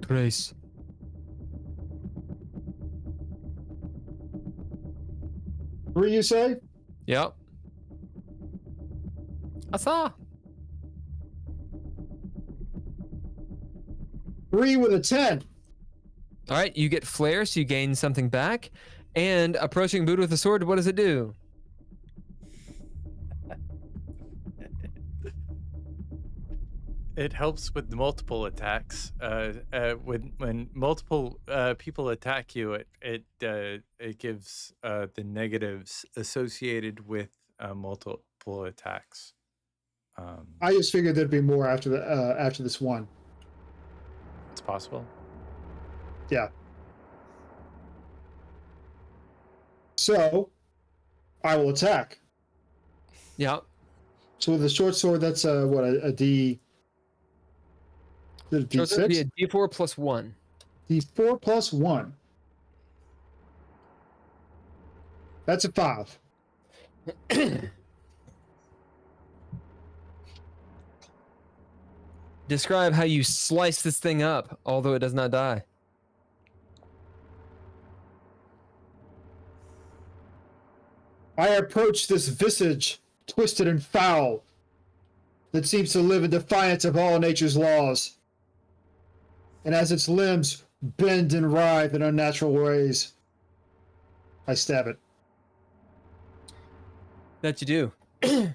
Trace. Three, you say? Yep. I saw. 3 with a 10. All right, you get flare, so you gain something back. And approaching Buddha with a sword, what does it do? It helps with multiple attacks. When multiple people attack you, it gives the negatives associated with multiple attacks. I just figured there'd be more after this one. It's possible. Yeah. So, I will attack. Yeah. So with a short sword, that's a D. Is it a So it's going to D6? be a D4 plus 1. D4 plus 1. That's a 5. Describe how you slice this thing up, although it does not die. I approach this visage, twisted and foul, that seems to live in defiance of all nature's laws. And as its limbs bend and writhe in unnatural ways, I stab it. That you do.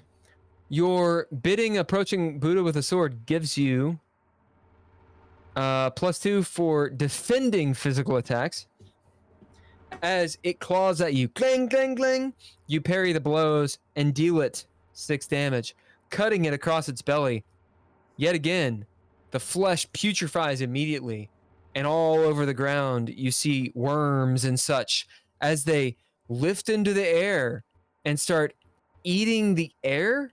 Your bidding approaching Buddha with a sword gives you +2 for defending physical attacks. As it claws at you, clang, clang, clang, you parry the blows and deal it 6 damage, cutting it across its belly. Yet again, the flesh putrefies immediately, and all over the ground you see worms and such as they lift into the air and start eating the air,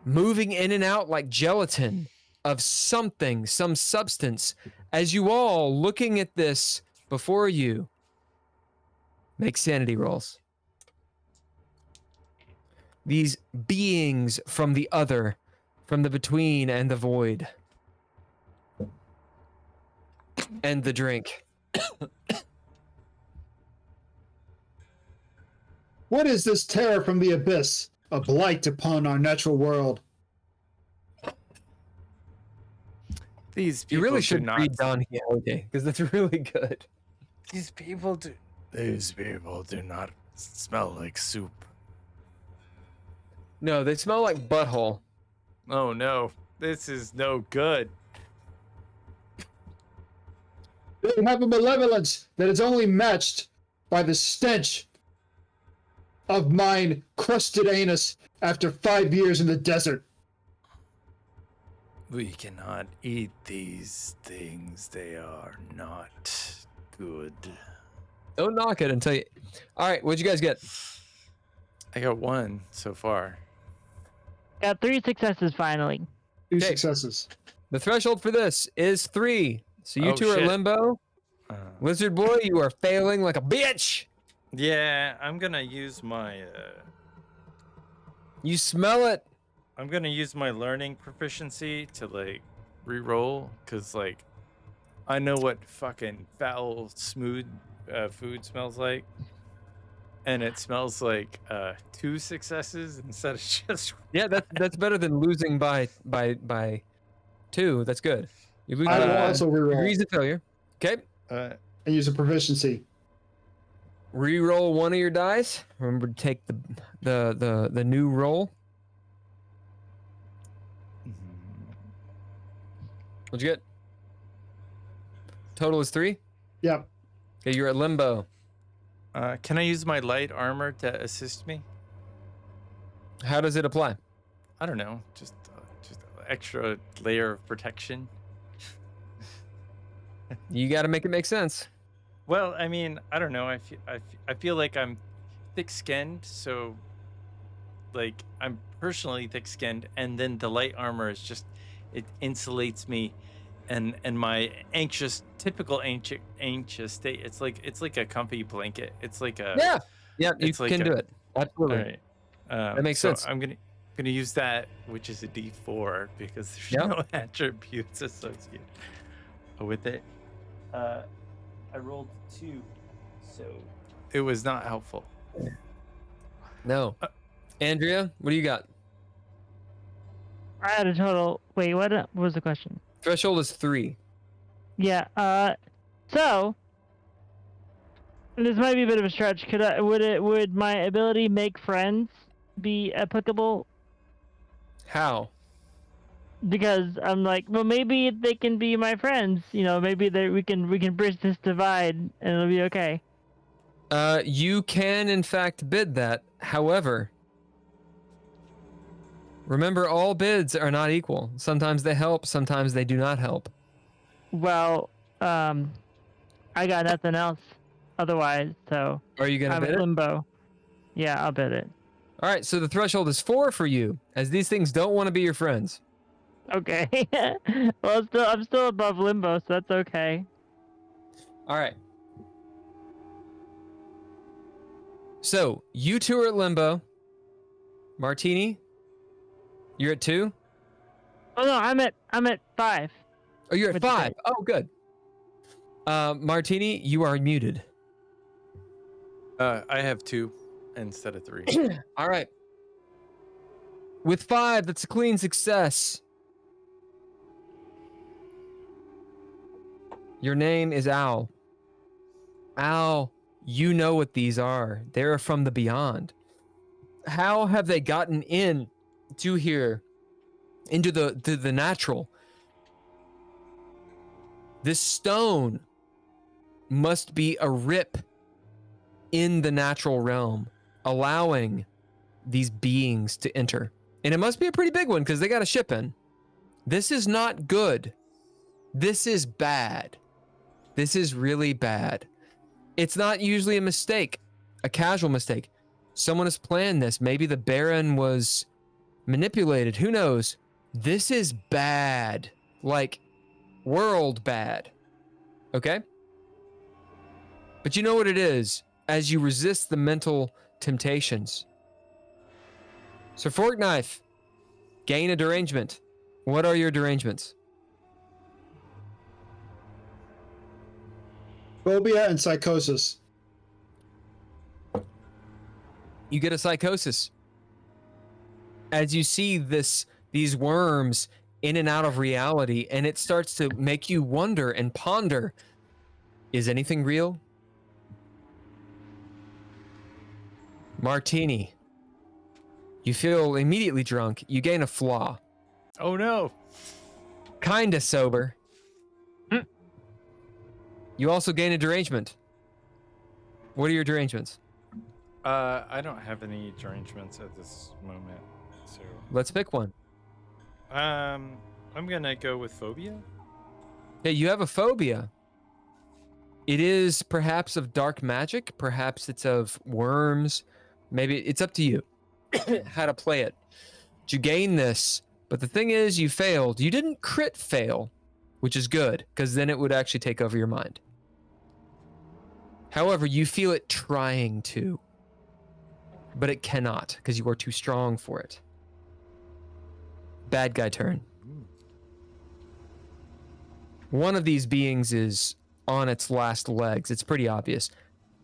moving in and out like gelatin of something, some substance. As you all, looking at this before you, make sanity rolls. These beings from the other, from the between and the void. And the drink. What is this terror from the abyss? A blight upon our natural world. These You people really do should not. read Don Quixote, because that's really good. These people do not smell like soup. No, they smell like butthole. Oh no, this is no good. They have a malevolence that is only matched by the stench of mine crusted anus after 5 years in the desert. We cannot eat these things. They are not good. Don't knock it until you. All right, what'd you guys get? I got 1 so far. Got 3 successes finally. 2 Okay. successes. The threshold for this is 3. So you Oh, two are shit. limbo. Lizard boy, you are failing like a bitch. Yeah, I'm gonna use my. You smell it. I'm gonna use my learning proficiency to like re-roll, cause like I know what fucking foul, smooth food smells like, and it smells like 2 successes instead of just. Yeah, that's better than losing by 2. That's good. You lose I will by also reroll degrees of failure. Okay. and use a proficiency. Reroll one of your dice. Remember to take the new roll. What'd you get? Total is 3. Yep. Okay, you're at limbo. Can I use my light armor to assist me? How does it apply? I don't know, just an extra layer of protection. You got to make it make sense. Well, I mean, I don't know. I feel like I'm thick-skinned, so like I'm personally thick-skinned, and then the light armor is just it insulates me, and my typical anxious state. It's like a comfy blanket. It's like a Yeah, you it's like can do it. Absolutely. All right. That makes sense. I'm gonna use that, which is a D4 because there's Yep. no attributes associated with it. I rolled 2, so it was not helpful. No. Andrea, what do you got? I had a total. Wait, what was the question? Threshold is 3. Yeah. So this might be a bit of a stretch. Would my ability make friends be applicable? How? Because I'm like, well, maybe they can be my friends. You know, maybe we can bridge this divide and it'll be okay. You can in fact bid that. However, remember all bids are not equal. Sometimes they help, sometimes they do not help. Well, I got nothing else otherwise, so Are you gonna I'm bid in it? limbo. Yeah, I'll bid it. All right, so the threshold is 4 for you, as these things don't want to be your friends. Okay. Well, I'm still above limbo, so that's okay. All right. So you two are at limbo. Martini, you're at 2. Oh no, I'm at 5. Oh, you're at What'd you 5. say? Oh, good. Martini, you are muted. I have 2 instead of 3. All right. With 5, that's a clean success. Your name is Owl. Owl, you know what these are. They're from the beyond. How have they gotten in to here, into the natural? This stone must be a rip in the natural realm, allowing these beings to enter. And it must be a pretty big one because they got a ship in. This is not good. This is bad. This is really bad. It's not usually a mistake, a casual mistake. Someone has planned this. Maybe the Baron was manipulated. Who knows? This is bad. Like, world bad. Okay? But you know what it is as you resist the mental temptations. Sir Forkknife, gain a derangement. What are your derangements? Phobia and psychosis. You get a psychosis. As you see these worms in and out of reality, and it starts to make you wonder and ponder, is anything real? Martini, You feel immediately drunk. You gain a flaw. Oh no. Kinda sober. Mm. You also gain a derangement. What are your derangements? I don't have any derangements at this moment, so Let's pick one. I'm gonna go with phobia. Yeah, you have a phobia. It is perhaps of dark magic. Perhaps it's of worms. Maybe it's up to you how to play it. But you gain this, but the thing is, you failed. You didn't crit fail, which is good, because then it would actually take over your mind. However, you feel it trying to, but it cannot, because you are too strong for it. Bad guy turn. One of these beings is on its last legs. It's pretty obvious.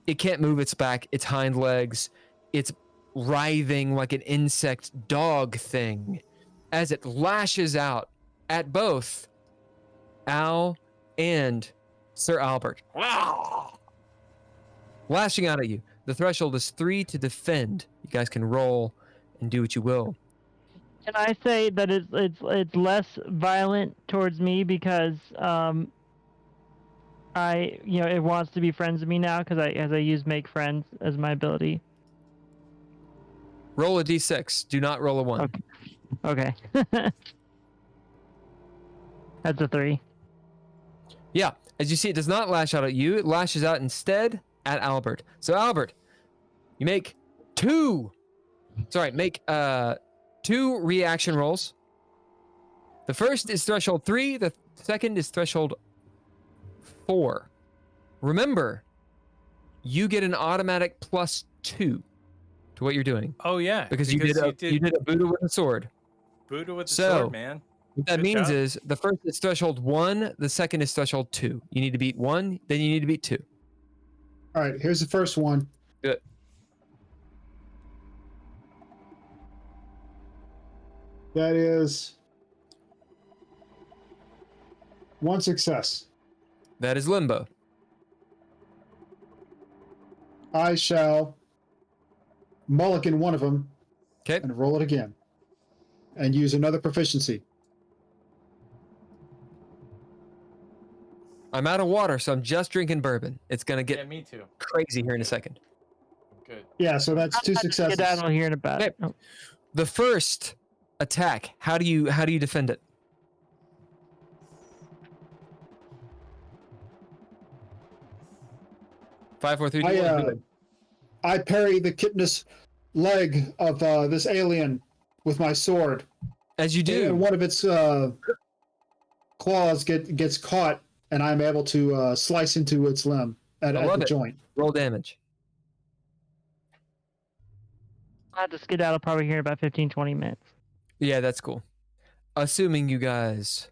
It can't move its back, its hind legs. It's writhing like an insect dog thing as it lashes out at both Al and Sir Albert. Lashing out at you. The threshold is 3 to defend. You guys can roll and do what you will. Can I say that it's less violent towards me because it wants to be friends with me now because I use make friends as my ability. Roll a d6. Do not roll a 1. Okay. That's a 3. Yeah, as you see, it does not lash out at you. It lashes out instead at Albert. So Albert, you make 2 reaction rolls. The first is threshold 3. The second is threshold 4. Remember, you get an automatic +2 to what you're doing. Oh yeah, Because you did a Buddha with a sword. Buddha with the So, sword, man. What that Good means job. is the first is threshold 1, the second is threshold 2. You need to beat 1, then you need to beat 2. All right, here's the first one. Good. That is 1 success. That is limbo. I shall mulligan one of them Okay. and roll it again and use another proficiency. I'm out of water, so I'm just drinking bourbon. It's gonna Yeah, get me too. crazy here in a second. Good. Yeah, so that's 2 successes. Skedaddle here in about. Okay. Oh. The first attack, how do you defend it? Five, four, three, two, one. I parry the chitinous leg of this alien with my sword. As you do. And one of its claws gets caught, and I'm able to slice into its limb at the joint. Roll damage. I'll have to skedaddle probably here in about 15-20 minutes. Yeah, that's cool. Assuming you guys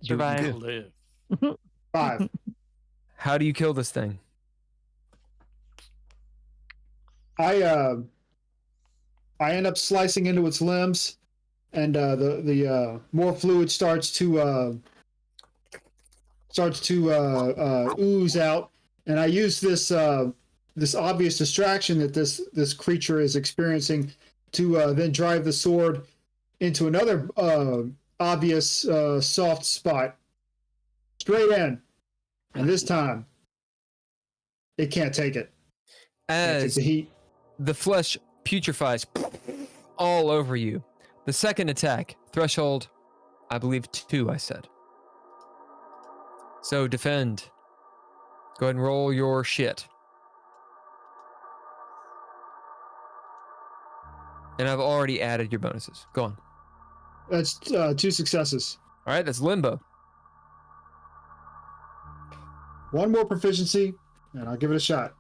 do what you Survive. do. Live. 5. How do you kill this thing? I end up slicing into its limbs, and the more fluid starts to ooze out, and I use this obvious distraction that this creature is experiencing to then drive the sword into another obvious soft spot, straight in, and this time it can't take it. Can't take As the heat. the flesh putrefies all over you. The second attack, threshold, I believe 2, I said. So defend. Go ahead and roll your shit. And I've already added your bonuses. Go on. That's 2 successes. All right, that's limbo. 1 more proficiency, and I'll give it a shot.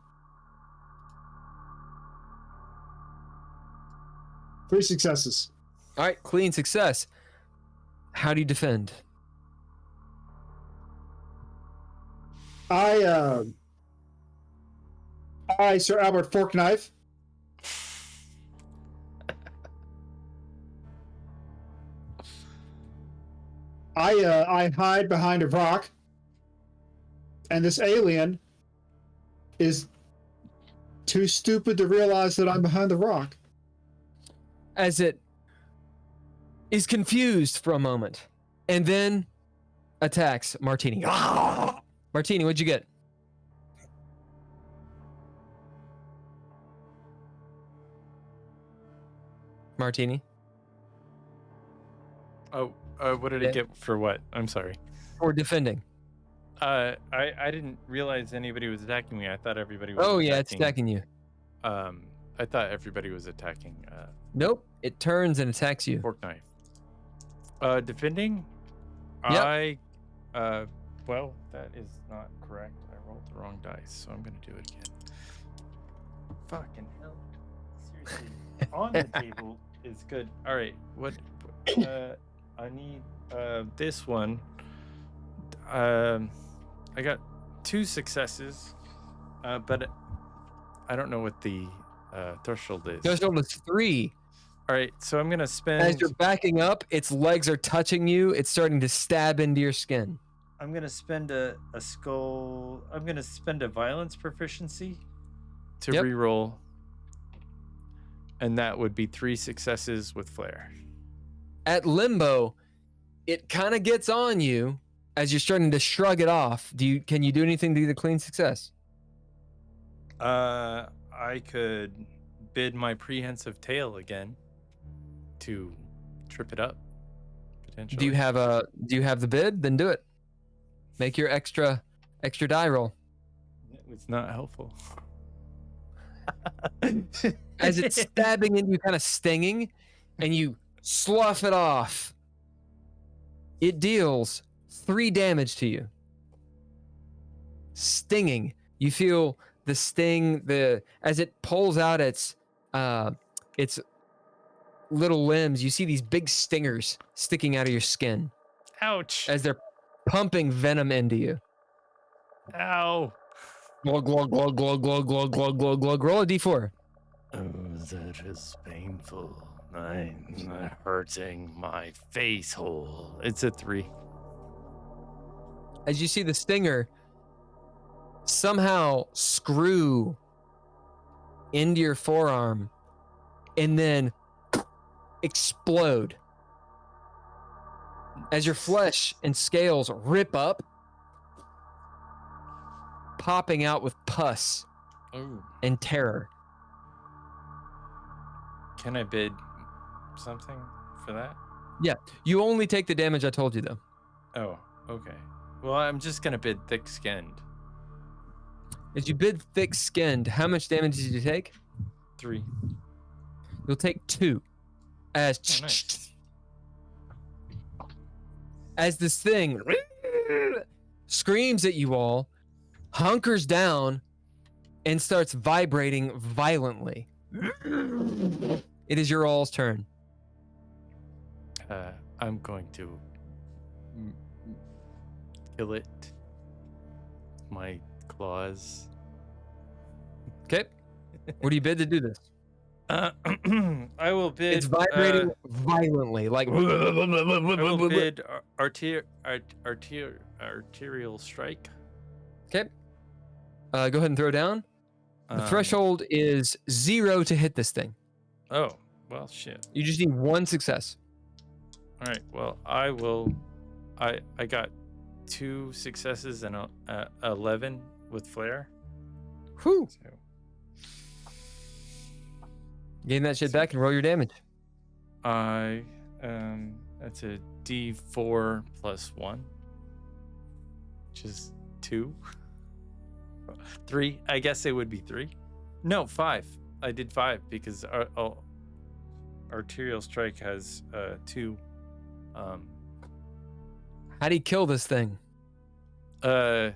3 successes. All right, clean success. How do you defend? I, Sir Albert Forkknife, I hide behind a rock, and this alien is too stupid to realize that I'm behind the rock. as it is confused for a moment and then attacks Martini. Martini, what'd you get? Martini? Oh, what did it get for what? I'm sorry. For defending. I didn't realize anybody was attacking me. I thought everybody was Oh, attacking. yeah, it's attacking you. I thought everybody was attacking Nope, it turns and attacks you. fork knife. Defending? Yep. Well, that is not correct. I rolled the wrong dice, so I'm gonna do it again. Fucking hell. Seriously. On the table is good. All right, what I need this one. I got 2 successes, but I don't know what the threshold is. Threshold is 3. All right, so I'm gonna spend. As you're backing up, its legs are touching you. It's starting to stab into your skin. I'm gonna spend a skull. I'm gonna spend a violence proficiency to reroll, and that would be 3 successes with flair. At limbo, it kind of gets on you as you're starting to shrug it off. Can you do anything to get a clean success? I could bid my prehensile tail again to trip it up. Potentially. Do you have the bid? Then do it. Make your extra die roll. It's not helpful. As it's stabbing and you kind of stinging, and you slough it off. It deals 3 damage to you. Stinging. You feel the sting as it pulls out its little limbs. You see these big stingers sticking out of your skin. Ouch. As they're pumping venom into you. Ow. Glug, glug, glug, glug, glug, glug, glug, glug, glug. Roll a d4. Oh, that is painful. I'm hurting my face hole. It's a 3. As you see the stinger somehow screw into your forearm and then explode. As your flesh and scales rip up, popping out with pus and terror. Can I bid something for that? Yeah, you only take the damage I told you though. Oh, okay. Well, I'm just gonna bid thick-skinned. As you bid thick-skinned, how much damage did you take? 3. You'll take 2. As nice. As this thing screams at you all, hunkers down, and starts vibrating violently. It is your all's turn. I'm going to kill it. My claws. Okay. What do you bid to do this? I will bid. It's vibrating violently, like. I will bid arterial strike. Okay. Go ahead and throw down. The threshold is 0 to hit this thing. Oh, well, shit. You just need 1 success. All right. Well, I will. I got 2 successes and 11 with flair. Whew. So, Gain that shit back and roll your damage. that's a D4 plus 1, which is 2. 3. I guess it would be 3. No, 5. I did 5 because arterial strike has 2. How do you kill this thing? I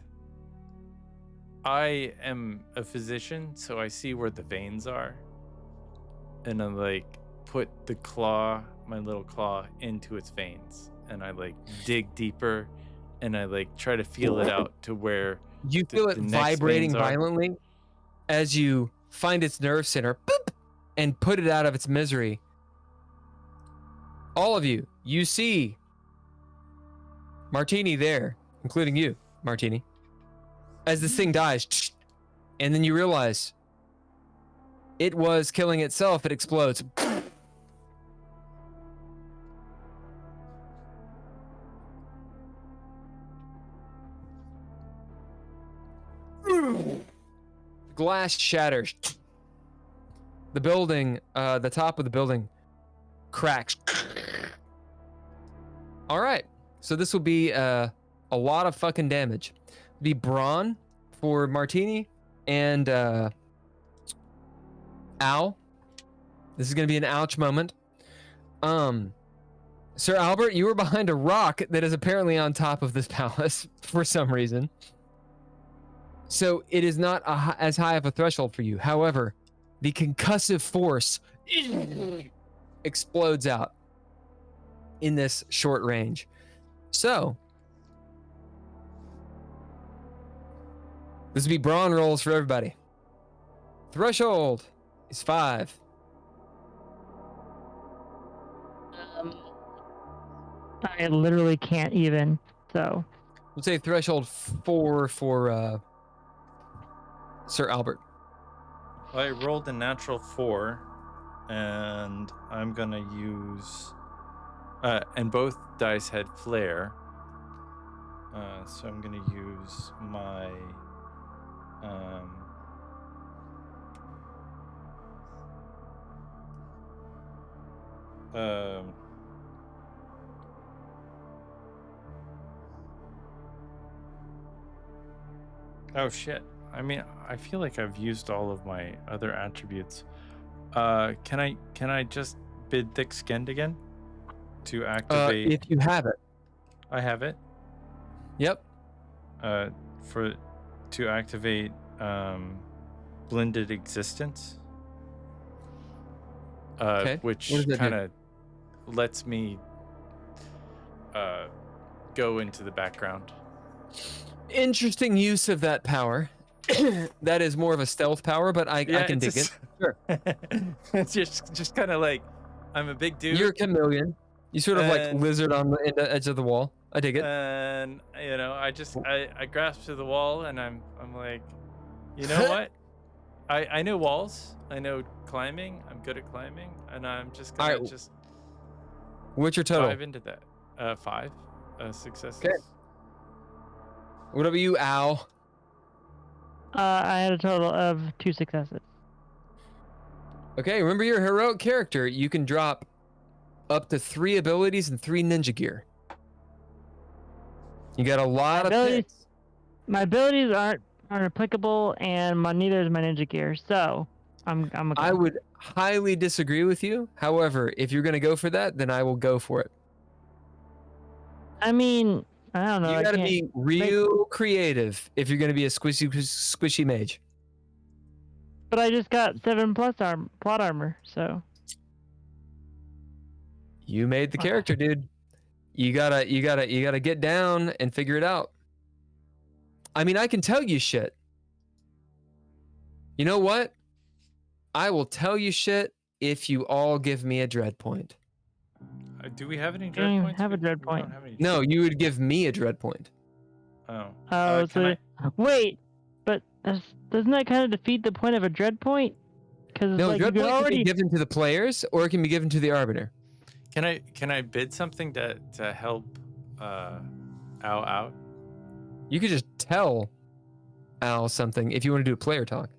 am a physician, so I see where the veins are, and I like put the claw, my little claw, into its veins, and I like dig deeper, and I like try to feel it out to where you feel it vibrating violently as you find its nerve center, boop, and put it out of its misery. All of you see Martini there, including you, Martini, as this thing dies, and then you realize it was killing itself. It explodes, Glass shatters. The building, the top of the building cracks. All right. So this will be a lot of fucking damage. The brawn for Martini and Al. This is going to be an ouch moment. Sir Albert, you were behind a rock that is apparently on top of this palace for some reason. So it is not as high of a threshold for you. However, the concussive force explodes out in this short range. So this will be brawn rolls for everybody. Threshold is 5. I literally can't even, so. We'll say threshold 4 for Sir Albert. Well, I rolled a natural 4, and I'm gonna use, and both dice had flare, so I'm gonna use my, oh shit. I mean, I feel like I've used all of my other attributes. Can I just bid thick-skinned again to activate? If you have it. I have it. Yep. To activate blended existence. Okay. Which What does that kind do? of lets me go into the background. Interesting use of that power. That is more of a stealth power, but I can dig it. Sure. It's just kind of like, I'm a big dude. You're a chameleon. You sort of like lizard on the edge of the wall. I dig it. And you know, I grasp to the wall, and I'm like, you know what? I know walls. I know climbing. I'm good at climbing, and I'm just gonna All right. What's your total? dive into that. 5 successes. Okay. What about you, Al? I had a total of 2 successes. Okay, remember you're a heroic character. You can drop up to 3 abilities and 3 ninja gear. You got a lot of picks. My abilities aren't applicable, and neither is my ninja gear. So I'm okay. I would highly disagree with you. However, if you're gonna go for that, then I will go for it. I mean, I don't know. You gotta be real creative if you're gonna be a squishy mage. But I just got 7 plot armor, so. You made the character, dude. You gotta get down and figure it out. I mean, I can tell you shit. You know what? I will tell you shit if you all give me a dread point. Do we have any I dread don't points? have a We dread don't point. have any No, you would give me a dread point. Oh. Oh, Can so wait, but doesn't that kind of defeat the point of a dread point? Because No, like, dread you point could can be already. given to the players, or it can be given to the arbiter. Can I bid something to help Al out? You could just tell Al something if you want to do a player talk,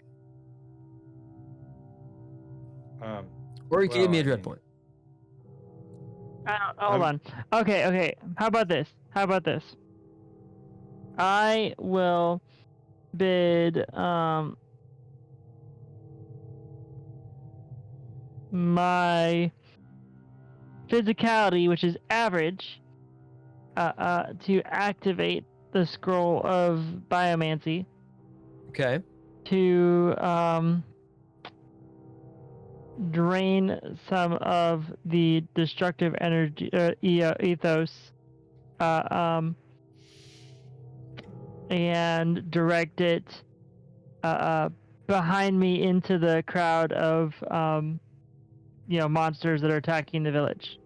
or you can give me a dread point. Hold on. Okay. How about this? I will bid my physicality, which is average, to activate the scroll of biomancy Okay. to drain some of the destructive energy ethos and direct it behind me into the crowd of monsters that are attacking the village.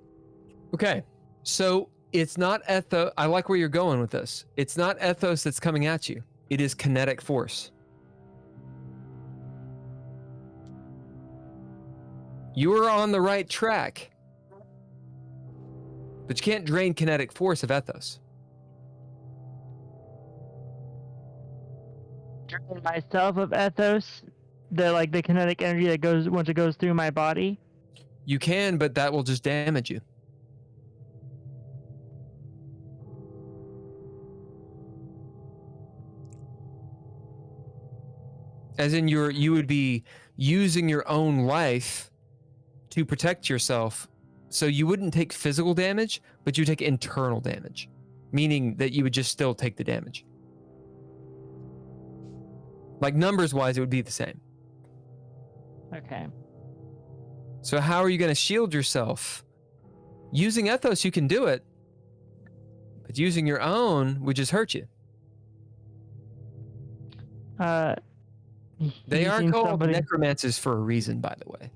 Okay. So it's not ethos. I like where you're going with this. It's not ethos that's coming at you. It is kinetic force. You are on the right track. But you can't drain kinetic force of ethos. drain myself of ethos, the kinetic energy that goes once it goes through my body? You can, but that will just damage you. As in you would be using your own life to protect yourself. So you wouldn't take physical damage, but you take internal damage, meaning that you would just still take the damage. Like numbers wise, it would be the same. Okay. So how are you going to shield yourself? Using ethos, you can do it, but using your own would just hurt you. They are using called somebody- necromancers for a reason, by the way.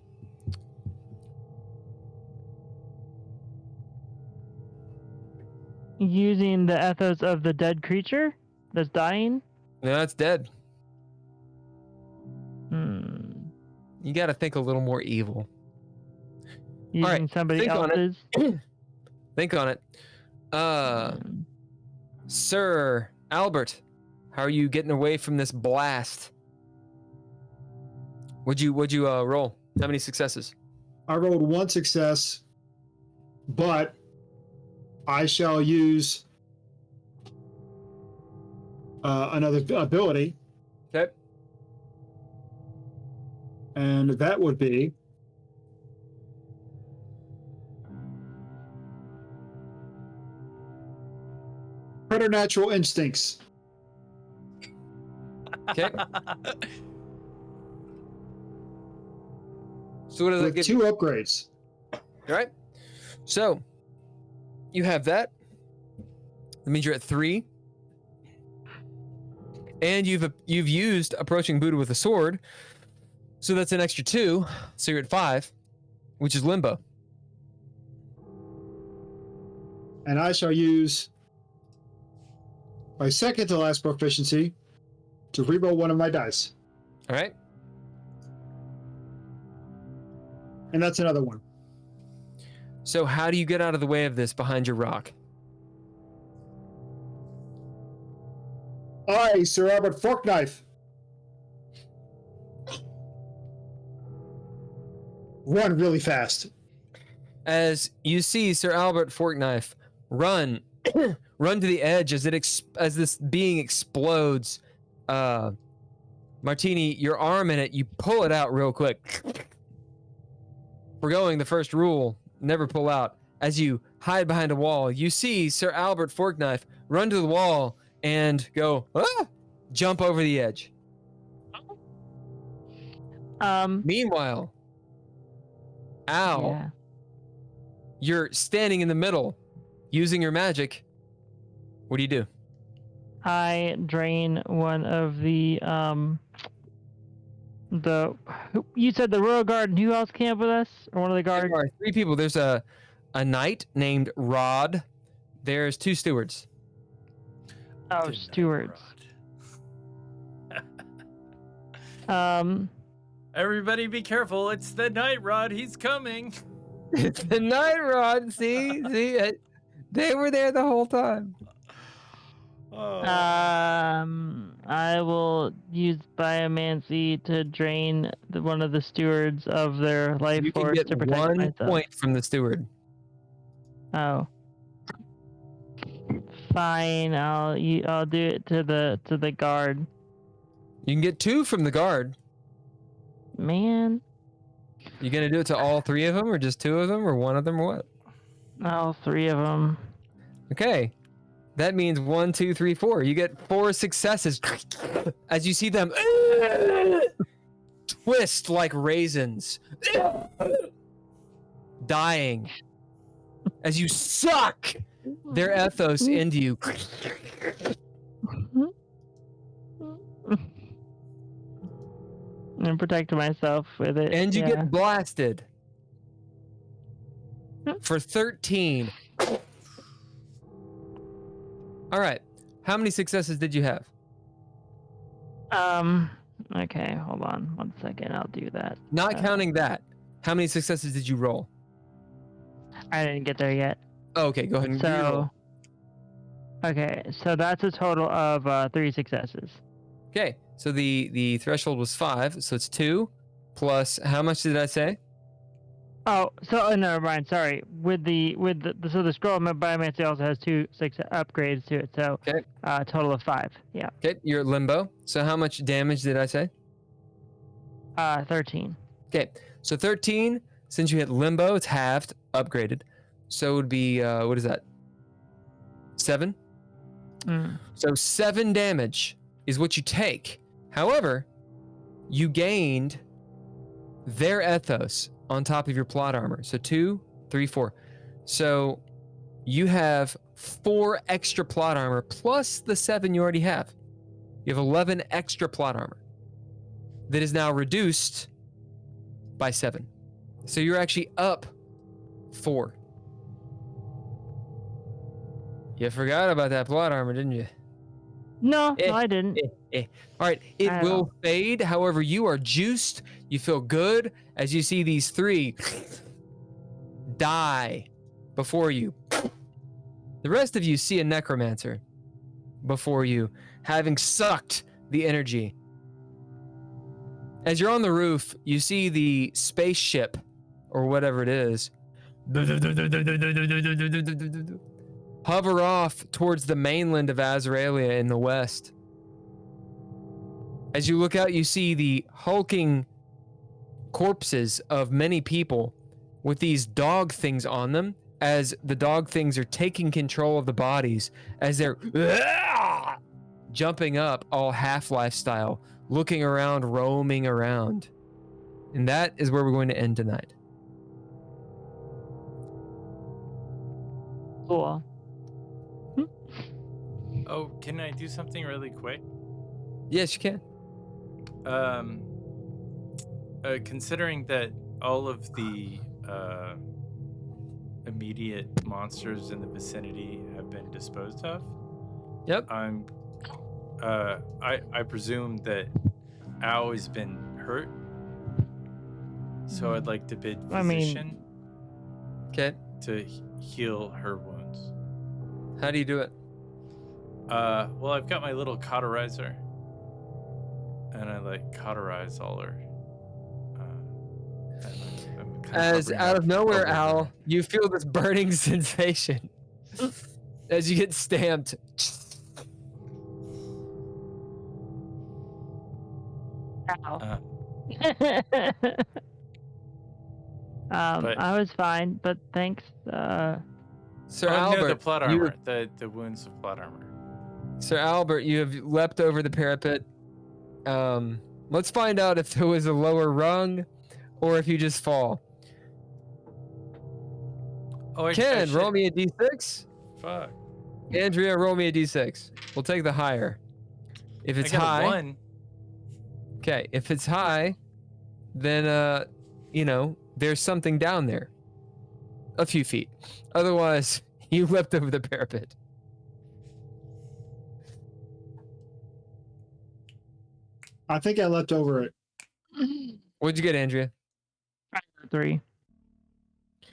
Using the ethos of the dead creature that's dying? No, it's dead. You You got to think a little more evil. Using right, somebody think on it. else's? Think on it. Sir Albert, how are you getting away from this blast? Would you roll? How many successes? I rolled 1 success, but I shall use another ability, Okay. and that would be preternatural instincts. Okay. So what does that With give 2 you? upgrades. All right. So you have that. That means you're at 3. And you've used approaching Buddha with a sword. So that's an extra 2. So you're at 5, which is limbo. And I shall use my second to last proficiency to reroll one of my dice. All right. And that's another one. So how do you get out of the way of this behind your rock? I, Sir Albert Forkknife, run really fast. As you see Sir Albert Forkknife run to the edge as as this being explodes. Martini, your arm in it, you pull it out real quick. Forgoing the first rule, never pull out. As you hide behind a wall, you see Sir Albert Forkknife run to the wall and go, jump over the edge. Meanwhile, Al, Yeah. you're standing in the middle, using your magic. What do you do? I drain one of the you said the royal guard, and who else came with us? Or one of the guards? There are 3 people. There's a knight named Rod. There's 2 stewards. Oh, Good night, stewards. Rod. Everybody be careful. It's the night rod. He's coming. It's the night Rod. See, they were there the whole time. Oh. I will use biomancy to drain one of the stewards of their life You can force get to protect 1 myself. point from the steward. Oh. Fine, I'll do it to the guard. You can get 2 from the guard. Man, You gonna do it to all 3 of them, or just 2 of them, or 1 of them, or what? all 3 of them. Okay, that means 1, 2, 3, 4. You get 4 successes as you see them twist like raisins, dying as you suck their ethos into you. And protect myself with it. And you yeah. get blasted for 13. All right. How many successes did you have? Okay, hold on 1 second. I'll do that. Not counting that. How many successes did you roll? I didn't get there yet. Oh, okay, go ahead and reroll. So, okay, so that's a total of 3 successes. Okay, So the threshold was 5, so it's 2 plus how much did I say? Oh, so never mind. Sorry. With the so the scroll of biomancy also has 2 6 upgrades to it. So Okay. Total of 5. Yeah. Okay, you're at limbo. So how much damage did I say? 13. Okay, so 13. Since you hit limbo, it's halved, upgraded. So it would be what is that? 7. So 7 damage is what you take. However, you gained their ethos on top of your plot armor. So 2, 3, 4. So you have 4 extra plot armor plus the 7 you already have. You have 11 extra plot armor that is now reduced by 7. So you're actually up 4. You forgot about that plot armor, didn't you? No, I didn't. All right, it will fade. However, you are juiced. You feel good as you see these 3 die before you. The rest of you see a necromancer before you, having sucked the energy. As you're on the roof, you see the spaceship, or whatever it is, hover off towards the mainland of Azraelia in the west. As you look out, you see the hulking corpses of many people with these dog things on them, as the dog things are taking control of the bodies, as they're jumping up all Half-Life style, looking around, roaming around. And that is where we're going to end tonight. Cool. Oh, can I do something really quick? Yes, you can. Considering that all of the immediate monsters in the vicinity have been disposed of, Yep. I presume that Ow has been hurt, so I'd like to bid physician Okay. to heal her wounds. How do you do it? Well, I've got my little cauterizer, and I cauterize all her. As out of nowhere, Al, you feel this burning sensation as you get stamped. Ow. I was fine, but thanks. Sir no, Albert, the plot armor, the wounds of plot armor. Sir Albert, you have leapt over the parapet. Let's find out if there was a lower rung or if you just fall. Oh, Ken, roll me a d6. Fuck. Andrea, roll me a d6. We'll take the higher. If it's I got high, a 1. okay. If it's high, then there's something down there, a few feet. Otherwise, you leapt over the parapet. I think I leapt over it. What'd you get, Andrea? 3.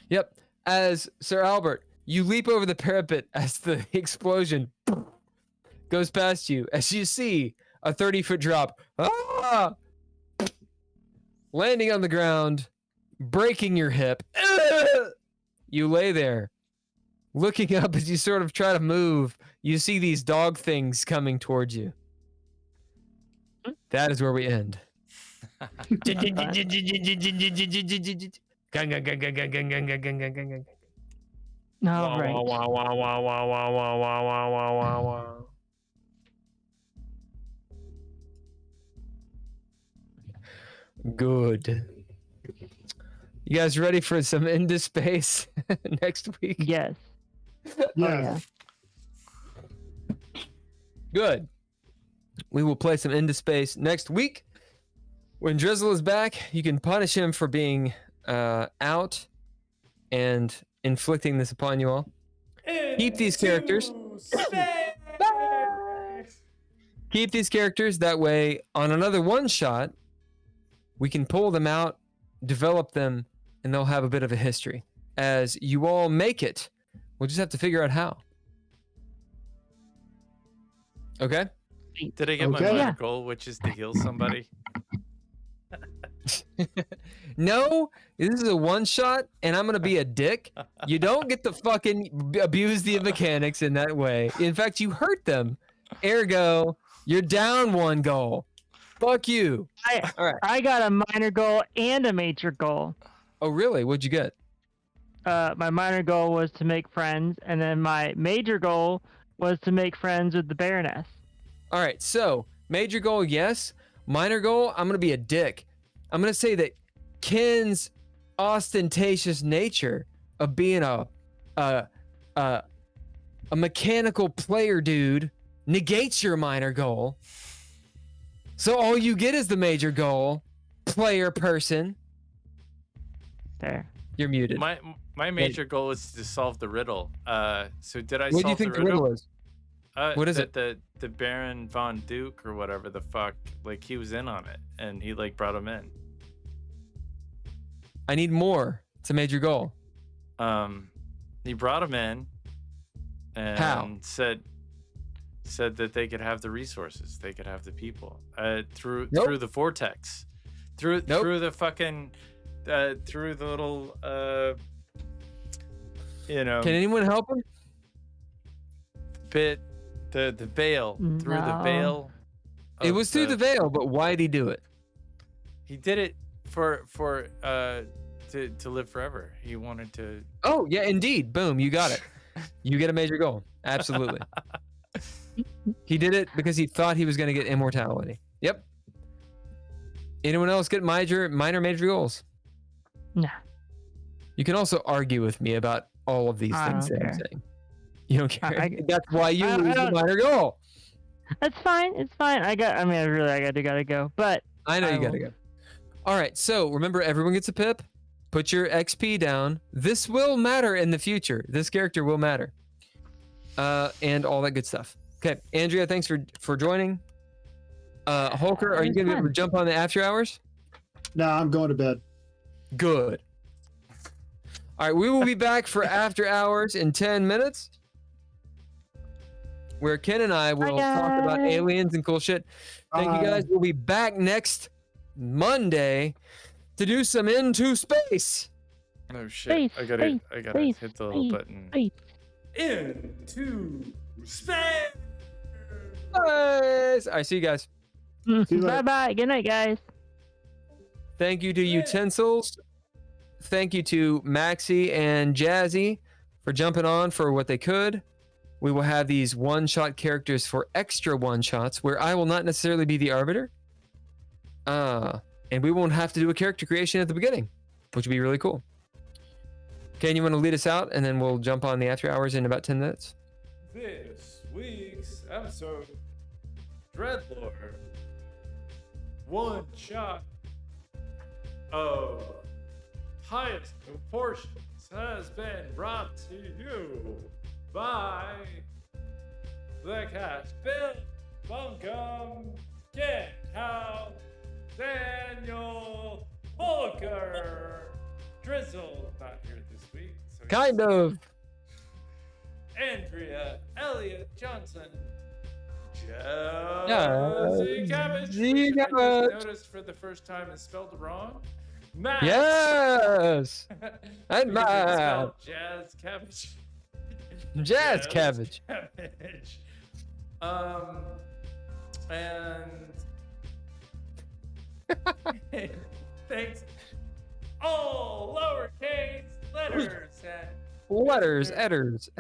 Yep. As Sir Albert, you leap over the parapet as the explosion goes past you, as you see a 30-foot drop. Ah! Landing on the ground, breaking your hip. You lay there, looking up as you sort of try to move. You see these dog things coming towards you. That is where we end. All right. Good. You guys ready for some Into Space next week? Yes. Yeah. Good. We will play some Into Space next week. When Drizzle is back, you can punish him for being out and inflicting this upon you all. Keep these characters. Keep these characters. That way, on another one-shot, we can pull them out, develop them, and they'll have a bit of a history. As you all make it, we'll just have to figure out how. Okay? Did I get my Okay. minor Yeah. goal, which is to heal somebody? No, this is a one shot, and I'm gonna be a dick. You don't get to fucking abuse the mechanics in that way. In fact, you hurt them. Ergo, you're down 1 goal. Fuck you. All right. I got a minor goal and a major goal. Oh, really? What'd you get? My minor goal was to make friends, and then my major goal was to make friends with the Baroness. All right. So, major goal, yes. Minor goal, I'm gonna be a dick. I'm gonna say that Ken's ostentatious nature of being a mechanical player dude negates your minor goal. So all you get is the major goal, player person. There. You're muted. My major goal is to solve the riddle. So did I What do you solve think the the riddle is? What is it? The Baron von Duke or whatever the fuck, like he was in on it, and he like brought him in. I need more. It's a major goal. He brought him in, and How? said that they could have the resources, they could have the people, through Nope. the vortex, through the fucking, through the little, Can anyone help him? bit, the veil, through the No. veil. It of was through the veil, but why did he do it? He did it for to live forever. He wanted to. Oh, yeah, indeed. Boom, you got it. You get a major goal. Absolutely. He did it because he thought he was going to get immortality. Yep. Anyone else get minor major goals? Nah. You can also argue with me about all of these I things don't that I'm care. saying. You don't care. I- That's why you I lose the don't- minor goal. It's fine. It's fine. I gotta go. But I know I you gotta will. go. All right, so remember, everyone gets a pip. Put your XP down. This will matter in the future. This character will matter. And all that good stuff. Okay, Andrea, thanks for joining. Holker, are you It's gonna be able to fun. jump on the after hours? No, I'm going to bed. Good. All right, we will be back for after hours in 10 minutes, where Ken and I will talk about guys. aliens and cool shit. Thank you guys. We'll be back next Monday to do some Into Space. Oh shit! I gotta space, hit the little space, button. space. Into space. All right, see you guys. See you later. Bye bye. Good night, guys. Thank you to Utensils. Thank you to Maxie and Jazzy for jumping on for what they could. We will have these one-shot characters for extra one-shots where I will not necessarily be the arbiter. And we won't have to do a character creation at the beginning, which would be really cool. Ken, you want to lead us out, and then we'll jump on the after hours in about 10 minutes? This week's episode, DreadLore, one shot of highest proportions has been brought to you by the cast: Bill, Bunkum, Ken, Howl, Daniel, Holker, Drizzle, not here this week. So Kind of. Andrea Elliott-Johnson, Jazzy Jazzy Cabbage, Cabbage. which I just noticed for the first time is spelled wrong. Matt. Yes. And Because it's Matt. spelled Jazz Cabbage. Jazz Cabbage. Cabbage. And thanks all lowercase letters and Letters, editors.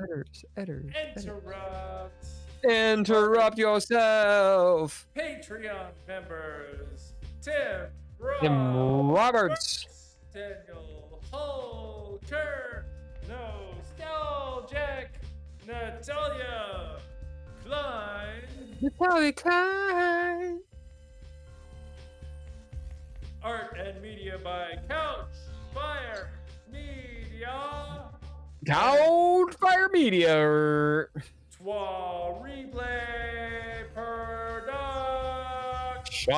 Interrupt yourself. Patreon members: Tim Tim Roberts. Daniel Holker, Nostalgic, Natalia Cline, Natalia Cline. art and media by Couchfire Media, Cloudfire Media. Twa Replay Production.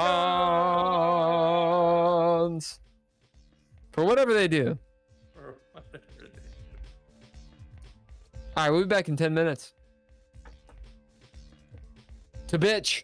Shans. For whatever they do. Or whatever they do. All right, we'll be back in 10 minutes. To bitch.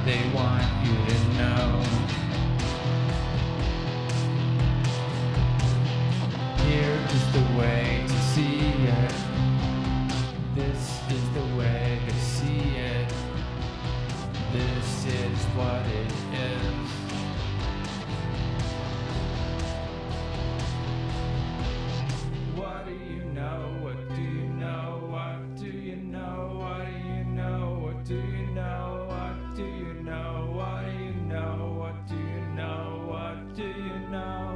they want you to know. Here is the way to see it. This is the way to see it. This is what it is. What do you know? What do you know? What do you know? What do you know? What do you know? What do you know? What do you know? What do you know? What do you know?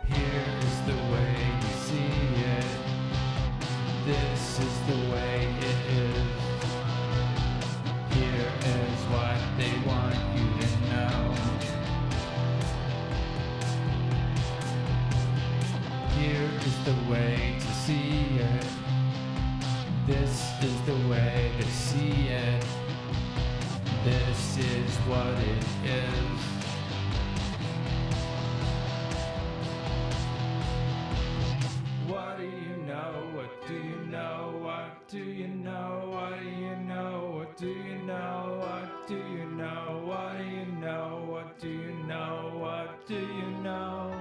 Here is the way you see it. This is the way it is. Here is what they want you to know. Here is the way to see it. This is the way to see it. This is what it is. What do you know? What do you know? What do you know? What do you know? What do you know? What do you know? What do you know? What do you know? What do you know?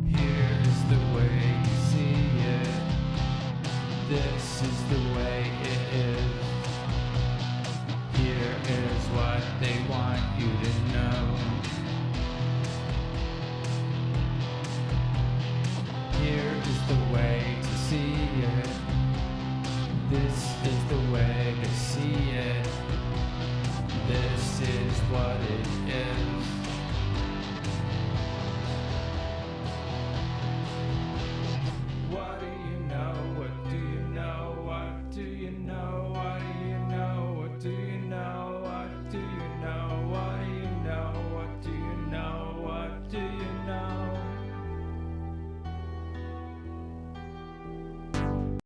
Here is the way you see it. This is the way it is. Here is what they want you to know. Here is the way to see it. This is the way to see it. This is what it is.